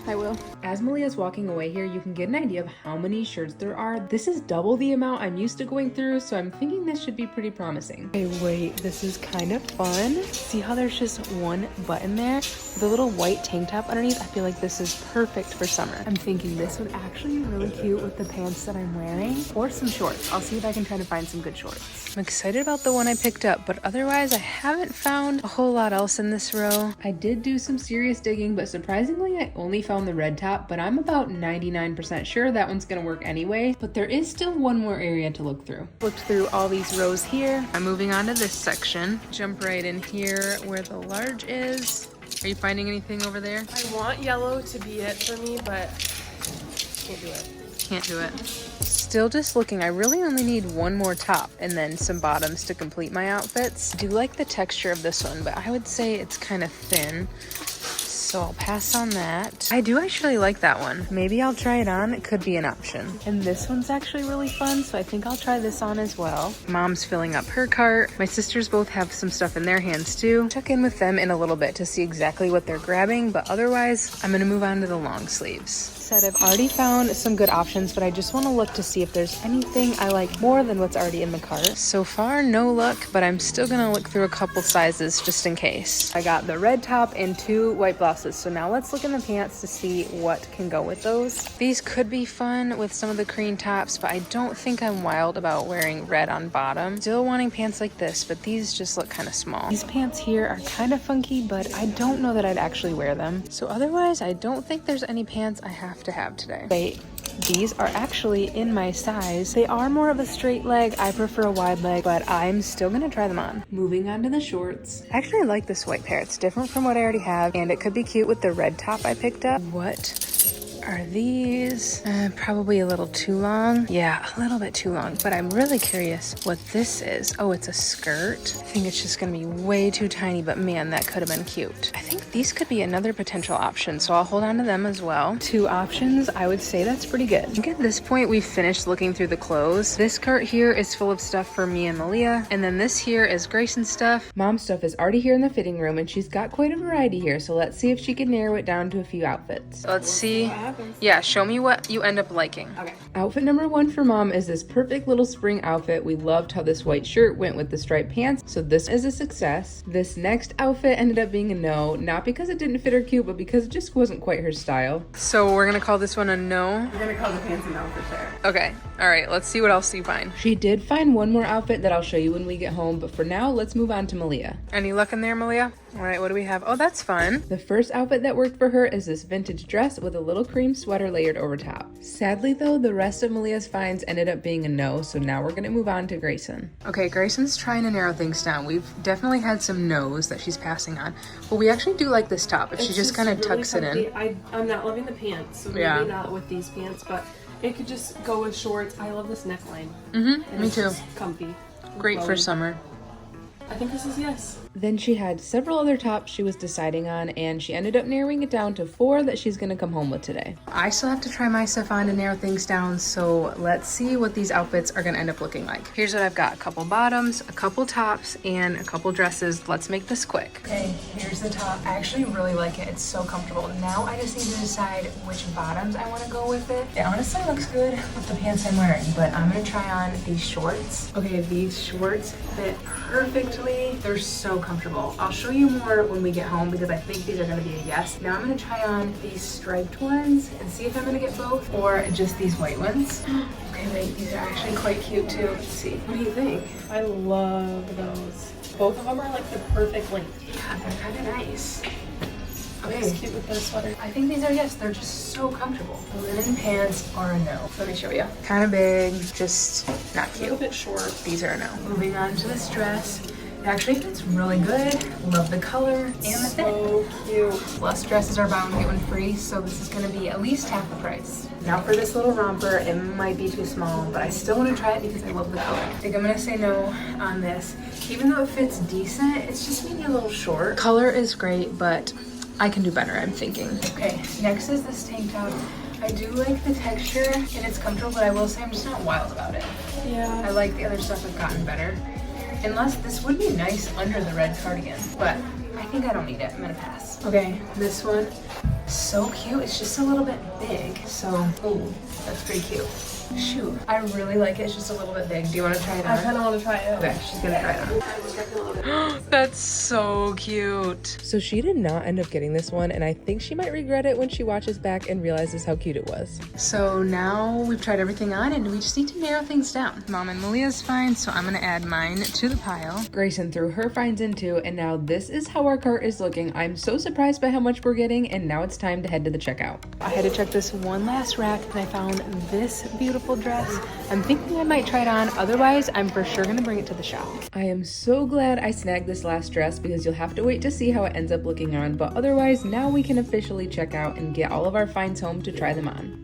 I will. As Malia's walking away here, you can get an idea of how many shirts there are. This is double the amount I'm used to going through, so I'm thinking this should be pretty promising. Okay, wait, this is kind of fun. See how there's just one button there? With a little white tank top underneath? I feel like this is perfect for summer. I'm thinking this would actually be really cute with the pants that I'm wearing, or some shorts. I'll see if I can try to find some good shorts. I'm excited about the one I picked up, but otherwise I haven't found a whole lot else in this row. I did do some serious digging, but surprisingly I only found the red top, but I'm about 99% sure that one's gonna work anyway. But there is still one more area to look through. Looked through all these rows here. I'm moving on to this section. Jump right in here where the large is. Are you finding anything over there? I want yellow to be it for me, but can't do it. Can't do it. Still just looking. I really only need one more top and then some bottoms to complete my outfits. I do like the texture of this one, but I would say it's kind of thin. So I'll pass on that. I do actually like that one. Maybe I'll try it on. It could be an option. And this one's actually really fun, so I think I'll try this on as well. Mom's filling up her cart. My sisters both have some stuff in their hands too. Check in with them in a little bit to see exactly what they're grabbing, but otherwise, I'm gonna move on to the long sleeves. Said I've already found some good options, but I just want to look to see if there's anything I like more than what's already in the cart. So far, no luck, but I'm still gonna look through a couple sizes just in case. I got the red top and 2 white blouses, so now let's look in the pants to see what can go with those. These could be fun with some of the cream tops, but I don't think I'm wild about wearing red on bottom. Still wanting pants like this, but these just look kind of small. These pants here are kind of funky, but I don't know that I'd actually wear them. So otherwise, I don't think there's any pants I have to have today. Wait, these are actually in my size. They are more of a straight leg. I prefer a wide leg, but I'm still gonna try them on. Moving on to the shorts. I actually like this white pair. It's different from what I already have, and it could be cute with the red top I picked up. What are these. Probably a little too long. Yeah, a little bit too long, but I'm really curious what this is. Oh, it's a skirt. I think it's just gonna be way too tiny, but man, that could have been cute. I think these could be another potential option, so I'll hold on to them as well. 2 options, I would say that's pretty good. I think at this point we've finished looking through the clothes. This cart here is full of stuff for me and Malia, and then this here is Grayson's stuff. Mom's stuff is already here in the fitting room, and she's got quite a variety here, so let's see if she can narrow it down to a few outfits. Let's see. Yeah, show me what you end up liking. Okay. Outfit number 1 for Mom is this perfect little spring outfit. We loved how this white shirt went with the striped pants, so this is a success. This next outfit ended up being a no, not because it didn't fit her cute, but because it just wasn't quite her style. So we're gonna call this one a no? We're gonna call the pants a no for sure. Okay, all right, let's see what else you find. She did find one more outfit that I'll show you when we get home, but for now, let's move on to Malia. Any luck in there, Malia? All right, what do we have? Oh, that's fun. The first outfit that worked for her is this vintage dress with a little cream sweater layered over top. Sadly though, the rest of Malia's finds ended up being a no, so now we're gonna move on to Grayson. Okay, Grayson's trying to narrow things down. We've definitely had some no's that she's passing on, but we actually do like this top. If she just kind of tucks it in. I'm not loving the pants, so maybe not with these pants, but it could just go with shorts. I love this neckline. Me too. Comfy. Great for summer. I think this is yes. Then she had several other tops she was deciding on, and she ended up narrowing it down to 4 that she's gonna come home with today. I still have to try my stuff on to narrow things down, so let's see what these outfits are gonna end up looking like. Here's what I've got: a couple bottoms, a couple tops, and a couple dresses. Let's make this quick. Okay, here's the top. I actually really like it. It's so comfortable. Now I just need to decide which bottoms I wanna go with it. It honestly looks good with the pants I'm wearing, but I'm gonna try on these shorts. Okay, these shorts fit perfectly. They're so comfortable. I'll show you more when we get home because I think these are gonna be a yes. Now I'm gonna try on these striped ones and see if I'm gonna get both or just these white ones. Okay, wait, these are actually quite cute too. Let's see. What do you think? I love those. Both of them are like the perfect length. Yeah, they're kind of nice. Okay. It's cute with the sweater. I think these are yes. They're just so comfortable. The linen pants are a no. Let me show you. Kind of big, just not cute. A little bit short. These are a no. Moving on to this dress. It actually fits really good. Love the color and the fit. So cute. Plus dresses are buy one get one free, so this is gonna be at least half the price. Now for this little romper, it might be too small, but I still wanna try it because I love the color. I think I'm gonna say no on this. Even though it fits decent, it's just maybe a little short. Color is great, but I can do better, I'm thinking. Okay, next is this tank top. I do like the texture and it's comfortable, but I will say I'm just not wild about it. Yeah. I like the other stuff have gotten better. Unless this would be nice under the red cardigan, but I think I don't need it. I'm gonna pass. Okay, this one, so cute. It's just a little bit big, so, ooh, that's pretty cute. Shoot, I really like it. It's just a little bit big. Do you want to try it on? I kind of want to try it. Okay, she's gonna try it on. That's so cute. So she did not end up getting this one, and I think she might regret it when she watches back and realizes how cute it was. So now we've tried everything on, and we just need to narrow things down. Mom and Malia's fine, so I'm gonna add mine to the pile. Grayson threw her finds in too, and now this is how our cart is looking. I'm so surprised by how much we're getting, and now it's time to head to the checkout. I had to check this one last rack, and I found this beautiful dress. I'm thinking I might try it on, otherwise I'm for sure gonna bring it to the shop. I am so glad I snagged this last dress because you'll have to wait to see how it ends up looking on, but otherwise now we can officially check out and get all of our finds home to try them on.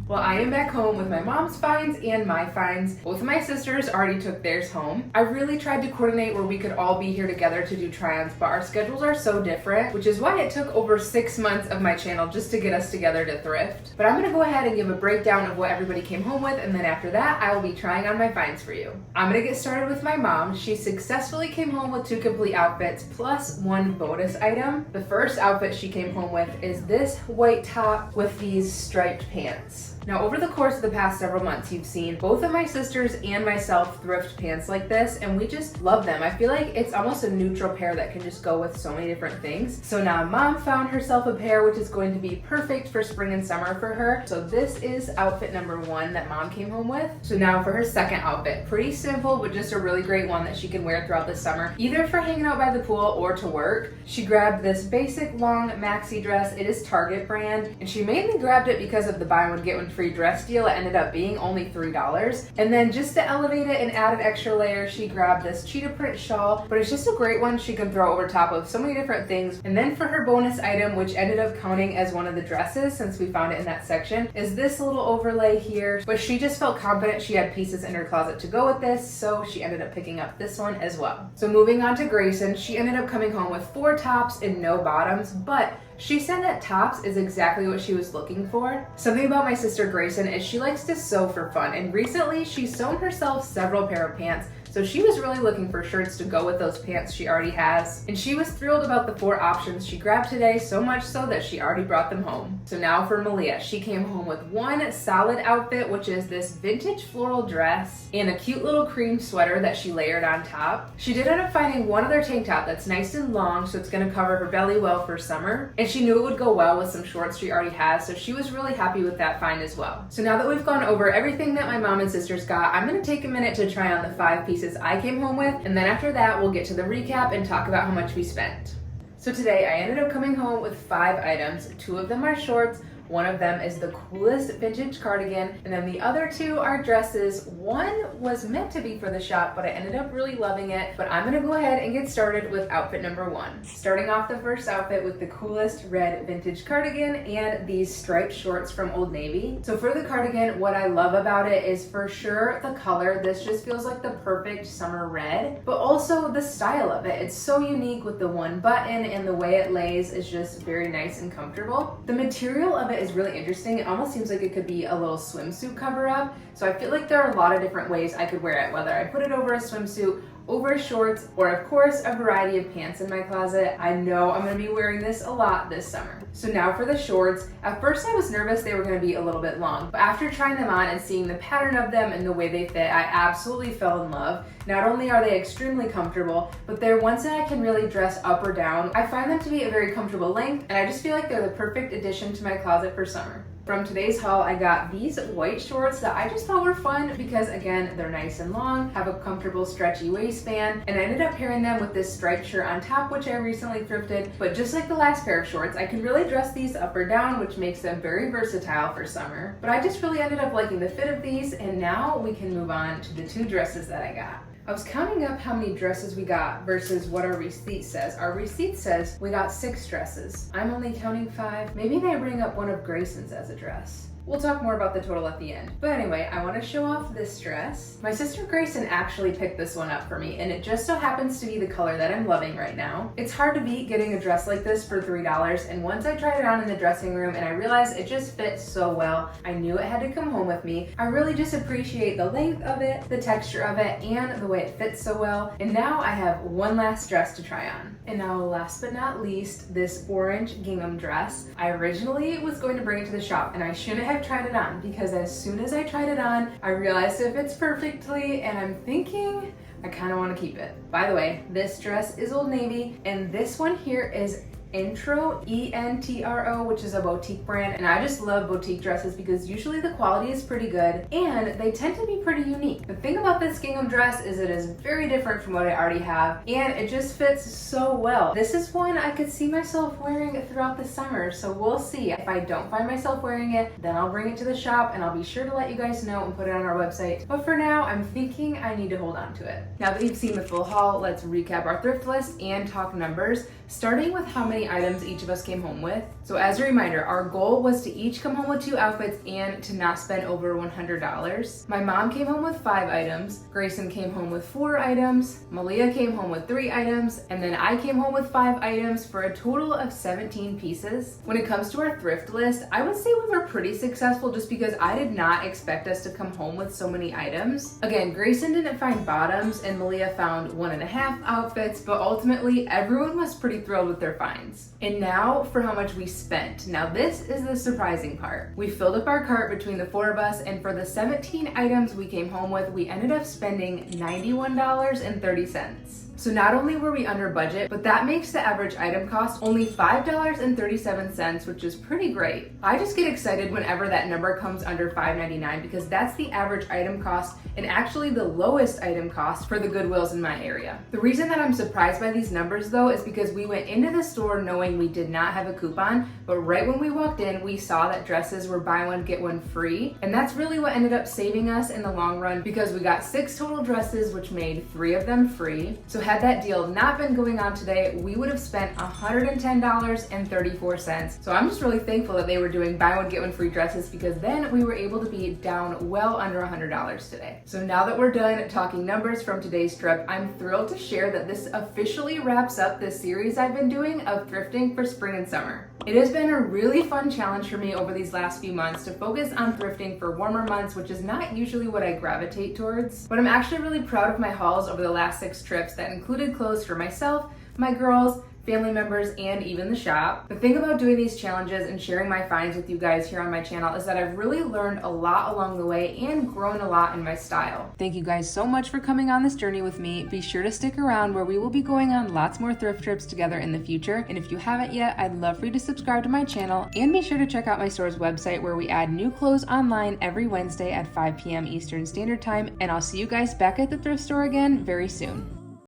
Well, I am back home with my mom's finds and my finds. Both of my sisters already took theirs home. I really tried to coordinate where we could all be here together to do try-ons, but our schedules are so different, which is why it took over 6 months of my channel just to get us together to thrift. But I'm gonna go ahead and give a breakdown of what everybody came home with, and then after that, I will be trying on my finds for you. I'm gonna get started with my mom. She successfully came home with 2 complete outfits, plus 1 bonus item. The first outfit she came home with is this white top with these striped pants. Now, over the course of the past several months, you've seen both of my sisters and myself thrift pants like this, and we just love them. I feel like it's almost a neutral pair that can just go with so many different things. So now Mom found herself a pair which is going to be perfect for spring and summer for her. So this is outfit number 1 that Mom came home with. So now for her second outfit, pretty simple, but just a really great one that she can wear throughout the summer, either for hanging out by the pool or to work. She grabbed this basic long maxi dress. It is Target brand, and she mainly grabbed it because of the buy one get one gluten-free dress deal. It ended up being only $3. And then just to elevate it and add an extra layer, she grabbed this cheetah print shawl, but it's just a great one she can throw over top of so many different things. And then for her bonus item, which ended up counting as one of the dresses since we found it in that section, is this little overlay here. But she just felt confident she had pieces in her closet to go with this, so she ended up picking up this one as well. So moving on to Grayson, she ended up coming home with 4 tops and no bottoms, but she said that tops is exactly what she was looking for. Something about my sister Grayson is she likes to sew for fun, and recently she's sewn herself several pair of pants. So she was really looking for shirts to go with those pants she already has. And she was thrilled about the 4 options she grabbed today, so much so that she already brought them home. So now for Malia, she came home with one solid outfit, which is this vintage floral dress and a cute little cream sweater that she layered on top. She did end up finding one other tank top that's nice and long, so it's gonna cover her belly well for summer. And she knew it would go well with some shorts she already has, so she was really happy with that find as well. So now that we've gone over everything that my mom and sisters got, I'm gonna take a minute to try on the 5 pieces I came home with, and then after that we'll get to the recap and talk about how much we spent. So today I ended up coming home with 5 items. 2 of them are shorts, one of them is the coolest vintage cardigan, and then the other 2 are dresses. One was meant to be for the shop, but I ended up really loving it. But I'm gonna go ahead and get started with outfit number 1. Starting off the first outfit with the coolest red vintage cardigan and these striped shorts from Old Navy. So for the cardigan, what I love about it is for sure the color. This just feels like the perfect summer red, but also the style of it. It's so unique with the one button, and the way it lays is just very nice and comfortable. The material of it is really interesting. It almost seems like it could be a little swimsuit cover up. So I feel like there are a lot of different ways I could wear it, whether I put it over a swimsuit, over shorts, or of course a variety of pants in my closet. I know I'm gonna be wearing this a lot this summer. So now for the shorts. At first I was nervous they were gonna be a little bit long, but after trying them on and seeing the pattern of them and the way they fit, I absolutely fell in love. Not only are they extremely comfortable, but they're ones that I can really dress up or down. I find them to be a very comfortable length, and I just feel like they're the perfect addition to my closet for summer. From today's haul, I got these white shorts that I just thought were fun because, again, they're nice and long, have a comfortable stretchy waistband, and I ended up pairing them with this striped shirt on top, which I recently thrifted. But just like the last pair of shorts, I can really dress these up or down, which makes them very versatile for summer. But I just really ended up liking the fit of these, and now we can move on to the 2 dresses that I got. I was counting up how many dresses we got versus what our receipt says. Our receipt says we got 6 dresses. I'm only counting 5. Maybe they bring up one of Grayson's as a dress. We'll talk more about the total at the end. But anyway, I want to show off this dress. My sister Grayson actually picked this one up for me, and it just so happens to be the color that I'm loving right now. It's hard to beat getting a dress like this for $3, and once I tried it on in the dressing room and I realized it just fit so well, I knew it had to come home with me. I really just appreciate the length of it, the texture of it, and the way it fits so well. And now I have one last dress to try on. And now last but not least, this orange gingham dress. I originally was going to bring it to the shop, and I shouldn't have tried it on because as soon as I tried it on, I realized it fits perfectly, and I'm thinking I kind of want to keep it. By the way, this dress is Old Navy, and this one here is Entro, E-N-T-R-O, which is a boutique brand, and I just love boutique dresses because usually the quality is pretty good and they tend to be pretty unique. The thing about this gingham dress is it is very different from what I already have, and it just fits so well. This is one I could see myself wearing throughout the summer, so we'll see. If I don't find myself wearing it, then I'll bring it to the shop and I'll be sure to let you guys know and put it on our website. But for now, I'm thinking I need to hold on to it. Now that you've seen the full haul, let's recap our thrift list and talk numbers, starting with how many items each of us came home with. So as a reminder, our goal was to each come home with 2 outfits and to not spend over $100. My mom came home with 5 items, Grayson came home with 4 items, Malia came home with 3 items, and then I came home with 5 items for a total of 17 pieces. When it comes to our thrift list, I would say we were pretty successful just because I did not expect us to come home with so many items. Again, Grayson didn't find bottoms and Malia found 1.5 outfits, but ultimately everyone was pretty thrilled with their finds. And now for how much we spent. Now this is the surprising part. We filled up our cart between the 4 of us, and for the 17 items we came home with, we ended up spending $91.30. So not only were we under budget, but that makes the average item cost only $5.37, which is pretty great. I just get excited whenever that number comes under $5.99 because that's the average item cost and actually the lowest item cost for the Goodwills in my area. The reason that I'm surprised by these numbers though is because we went into the store knowing we did not have a coupon, but right when we walked in, we saw that dresses were buy one, get one free. And that's really what ended up saving us in the long run because we got 6 total dresses, which made 3 of them free. So had that deal not been going on today, we would have spent $110.34. So I'm just really thankful that they were doing buy one, get one free dresses because then we were able to be down well under $100 today. So now that we're done talking numbers from today's trip, I'm thrilled to share that this officially wraps up this series I've been doing of thrifting for spring and summer. It has been a really fun challenge for me over these last few months to focus on thrifting for warmer months, which is not usually what I gravitate towards. But I'm actually really proud of my hauls over the last 6 trips that included clothes for myself, my girls, family members, and even the shop. The thing about doing these challenges and sharing my finds with you guys here on my channel is that I've really learned a lot along the way and grown a lot in my style. Thank you guys so much for coming on this journey with me. Be sure to stick around where we will be going on lots more thrift trips together in the future. And if you haven't yet, I'd love for you to subscribe to my channel and be sure to check out my store's website where we add new clothes online every Wednesday at 5 p.m. Eastern Standard Time. And I'll see you guys back at the thrift store again very soon.